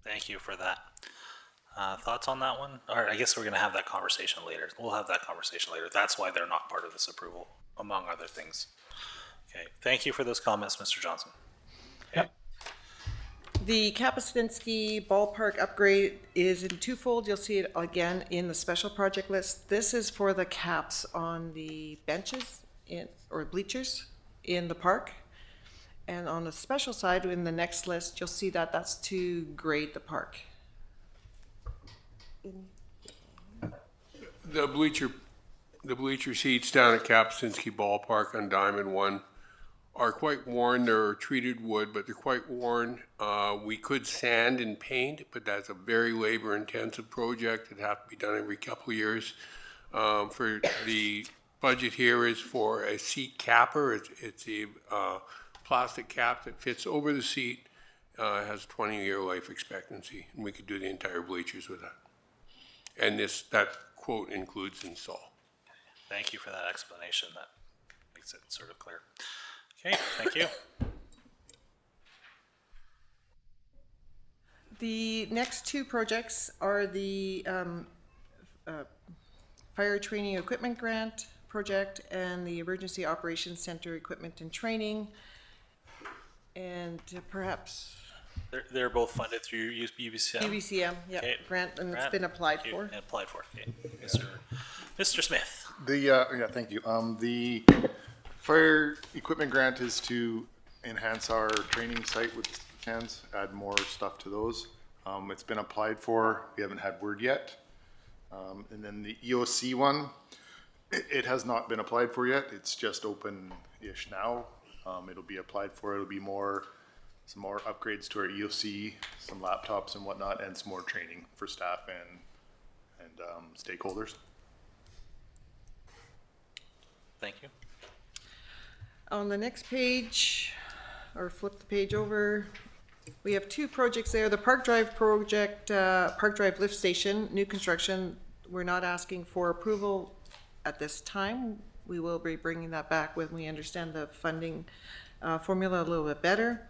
Thank you for that. Thoughts on that one? Or I guess we're going to have that conversation later. We'll have that conversation later. That's why they're not part of this approval, among other things. Okay. Thank you for those comments, Mr. Johnson. Yep. The Kapuscinski ballpark upgrade is in twofold. You'll see it again in the special project list. This is for the caps on the benches or bleachers in the park. And on the special side, in the next list, you'll see that that's to grade the park. The bleacher seats down at Kapuscinski Ballpark on Diamond One are quite worn. They're treated wood, but they're quite worn. We could sand and paint, but that's a very labor-intensive project. It'd have to be done every couple of years. For the budget here is for a seat capper. It's a plastic cap that fits over the seat. It has 20-year life expectancy, and we could do the entire bleachers with that. And that quote includes install. Thank you for that explanation. That makes it sort of clear. Okay, thank you. The next two projects are the Fire Training Equipment Grant project and the Emergency Operations Center Equipment and Training. And perhaps They're both funded through UBCM. UBCM, yeah, Okay. grant, and it's Grant. been applied Thank you. for. And applied for. Okay, Mr. Smith. Yeah, thank you. The fire equipment grant is to enhance our training site with cans, add more stuff to those. It's been applied for. We haven't had word yet. And then the EOC one, it has not been applied for yet. It's just open-ish now. It'll be applied for. It'll be some more upgrades to our EOC, some laptops and whatnot, and some more training for staff and stakeholders. Thank you. On the next page, or flip the page over, we have two projects there. The Park Drive project, Park Drive lift station, new construction. We're not asking for approval at this time. We will be bringing that back when we understand the funding formula a little bit better.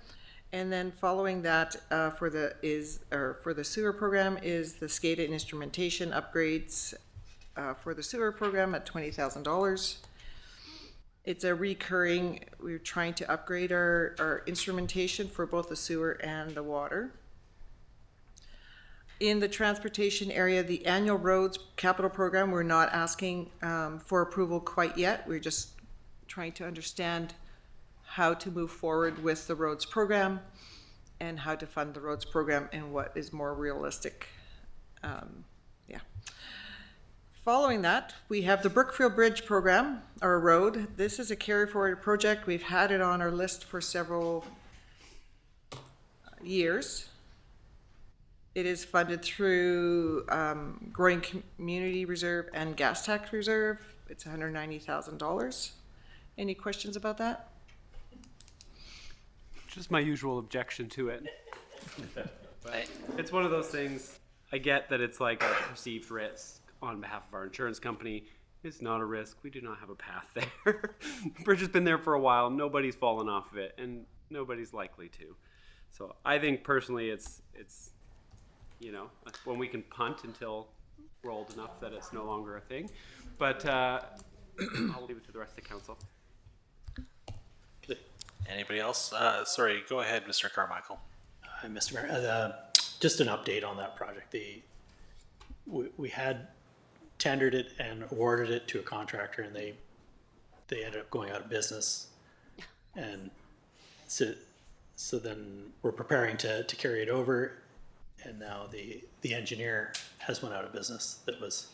And then following that, for the sewer program is the SCADA and instrumentation upgrades for the sewer program at $20,000. It's a recurring, we're trying to upgrade our instrumentation for both the sewer and the water. In the transportation area, the annual roads capital program, we're not asking for approval quite yet. We're just trying to understand how to move forward with the roads program and how to fund the roads program and what is more realistic. Following that, we have the Brookfield Bridge program, or road. This is a carry forward project. We've had it on our list for several years. It is funded through Growing Community Reserve and Gas Tax Reserve. It's $190,000. Any questions about that? Just my usual objection to it. But it's one of those things, I get that it's like a perceived risk on behalf of our insurance company. It's not a risk. We do not have a path there. The bridge has been there for a while. Nobody's fallen off of it, and nobody's likely to. So I think personally it's when we can punt until we're old enough that it's no longer a thing. But I'll leave it to the rest of the council. Anybody else? Sorry, go ahead, Mr. Carmichael. Hi, Mr. Mayor. Just an update on that project. We had tendered it and awarded it to a contractor, and they ended up going out of business. And so then we're preparing to carry it over, and now the engineer has went out of business. That was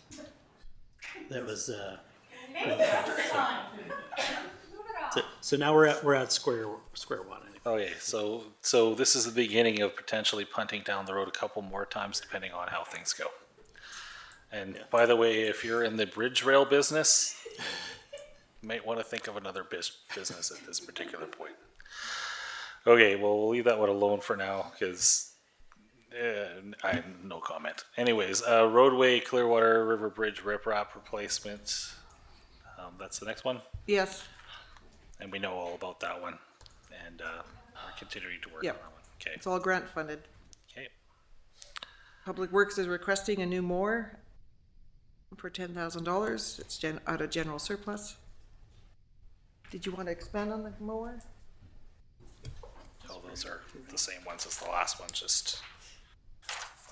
so now we're at square one. Okay, so this is the beginning of potentially punting down the road a couple more times, depending on how things go. And by the way, if you're in the bridge rail business, you might want to think of another business at this particular point. Okay, well, we'll leave that one alone for now because I have no comment. Anyways, roadway Clearwater River Bridge riprap replacement. That's the next one, Yes, and we know all about that one, and we're continuing to work on Yep. that one. Okay. it's all grant funded. Okay. Public Works is requesting a new mower for $10,000. It's out of general surplus. Did you want to expand on the mower? Oh, those are the same ones as the last one. Just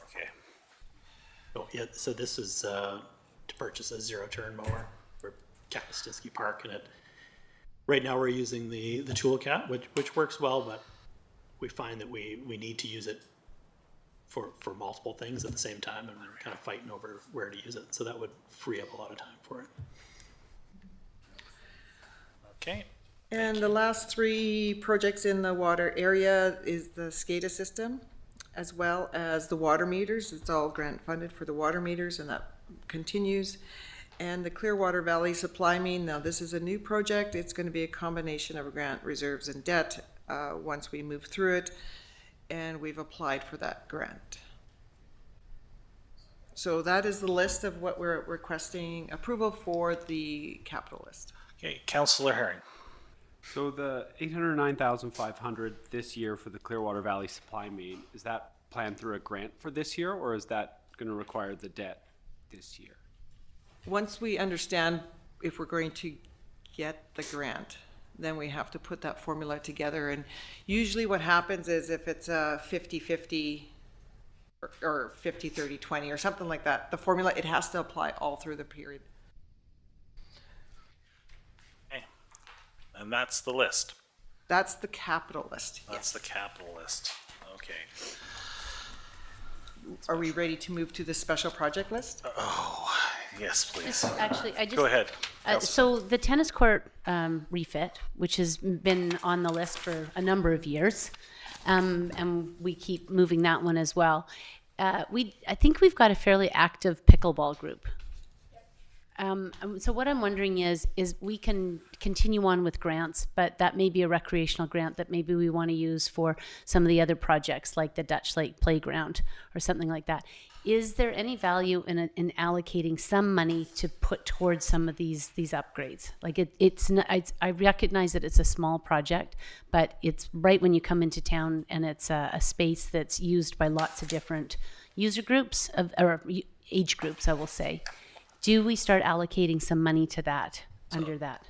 okay. Oh, yeah, so this is to purchase a zero-turn mower for Kapustinsky Park, and right now we're using the Toolcat, which works well, but we find that we need to use it for multiple things at the same time, and we're kind of fighting over where to use it, so that would free up a lot of time for it. Okay. And the last three projects in the water area is the SCADA system, as well as the water meters. It's all grant funded for the water meters, and that continues. And the Clearwater Valley Supply Main, now this is a new project. It's going to be a combination of grant reserves and debt once we move through it, and we've applied for that grant. So that is the list of what we're requesting approval for the capital list. Okay, Councillor Herring. So the 809,500 this year for the Clearwater Valley Supply Main, is that planned through a grant for this year, or is that going to require the debt this year? Once we understand if we're going to get the grant, then we have to put that formula together. And usually what happens is if it's a 50-50 or 50-30-20 or something like that, the formula, it has to apply all through the period. Okay. And that's the list. That's the capital list. That's the capital list. Okay. Are we ready to move to the special project list? Oh, yes, please. Actually, I just Go ahead. So the tennis court refit, which has been on the list for a number of years, and we keep moving that one as well. I think we've got a fairly active pickleball group. So what I'm wondering is we can continue on with grants, but that may be a recreational grant that maybe we want to use for some of the other projects like the Dutch Lake Playground or something like that. Is there any value in allocating some money to put towards some of these upgrades? Like I recognize that it's a small project, but it's right when you come into town, and it's a space that's used by lots of different user groups or age groups, I will say. Do we start allocating some money to that under that?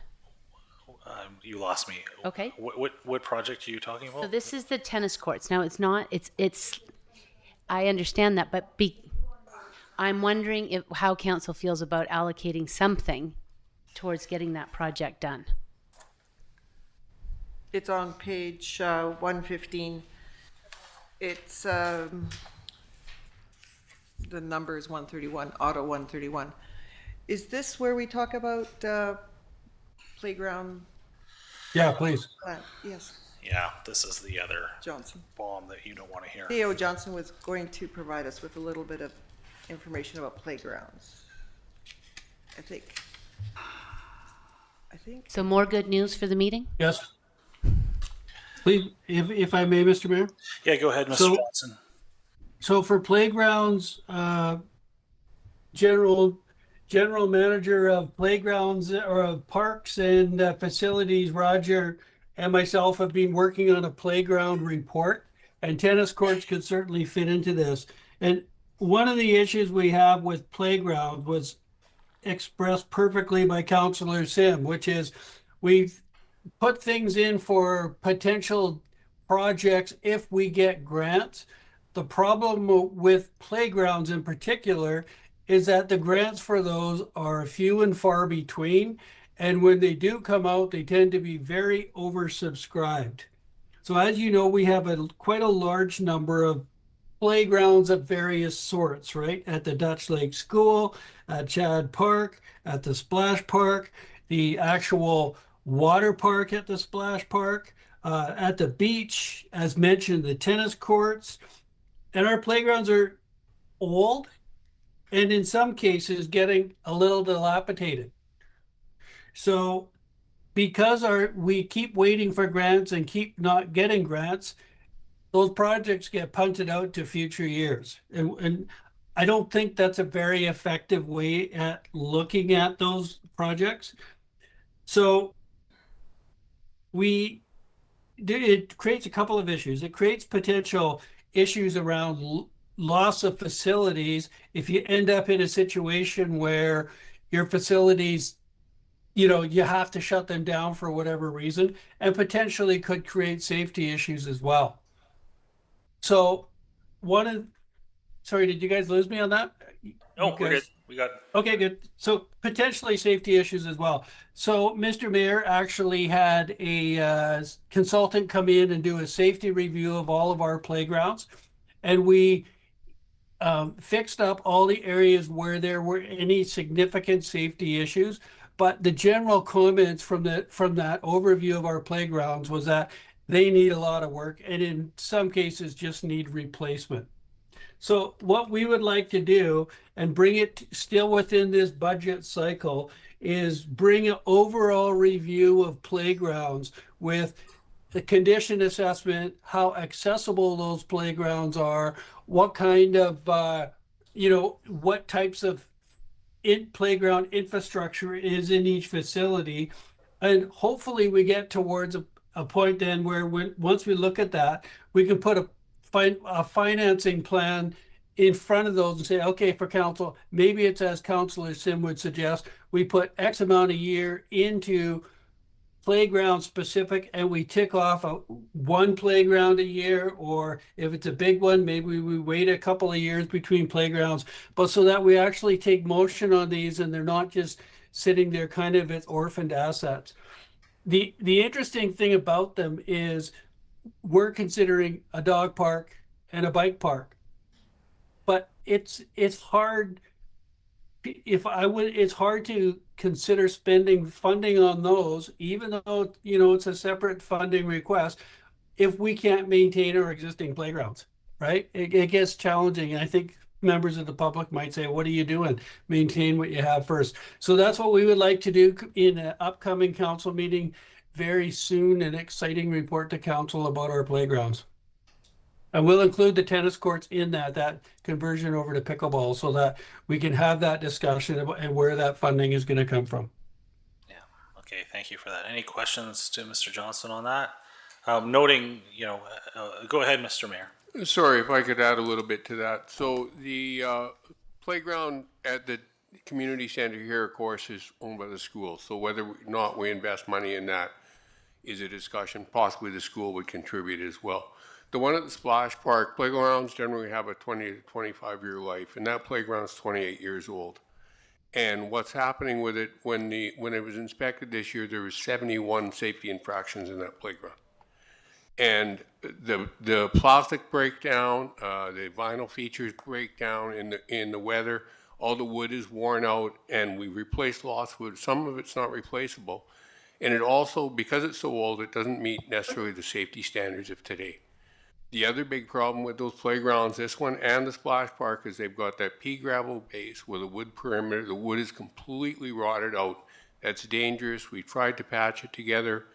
You lost me. Okay. What project are you talking about? So this is the tennis courts. Now it's not. It's. I understand that, but I'm wondering how council feels about allocating something towards getting that project done. It's on page 115. It's the number is 131, auto 131. Is this where we talk about playground? Yeah, please. Yes. Yeah, this is the other Johnson. bomb that you don't want to hear. Theo Johnson was going to provide us with a little bit of information about playgrounds. I think. So more good news for the meeting? Yes. Please, if I may, Mr. Mayor? Yeah, go ahead, Mr. Johnson. So for playgrounds, general manager of playgrounds or of parks and facilities, Roger and myself have been working on a playground report, and tennis courts could certainly fit into this. And one of the issues we have with playground was expressed perfectly by Councillor Sim, which is we've put things in for potential projects if we get grants. The problem with playgrounds in particular is that the grants for those are few and far between. And when they do come out, they tend to be very oversubscribed. So as you know, we have quite a large number of playgrounds of various sorts, right? At the Dutch Lake School, at Chad Park, at the Splash Park, the actual water park at the Splash Park, at the beach, as mentioned, the tennis courts. And our playgrounds are old and in some cases getting a little dilapidated. So because we keep waiting for grants and keep not getting grants, those projects get punted out to future years. And I don't think that's a very effective way at looking at those projects. So it creates a couple of issues. It creates potential issues around loss of facilities if you end up in a situation where your facilities, you have to shut them down for whatever reason, and potentially could create safety issues as well. So sorry, did you guys lose me on that? No, we're good. We got. Okay, good. So potentially safety issues as well. So Mr. Mayor actually had a consultant come in and do a safety review of all of our playgrounds. And we fixed up all the areas where there were any significant safety issues. But the general comments from that overview of our playgrounds was that they need a lot of work and in some cases just need replacement. So what we would like to do and bring it still within this budget cycle is bring an overall review of playgrounds with the condition assessment, how accessible those playgrounds are, what kind of, what types of playground infrastructure is in each facility. And hopefully we get towards a point then where once we look at that, we can put a financing plan in front of those and say, okay, for council, maybe it's as Councillor Sim would suggest, we put X amount a year into playground specific and we tick off one playground a year, or if it's a big one, maybe we wait a couple of years between playgrounds, but so that we actually take motion on these and they're not just sitting there kind of as orphaned assets. The interesting thing about them is we're considering a dog park and a bike park, but it's hard. It's hard to consider spending funding on those, even though it's a separate funding request, if we can't maintain our existing playgrounds, right? It gets challenging, and I think members of the public might say, "What are you doing? Maintain what you have first." So that's what we would like to do in an upcoming council meeting very soon. An exciting report to council about our playgrounds. And we'll include the tennis courts in that conversion over to pickleball so that we can have that discussion and where that funding is going to come from. Yeah. Okay. Thank you for that. Any questions to Mr. Johnson on that? Noting, go ahead, Mr. Mayor. Sorry, if I could add a little bit to that. So the playground at the community center here, of course, is owned by the school. So whether or not we invest money in that is a discussion. Possibly the school would contribute as well. The one at the Splash Park, playgrounds generally have a 20 to 25 year life, and that playground's 28 years old. And what's happening with it, when it was inspected this year, there was 71 safety infractions in that playground. And the plastic breakdown, the vinyl features break down in the weather. All the wood is worn out, and we replaced lost wood. Some of it's not replaceable. And it also, because it's so old, it doesn't meet necessarily the safety standards of today. The other big problem with those playgrounds, this one and the Splash Park, is they've got that pea gravel base with a wood perimeter. The wood is completely rotted out. That's dangerous. We tried to patch it together.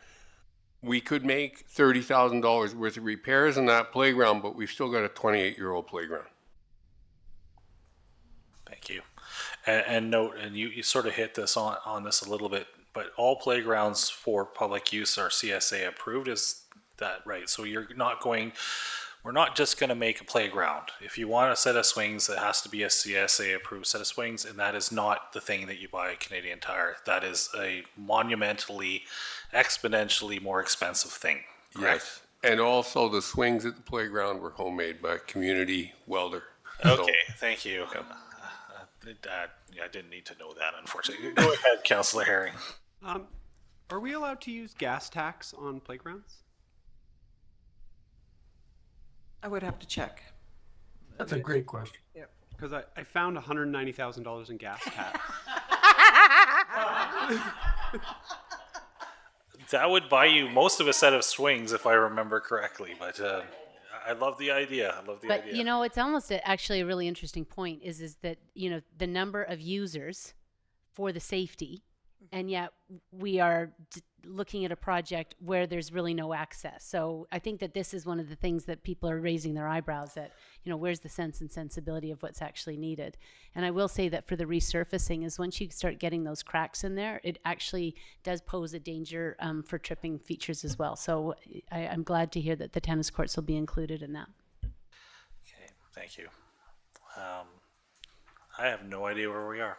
We could make $30,000 worth of repairs in that playground, but we've still got a 28-year-old playground. Thank you. And note, and you sort of hit this on this a little bit, but all playgrounds for public use are CSA approved. Is that right? So we're not just going to make a playground. If you want a set of swings, it has to be a CSA approved set of swings, and that is not the thing that you buy at Canadian Tire. That is a monumentally, exponentially more expensive thing. Correct? Yes. And also the swings at the playground were homemade by a community welder. Okay, thank you. I didn't need to know that, unfortunately. Go ahead, Councillor Herring. Are we allowed to use gas tax on playgrounds? I would have to check. That's a great question. Yeah. Because I found $190,000 in gas tax. That would buy you most of a set of swings, if I remember correctly. But I love the idea. But it's almost actually a really interesting point is that the number of users for the safety and yet we are looking at a project where there's really no access. So I think that this is one of the things that people are raising their eyebrows at, you know, where's the sense and sensibility of what's actually needed. And I will say that for the resurfacing is once you start getting those cracks in there, it actually does pose a danger for tripping features as well. So I'm glad to hear that the tennis courts will be included in that. Okay, thank you. I have no idea where we are.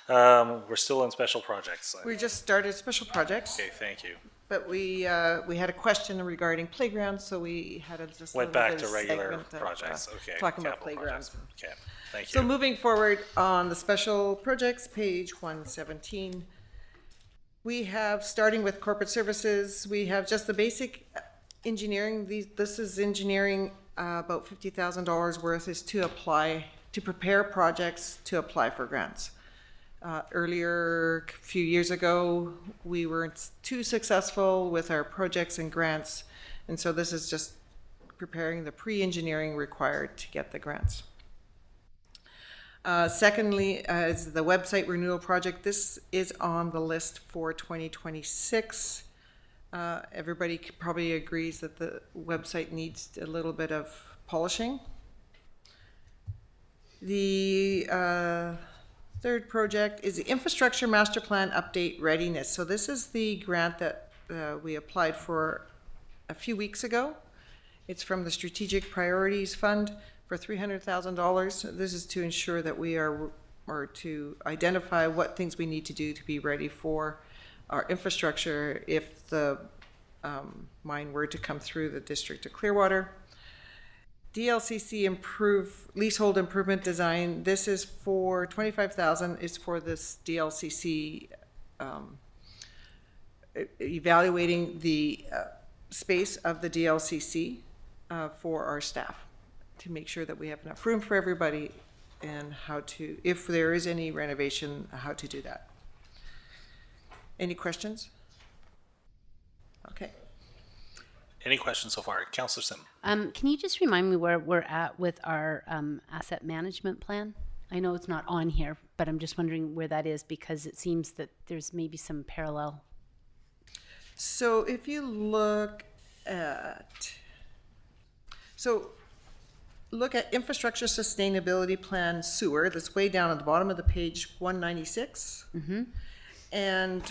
We're still in special projects. We just started special projects, Okay, thank you. but we had a question regarding playgrounds, so we had a just a Went little back bit to of regular segment of, projects. Okay. talking about capital playgrounds. projects. Okay, thank So you. moving forward on the special projects, page 117, we have, starting with corporate services, we have just the basic engineering. This is engineering, about $50,000 worth is to apply, to prepare projects to apply for grants. Earlier, a few years ago, we weren't too successful with our projects and grants, and so this is just preparing the pre-engineering required to get the grants. Secondly, is the website renewal project. This is on the list for 2026. Everybody probably agrees that the website needs a little bit of polishing. The third project is the Infrastructure Master Plan Update Readiness. So this is the grant that we applied for a few weeks ago. It's from the Strategic Priorities Fund for $300,000. This is to ensure that we are, or to identify what things we need to do to be ready for our infrastructure if the mine were to come through the District of Clearwater. DLCC leasehold improvement design. This is for $25,000. Is for this DLCC evaluating the space of the DLCC for our staff to make sure that we have enough room for everybody and how to, if there is any renovation, how to do that. Any questions? Okay. Any questions so far? Councillor Sim. Can you just remind me where we're at with our asset management plan? I know it's not on here, but I'm just wondering where that is because it seems that there's maybe some parallel. So if you look at infrastructure sustainability plan sewer, that's way down at the bottom of the page, 196 and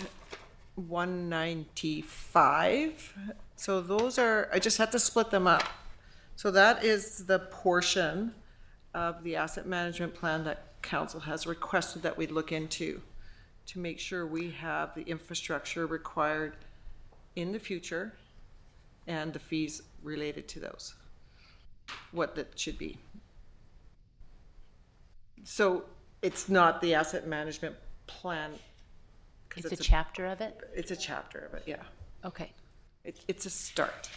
195. So those are, I just had to split them up. So that is the portion of the asset management plan that council has requested that we look into to make sure we have the infrastructure required in the future and the fees related to those, what that should be. So it's not the asset management plan. It's a chapter of it? It's a chapter of it, yeah. Okay. It's a start.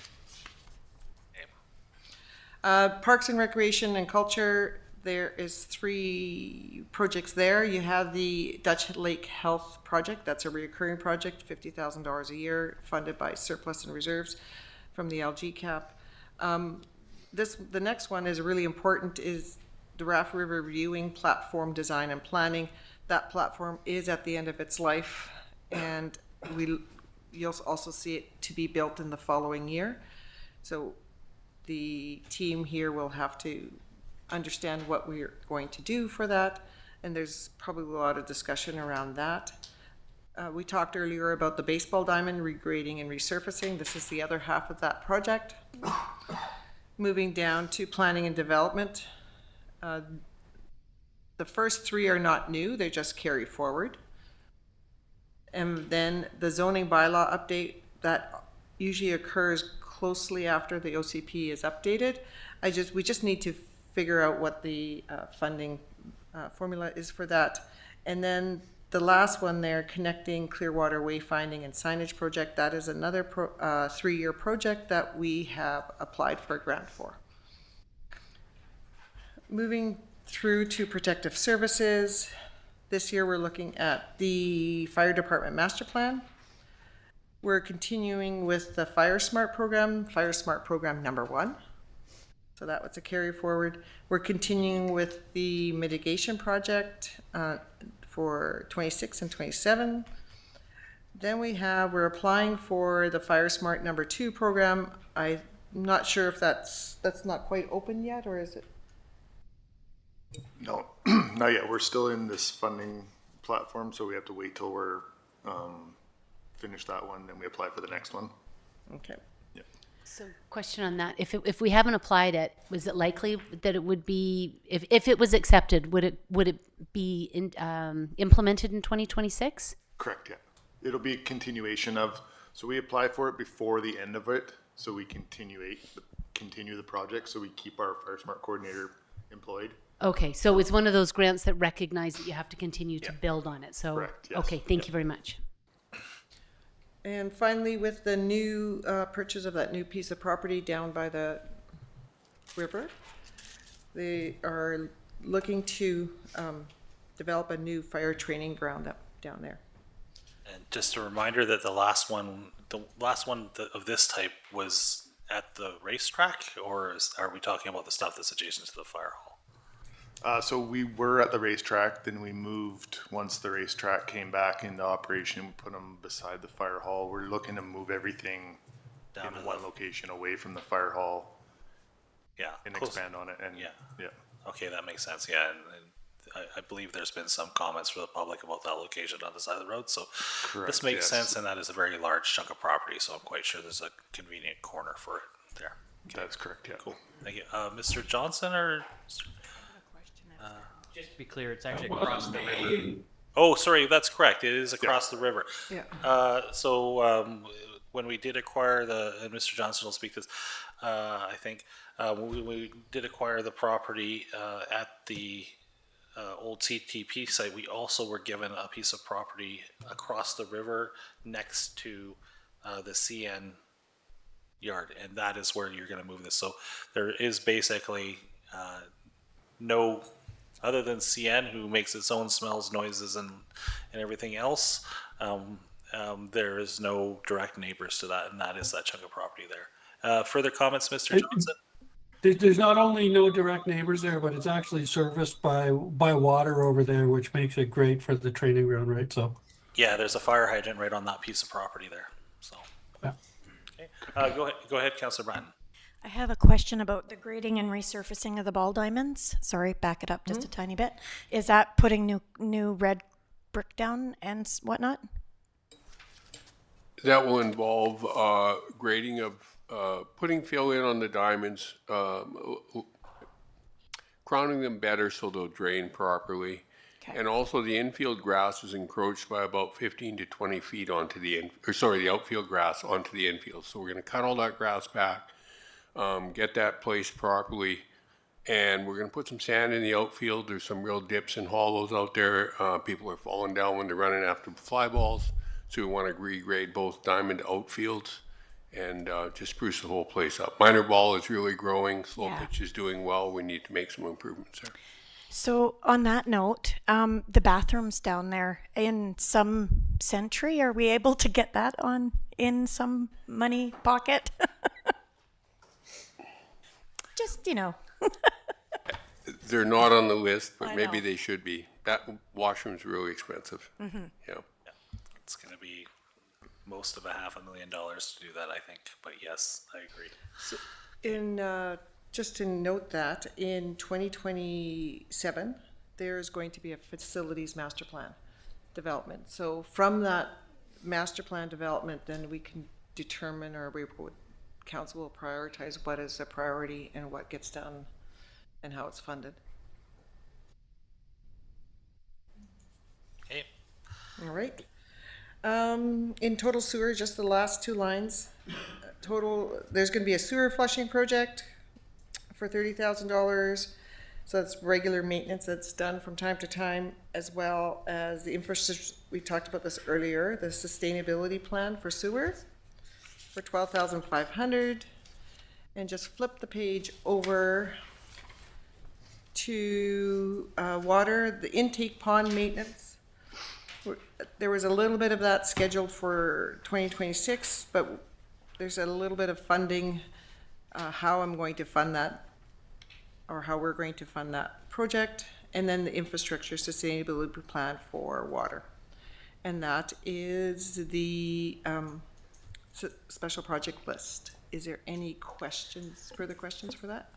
Parks and Recreation and Culture, there is 3 projects there. You have the Dutch Lake Health Project. That's a reoccurring project, $50,000 a year, funded by surplus and reserves from the LG cap. The next one is really important, is the Raft River Viewing Platform Design and Planning. That platform is at the end of its life, and you'll also see it to be built in the following year. So the team here will have to understand what we're going to do for that, and there's probably a lot of discussion around that. We talked earlier about the baseball diamond regrading and resurfacing. This is the other half of that project. Moving down to planning and development. The first 3 are not new, they just carry forward. And then the zoning bylaw update, that usually occurs closely after the OCP is updated. We just need to figure out what the funding formula is for that. And then the last one there, connecting Clearwater wayfinding and signage project, that is another 3-year project that we have applied for a grant for. Moving through to protective services. This year we're looking at the fire department master plan. We're continuing with the Fire Smart program, Fire Smart program number 1. So that was a carry forward. We're continuing with the mitigation project for 26 and 27. Then we're applying for the Fire Smart number 2 program. I'm not sure if that's not quite open yet, or is it? No, not yet. We're still in this funding platform, so we have to wait till we're finish that one, then we apply for the next one. Okay. Yeah. So question on that, if we haven't applied it, was it likely that it would be, if it was accepted, would it be implemented in 2026? Correct, yeah. It'll be a continuation of, so we apply for it before the end of it, so we continue the project, so we keep our Fire Smart coordinator employed. Okay, so it's one of those grants that recognize that you have to continue to build on it, so. Correct, yes. Okay, thank you very much. And finally, with the new purchase of that new piece of property down by the river, they are looking to develop a new fire training ground up down there. And just a reminder that the last one of this type was at the racetrack, or are we talking about the stuff that's adjacent to the fire hall? So we were at the racetrack, then we moved, once the racetrack came back into operation, we put them beside the fire hall. We're looking to move everything Down to in one location away from the fire hall. Yeah. And close. expand on it, and yeah. Okay, that makes sense. Yeah, and I believe there's been some comments from the public about that location on the side of the road. So Correct, this makes yes. sense, and that is a very large chunk of property. So I'm quite sure there's a convenient corner for it there. That's correct, yeah. Cool. Thank you. Mr. Johnson or? Just to be clear, it's actually across the river. Oh, sorry, that's correct. It is across the river. Yeah. So when we did acquire and Mr. Johnson will speak to this, I think, when we did acquire the property at the old CTP site, we also were given a piece of property across the river next to the CN yard, and that is where you're going to move this. So there is basically no, other than CN, who makes its own smells, noises, and everything else, there is no direct neighbors to that, and that is that chunk of property there. Further comments, Mr. Johnson? There's not only no direct neighbors there, but it's actually serviced by water over there, which makes it great for the training ground, right? So. Yeah, there's a fire hydrant right on that piece of property there. So. Yeah. Okay. Go ahead, Councillor Bratton. I have a question about the grading and resurfacing of the ball diamonds. Sorry, back it up just a tiny bit. Is that putting new red brick down and whatnot? That will involve grading of putting fill in on the diamonds, crowning them better so they'll drain properly. Okay. And also the infield grass is encroached by about 15 to 20 feet onto the outfield grass onto the infield. So we're going to cut all that grass back, get that placed properly, and we're going to put some sand in the outfield. There's some real dips and hollows out there. People are falling down when they're running after fly balls. So we want to regrade both diamond outfields and just spruce the whole place up. Minor ball is really growing. Slow pitch is doing well. We need to make some improvements there. So on that note, the bathrooms down there in some century, are we able to get that in some money pocket? Just, They're not on the list, but I maybe know. they should be. That washroom's really expensive. Mm-hmm. Yeah. It's going to be most of $500,000 to do that, I think. But yes, I agree. Just to note that in 2027, there's going to be a facilities master plan development. So from that master plan development, then we can determine, or council will prioritize what is a priority and what gets done and how it's funded. Okay. All right. In total sewer, just the last two lines. There's going to be a sewer flushing project for $30,000. So that's regular maintenance that's done from time to time, as well as the infrastructure. We talked about this earlier, the sustainability plan for sewer for $12,500. And just flip the page over to water, the intake pond maintenance. There was a little bit of that scheduled for 2026, but there's a little bit of funding, how I'm going to fund that, or how we're going to fund that project, and then the infrastructure sustainability plan for water. and that is the special project list. Is there any further questions for that?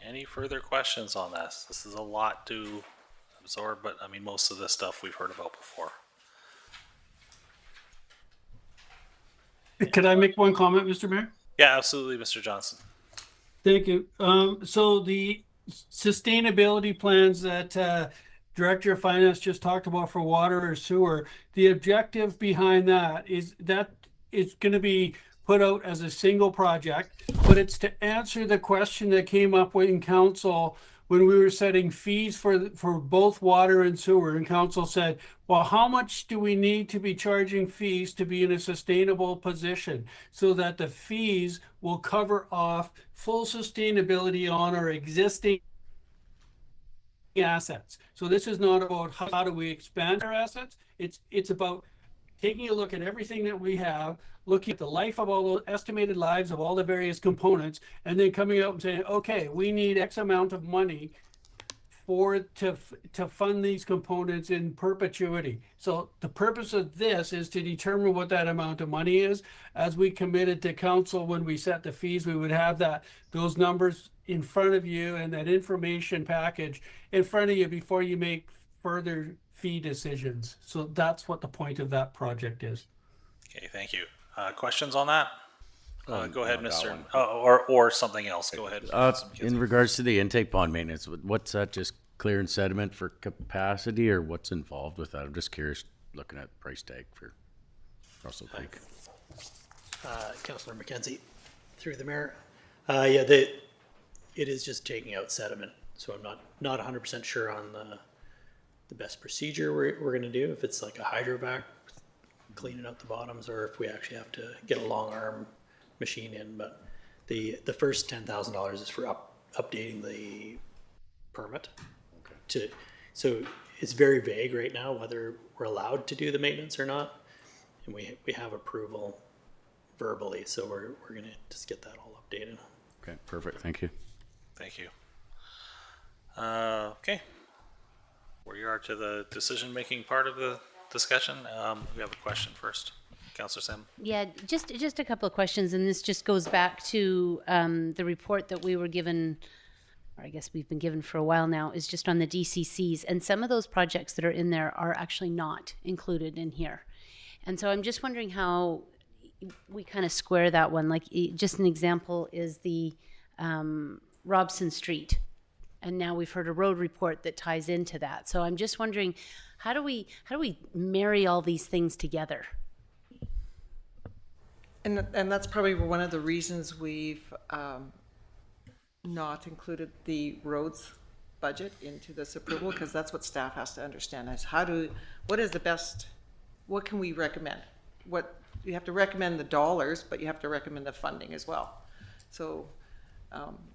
Any further questions on this? This is a lot to absorb, but I mean, most of this stuff we've heard about before. Could I make one comment, Mr. Mayor? Yeah, absolutely, Mr. Johnson. Thank you. So the sustainability plans that Director of Finance just talked about for water or sewer, the objective behind that is that it's going to be put out as a single project, but it's to answer the question that came up in council when we were setting fees for both water and sewer. And council said, well, how much do we need to be charging fees to be in a sustainable position so that the fees will cover off full sustainability on our existing assets? So this is not about how do we expand our assets. It's about taking a look at everything that we have, looking at the life of all the estimated lives of all the various components, and then coming out and saying, okay, we need X amount of money to fund these components in perpetuity. So the purpose of this is to determine what that amount of money is. As we committed to council when we set the fees, we would have those numbers in front of you and that information package in front of you before you make further fee decisions. So that's what the point of that project is. Okay, thank you. Questions on that? Go ahead, not that Mr. Or something else. Go ahead. In regards to the intake pond maintenance, what's that, just clearing sediment for capacity, or what's involved with that? I'm just curious, looking at price tag for Russell Creek. Councillor McKenzie, through the mayor. It is just taking out sediment. So I'm not 100% sure on the best procedure we're going to do, if it's like a hydrovac, cleaning out the bottoms, or if we actually have to get a long arm machine in. But the first $10,000 is for updating the permit. So it's very vague right now whether we're allowed to do the maintenance or not, and we have approval verbally, so we're going to just get that all updated. Okay, perfect. Thank you. Thank you. Okay. We are to the decision-making part of the discussion. We have a question first. Councillor Sim. Yeah, just a couple of questions, and this just goes back to the report that we were given, or I guess we've been given for a while now, is just on the DCCs, and some of those projects that are in there are actually not included in here. And so I'm just wondering how we kind of square that one. Like, just an example is the Robson Street. And now we've heard a road report that ties into that. So I'm just wondering, how do we marry all these things together? And that's probably one of the reasons we've not included the roads budget into this approval, because that's what staff has to understand is what can we recommend? You have to recommend the dollars, but you have to recommend the funding as well. So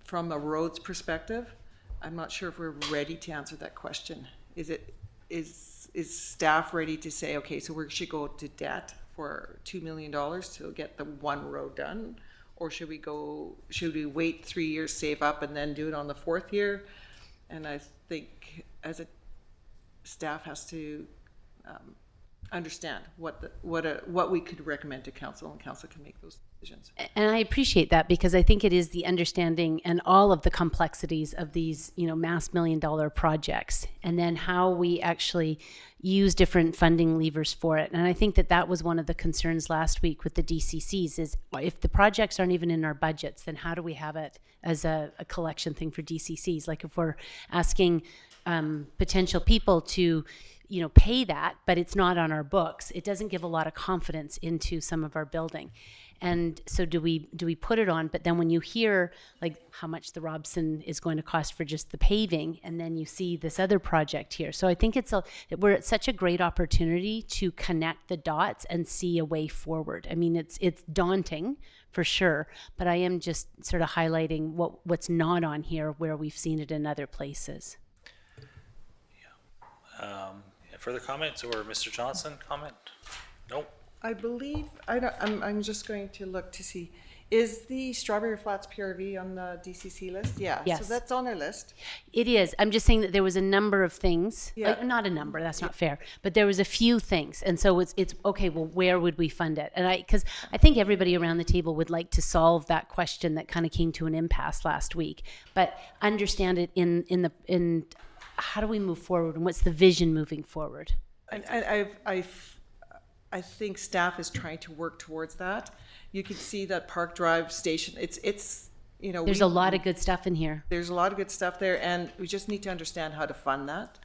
from a roads perspective, I'm not sure if we're ready to answer that question. Is staff ready to say, okay, so we should go to debt for $2 million to get the one road done? Or should we wait 3 years, save up, and then do it on the fourth year? And I think as a staff has to understand what we could recommend to council, and council can make those decisions. And I appreciate that, because I think it is the understanding and all of the complexities of these, mass $1 million projects, and then how we actually use different funding levers for it. And I think that was one of the concerns last week with the DCCs is, if the projects aren't even in our budgets, then how do we have it as a collection thing for DCCs? Like, if we're asking potential people to pay that, but it's not on our books, it doesn't give a lot of confidence into some of our building. And so do we put it on? But then when you hear like how much the Robson is going to cost for just the paving, and then you see this other project here. So I think we're at such a great opportunity to connect the dots and see a way forward. I mean, it's daunting for sure, but I am just sort of highlighting what's not on here where we've seen it in other places. Further comments, or Mr. Johnson comment? Nope. I believe, I'm just going to look to see, Is the Strawberry Flats PRV on the DCC list? Yeah. Yes. So that's on our list. It is. I'm just saying that there was a number of things. Yeah. Not a number. That's not fair. But there was a few things, and so it's okay. Well, where would we fund it? And because I think everybody around the table would like to solve that question that kind of came to an impasse last week, but understand it in how do we move forward, and what's the vision moving forward? And I think staff is trying to work towards that. You can see that Park Drive station, it's you know. There's a lot of good stuff in here. There's a lot of good stuff there, and we just need to understand how to fund that.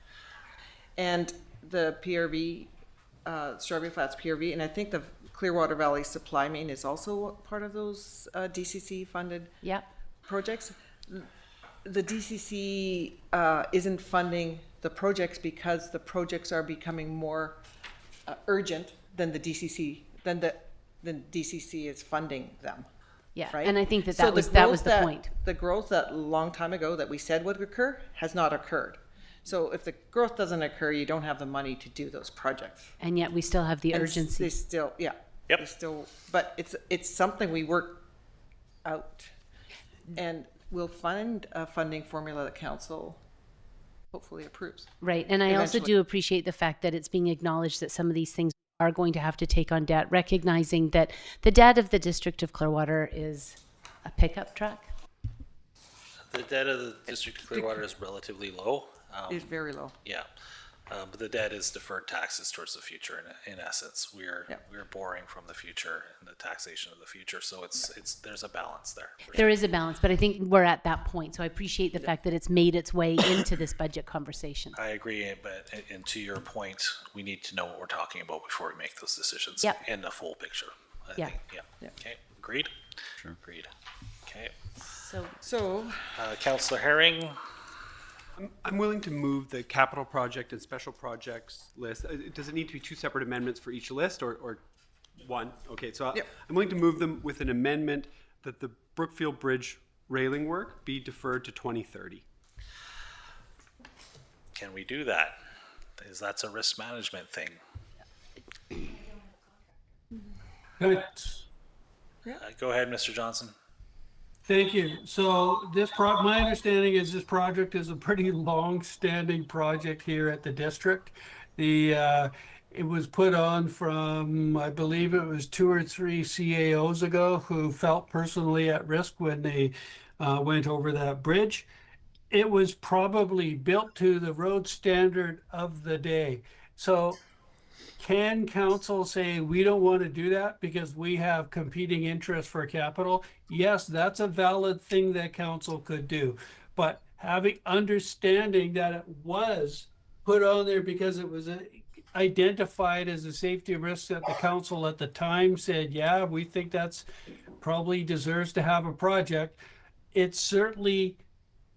And the PRV, Strawberry Flats PRV, and I think the Clearwater Valley Supply Main is also part of those DCC funded projects. The DCC isn't funding the projects because the projects are becoming more urgent than the DCC, than DCC is funding them. Yeah, right? and I think that So that was the point. The growth that a long time ago that we said would occur has not occurred. So if the growth doesn't occur, you don't have the money to do those projects. And yet we still have the And urgency. They still, yeah. Yep. They still, but it's something we work out, and we'll find a funding formula that council hopefully approves. Right, and I also Eventually. do appreciate the fact that it's being acknowledged that some of these things are going to have to take on debt, recognizing that the debt of the District of Clearwater is a pickup truck. The debt of the District of Clearwater is relatively low. It's very low. Yeah. But the debt is deferred taxes towards the future. In essence, we're borrowing from the future and the taxation of the future. So it's there's a balance there. There is a balance, but I think we're at that point. So I appreciate the fact that it's made its way into this budget conversation. I agree, but and to your point, we need to know what we're talking about before we make those decisions. Yep. In the full picture. I Yeah. think. Yeah. Okay. Agreed. Sure. Agreed. Okay. So. Councillor Herring. I'm willing to move the capital project and special projects list. Does it need to be two separate amendments for each list or one? Okay, so I'm willing to move them with an amendment that the Brookfield Bridge railing work be deferred to 2030. Can we do that? Because that's a risk management thing. Go ahead, Mr. Johnson. Thank you. So my understanding is this project is a pretty long-standing project here at the district. It was put on from, I believe it was 2 or 3 CAOs ago who felt personally at risk when they went over that bridge. It was probably built to the road standard of the day. So can council say we don't want to do that because we have competing interests for capital? Yes, that's a valid thing that council could do. But understanding that it was put on there because it was identified as a safety risk that the council at the time said, yeah, we think that's probably deserves to have a project. It's certainly,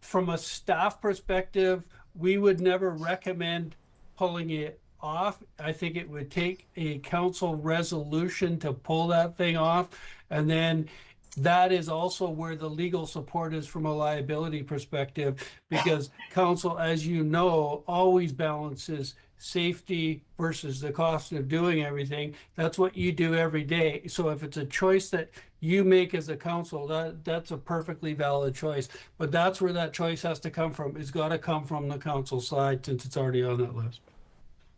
from a staff perspective, we would never recommend pulling it off. I think it would take a council resolution to pull that thing off, and then that is also where the legal support is from a liability perspective, because council, as you know, always balances safety versus the cost of doing everything. That's what you do every day. So if it's a choice that you make as a council, that's a perfectly valid choice. But that's where that choice has to come from. It's got to come from the council side since it's already on that list.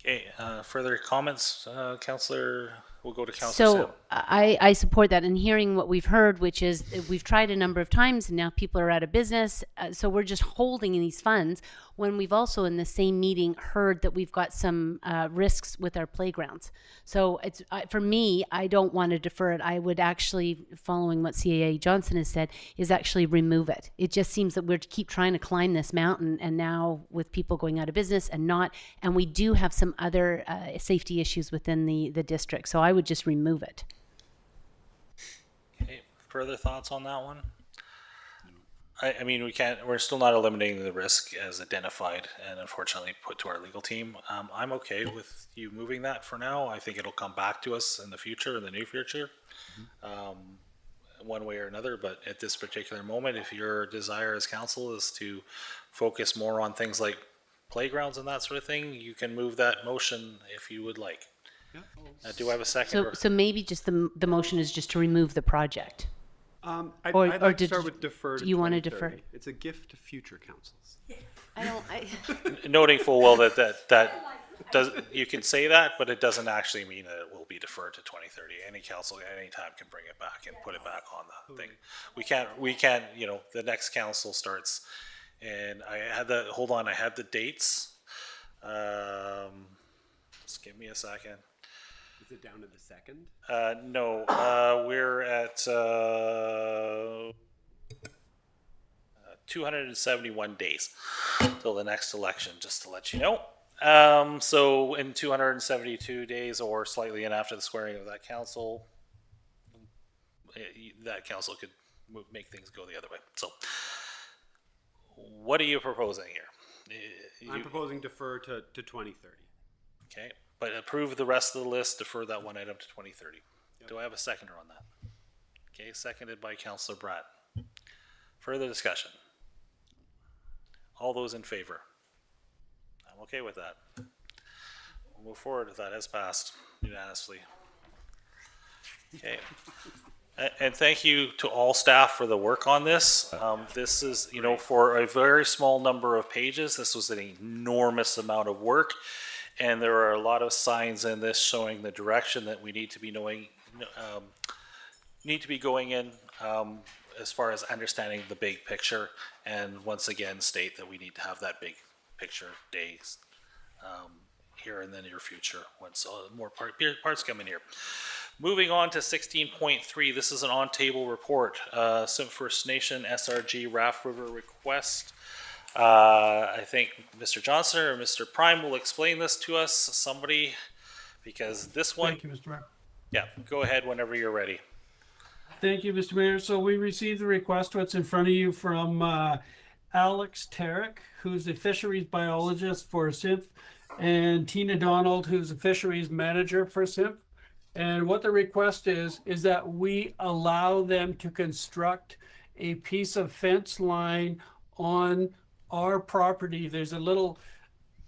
Okay, further comments, Councillor? We'll go to Councillor Sam. So I support that, and hearing what we've heard, which is we've tried a number of times and now people are out of business. So we're just holding these funds when we've also in the same meeting heard that we've got some risks with our playgrounds. So it's for me, I don't want to defer it. I would actually, following what CAA Johnson has said, is actually remove it. It just seems that we keep trying to climb this mountain, and now with people going out of business and we do have some other safety issues within the district. So I would just remove it. Okay, further thoughts on that one? I mean, we're still not eliminating the risk as identified and unfortunately put to our legal team. I'm okay with you moving that for now. I think it'll come back to us in the future, in the near future, one way or another. But at this particular moment, if your desire as council is to focus more on things like playgrounds and that sort of thing, you can move that motion if you would like. Do I have a second? So maybe just the motion is just to remove the project. I'd Or- like or to did start with defer to you wanna defer? 2030. It's a gift to future councils. I don't. Noting full well that does, you can say that, but it doesn't actually mean that it will be deferred to 2030. Any council at any time can bring it back and put it back on the thing. We can't, you know, the next council starts, and I had the dates. Just give me a second. Is it down to the second? No, we're at 271 days till the next election, just to let you know. So in 272 days or slightly in after the swearing of that council could make things go the other way. So what are you proposing here? I'm proposing defer to 2030. Okay, but approve the rest of the list, defer that one item to 2030. Do I have a seconder on that? Okay, seconded by Councillor Bratt. Further discussion? All those in favor? I'm okay with that. We'll move forward if that has passed unanimously. Okay. And thank you to all staff for the work on this. This is, you know, for a very small number of pages, this was an enormous amount of work. And there are a lot of signs in this showing the direction that we need to be going in as far as understanding the big picture. And once again, state that we need to have that big picture days here in the near future once more parts come in here. Moving on to 16.3, this is an on-table report. Sim First Nation SRG Raft River request. I think Mr. Johnson or Mr. Prime will explain this to us, somebody, because this one... Thank you, Mr. Mayor. Yeah, go ahead whenever you're ready. Thank you, Mr. Mayor. So we received the request, what's in front of you, from Alex Tarek, who's a fisheries biologist for SIMF, and Tina Donald, who's a fisheries manager for SIMF. And what the request is that we allow them to construct a piece of fence line on our property. There's a little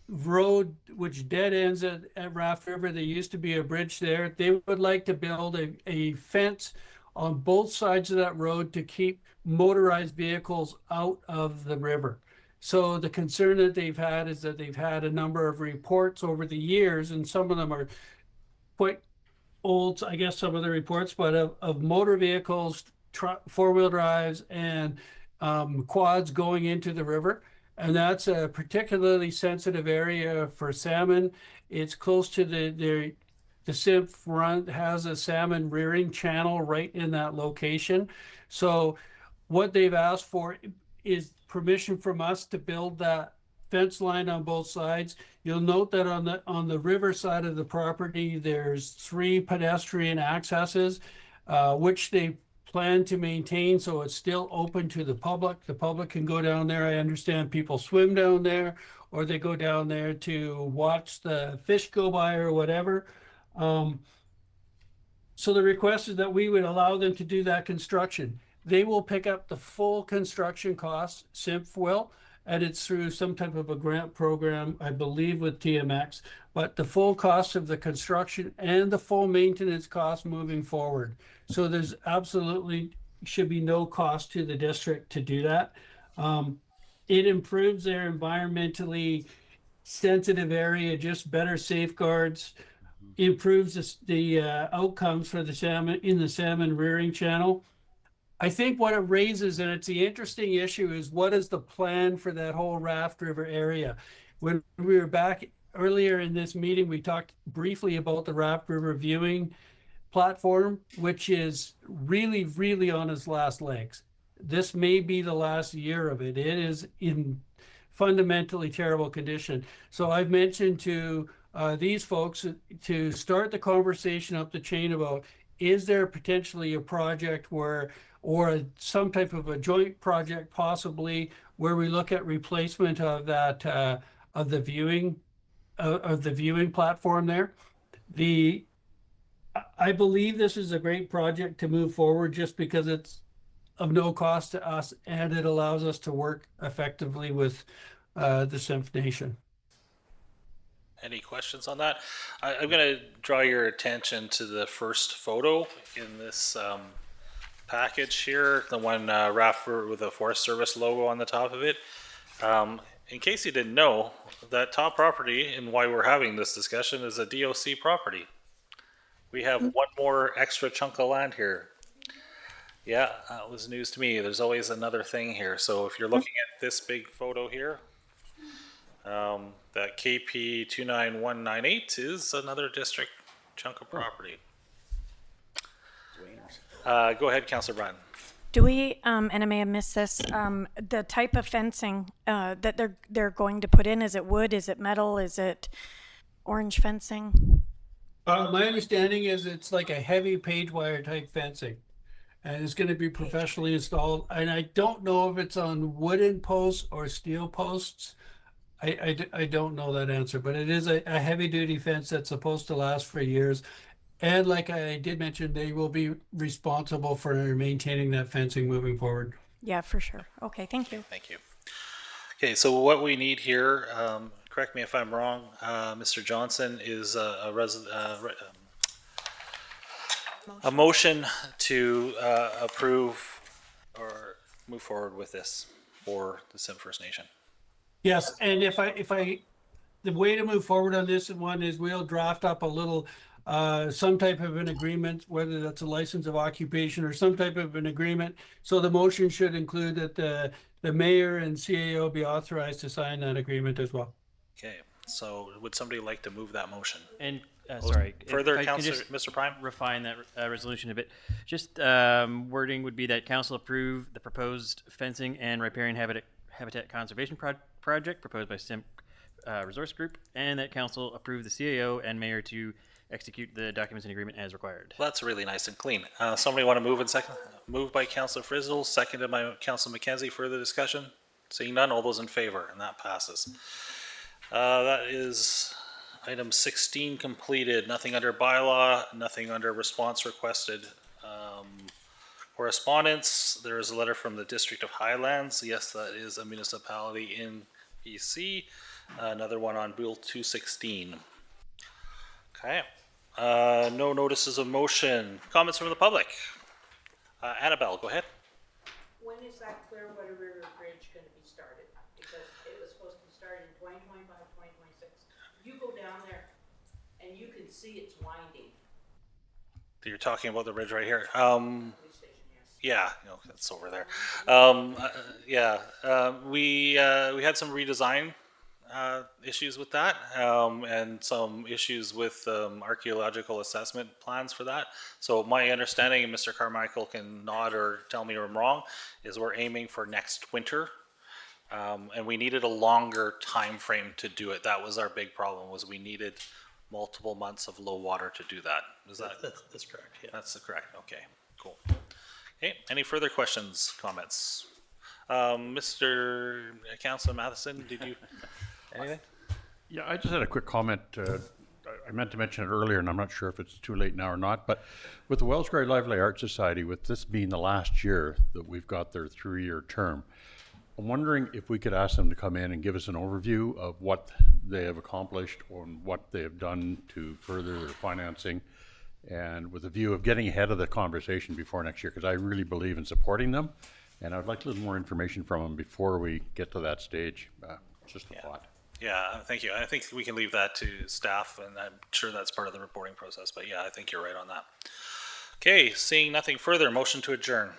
road which dead ends at Raft River. There used to be a bridge there. They would like to build a fence on both sides of that road to keep motorized vehicles out of the river. So the concern that they've had is that they've had a number of reports over the years, and some of them are quite old, I guess, some of the reports, but of motor vehicles, four-wheel drives, and quads going into the river. And that's a particularly sensitive area for salmon. It's close to the SIMF run has a salmon rearing channel right in that location. So what they've asked for is permission from us to build that fence line on both sides. You'll note that on the river side of the property, there's 3 pedestrian accesses, which they plan to maintain, so it's still open to the public. The public can go down there. I understand people swim down there, or they go down there to watch the fish go by or whatever. So the request is that we would allow them to do that construction. They will pick up the full construction costs, SIMF will, and it's through some type of a grant program, I believe, with TMX, but the full cost of the construction and the full maintenance cost moving forward. So there's absolutely should be no cost to the district to do that. It improves their environmentally sensitive area, just better safeguards, improves the outcomes for the salmon in the salmon rearing channel. I think what it raises, and it's the interesting issue, is what is the plan for that whole Raft River area? When we were back earlier in this meeting, we talked briefly about the Raft River viewing platform, which is really, really on its last legs. This may be the last year of it. It is in fundamentally terrible condition. So I've mentioned to these folks to start the conversation up the chain about, is there potentially a project where, or some type of a joint project possibly, where we look at replacement of that of the viewing platform there. I believe this is a great project to move forward just because it's of no cost to us and it allows us to work effectively with the SIMF Nation. Any questions on that? I'm going to draw your attention to the first photo in this package here, the one wrapped with the Forest Service logo on the top of it. In case you didn't know, that top property and why we're having this discussion is a DOC property. We have one more extra chunk of land here. Yeah, that was news to me. There's always another thing here. So if you're looking at this big photo here, that KP 29198 is another district chunk of property. Go ahead, Councillor Bryan. Do we, and I may have missed this, the type of fencing that they're going to put in, is it wood, is it metal, is it orange fencing? My understanding is it's like a heavy page wire type fencing. And it's going to be professionally installed. And I don't know if it's on wooden posts or steel posts. I don't know that answer, but it is a heavy duty fence that's supposed to last for years. And like I did mention, they will be responsible for maintaining that fencing moving forward. Yeah, for sure. Okay, thank you. Thank you. Okay, so what we need here, correct me if I'm wrong, Mr. Johnson, is a motion to approve or move forward with this for the Sim First Nation. Yes, and the way to move forward on this one is we'll draft up a little, some type of an agreement, whether that's a license of occupation or some type of an agreement. So the motion should include that the mayor and CAO be authorized to sign that agreement as well. Okay, so would somebody like to move that motion? And sorry, further, if I can Councillor, just Mr. Prime? refine that resolution a bit. Just wording would be that council approve the proposed fencing and riparian habitat conservation project proposed by Sim Resource Group, and that council approve the CAO and mayor to execute the documents and agreement as required. Well, that's really nice and clean. Somebody want to move in second? Moved by Councillor Frizzle, seconded by Councillor McKenzie. Further discussion? Seeing none, all those in favor, and that passes. That is item 16 completed. Nothing under bylaw, nothing under response requested. Correspondence, there is a letter from the District of Highlands. Yes, that is a municipality in BC. Another one on Bill 216. Okay. No notices of motion. Comments from the public? Annabelle, go ahead. When is that Clearwater River Bridge going to be started? Because it was supposed to be started in 2025, 2026. You go down there and you can see it's winding. You're talking about the bridge right here. Yeah, no, it's over there. We had some redesign issues with that, and some issues with archaeological assessment plans for that. So my understanding, and Mr. Carmichael can nod or tell me I'm wrong, is we're aiming for next winter. And we needed a longer time frame to do it. That was our big problem, was we needed multiple months of low water to do that. Is that? That's correct, yeah. That's correct. Okay, cool. Okay, any further questions, comments? Mr. Councilor Matheson, did you, anything? Yeah, I just had a quick comment. I meant to mention it earlier, and I'm not sure if it's too late now or not, but with the Wellsbury Lively Art Society, with this being the last year that we've got their 3-year term, I'm wondering if we could ask them to come in and give us an overview of what they have accomplished and what they have done to further their financing, and with a view of getting ahead of the conversation before next year, because I really believe in supporting them, and I'd like a little more information from them before we get to that stage. Just a thought. Yeah, thank you. I think we can leave that to staff, and I'm sure that's part of the reporting process, but yeah, I think you're right on that. Okay, seeing nothing further, motion to adjourn.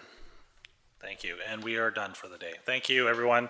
Thank you, and we are done for the day. Thank you, everyone.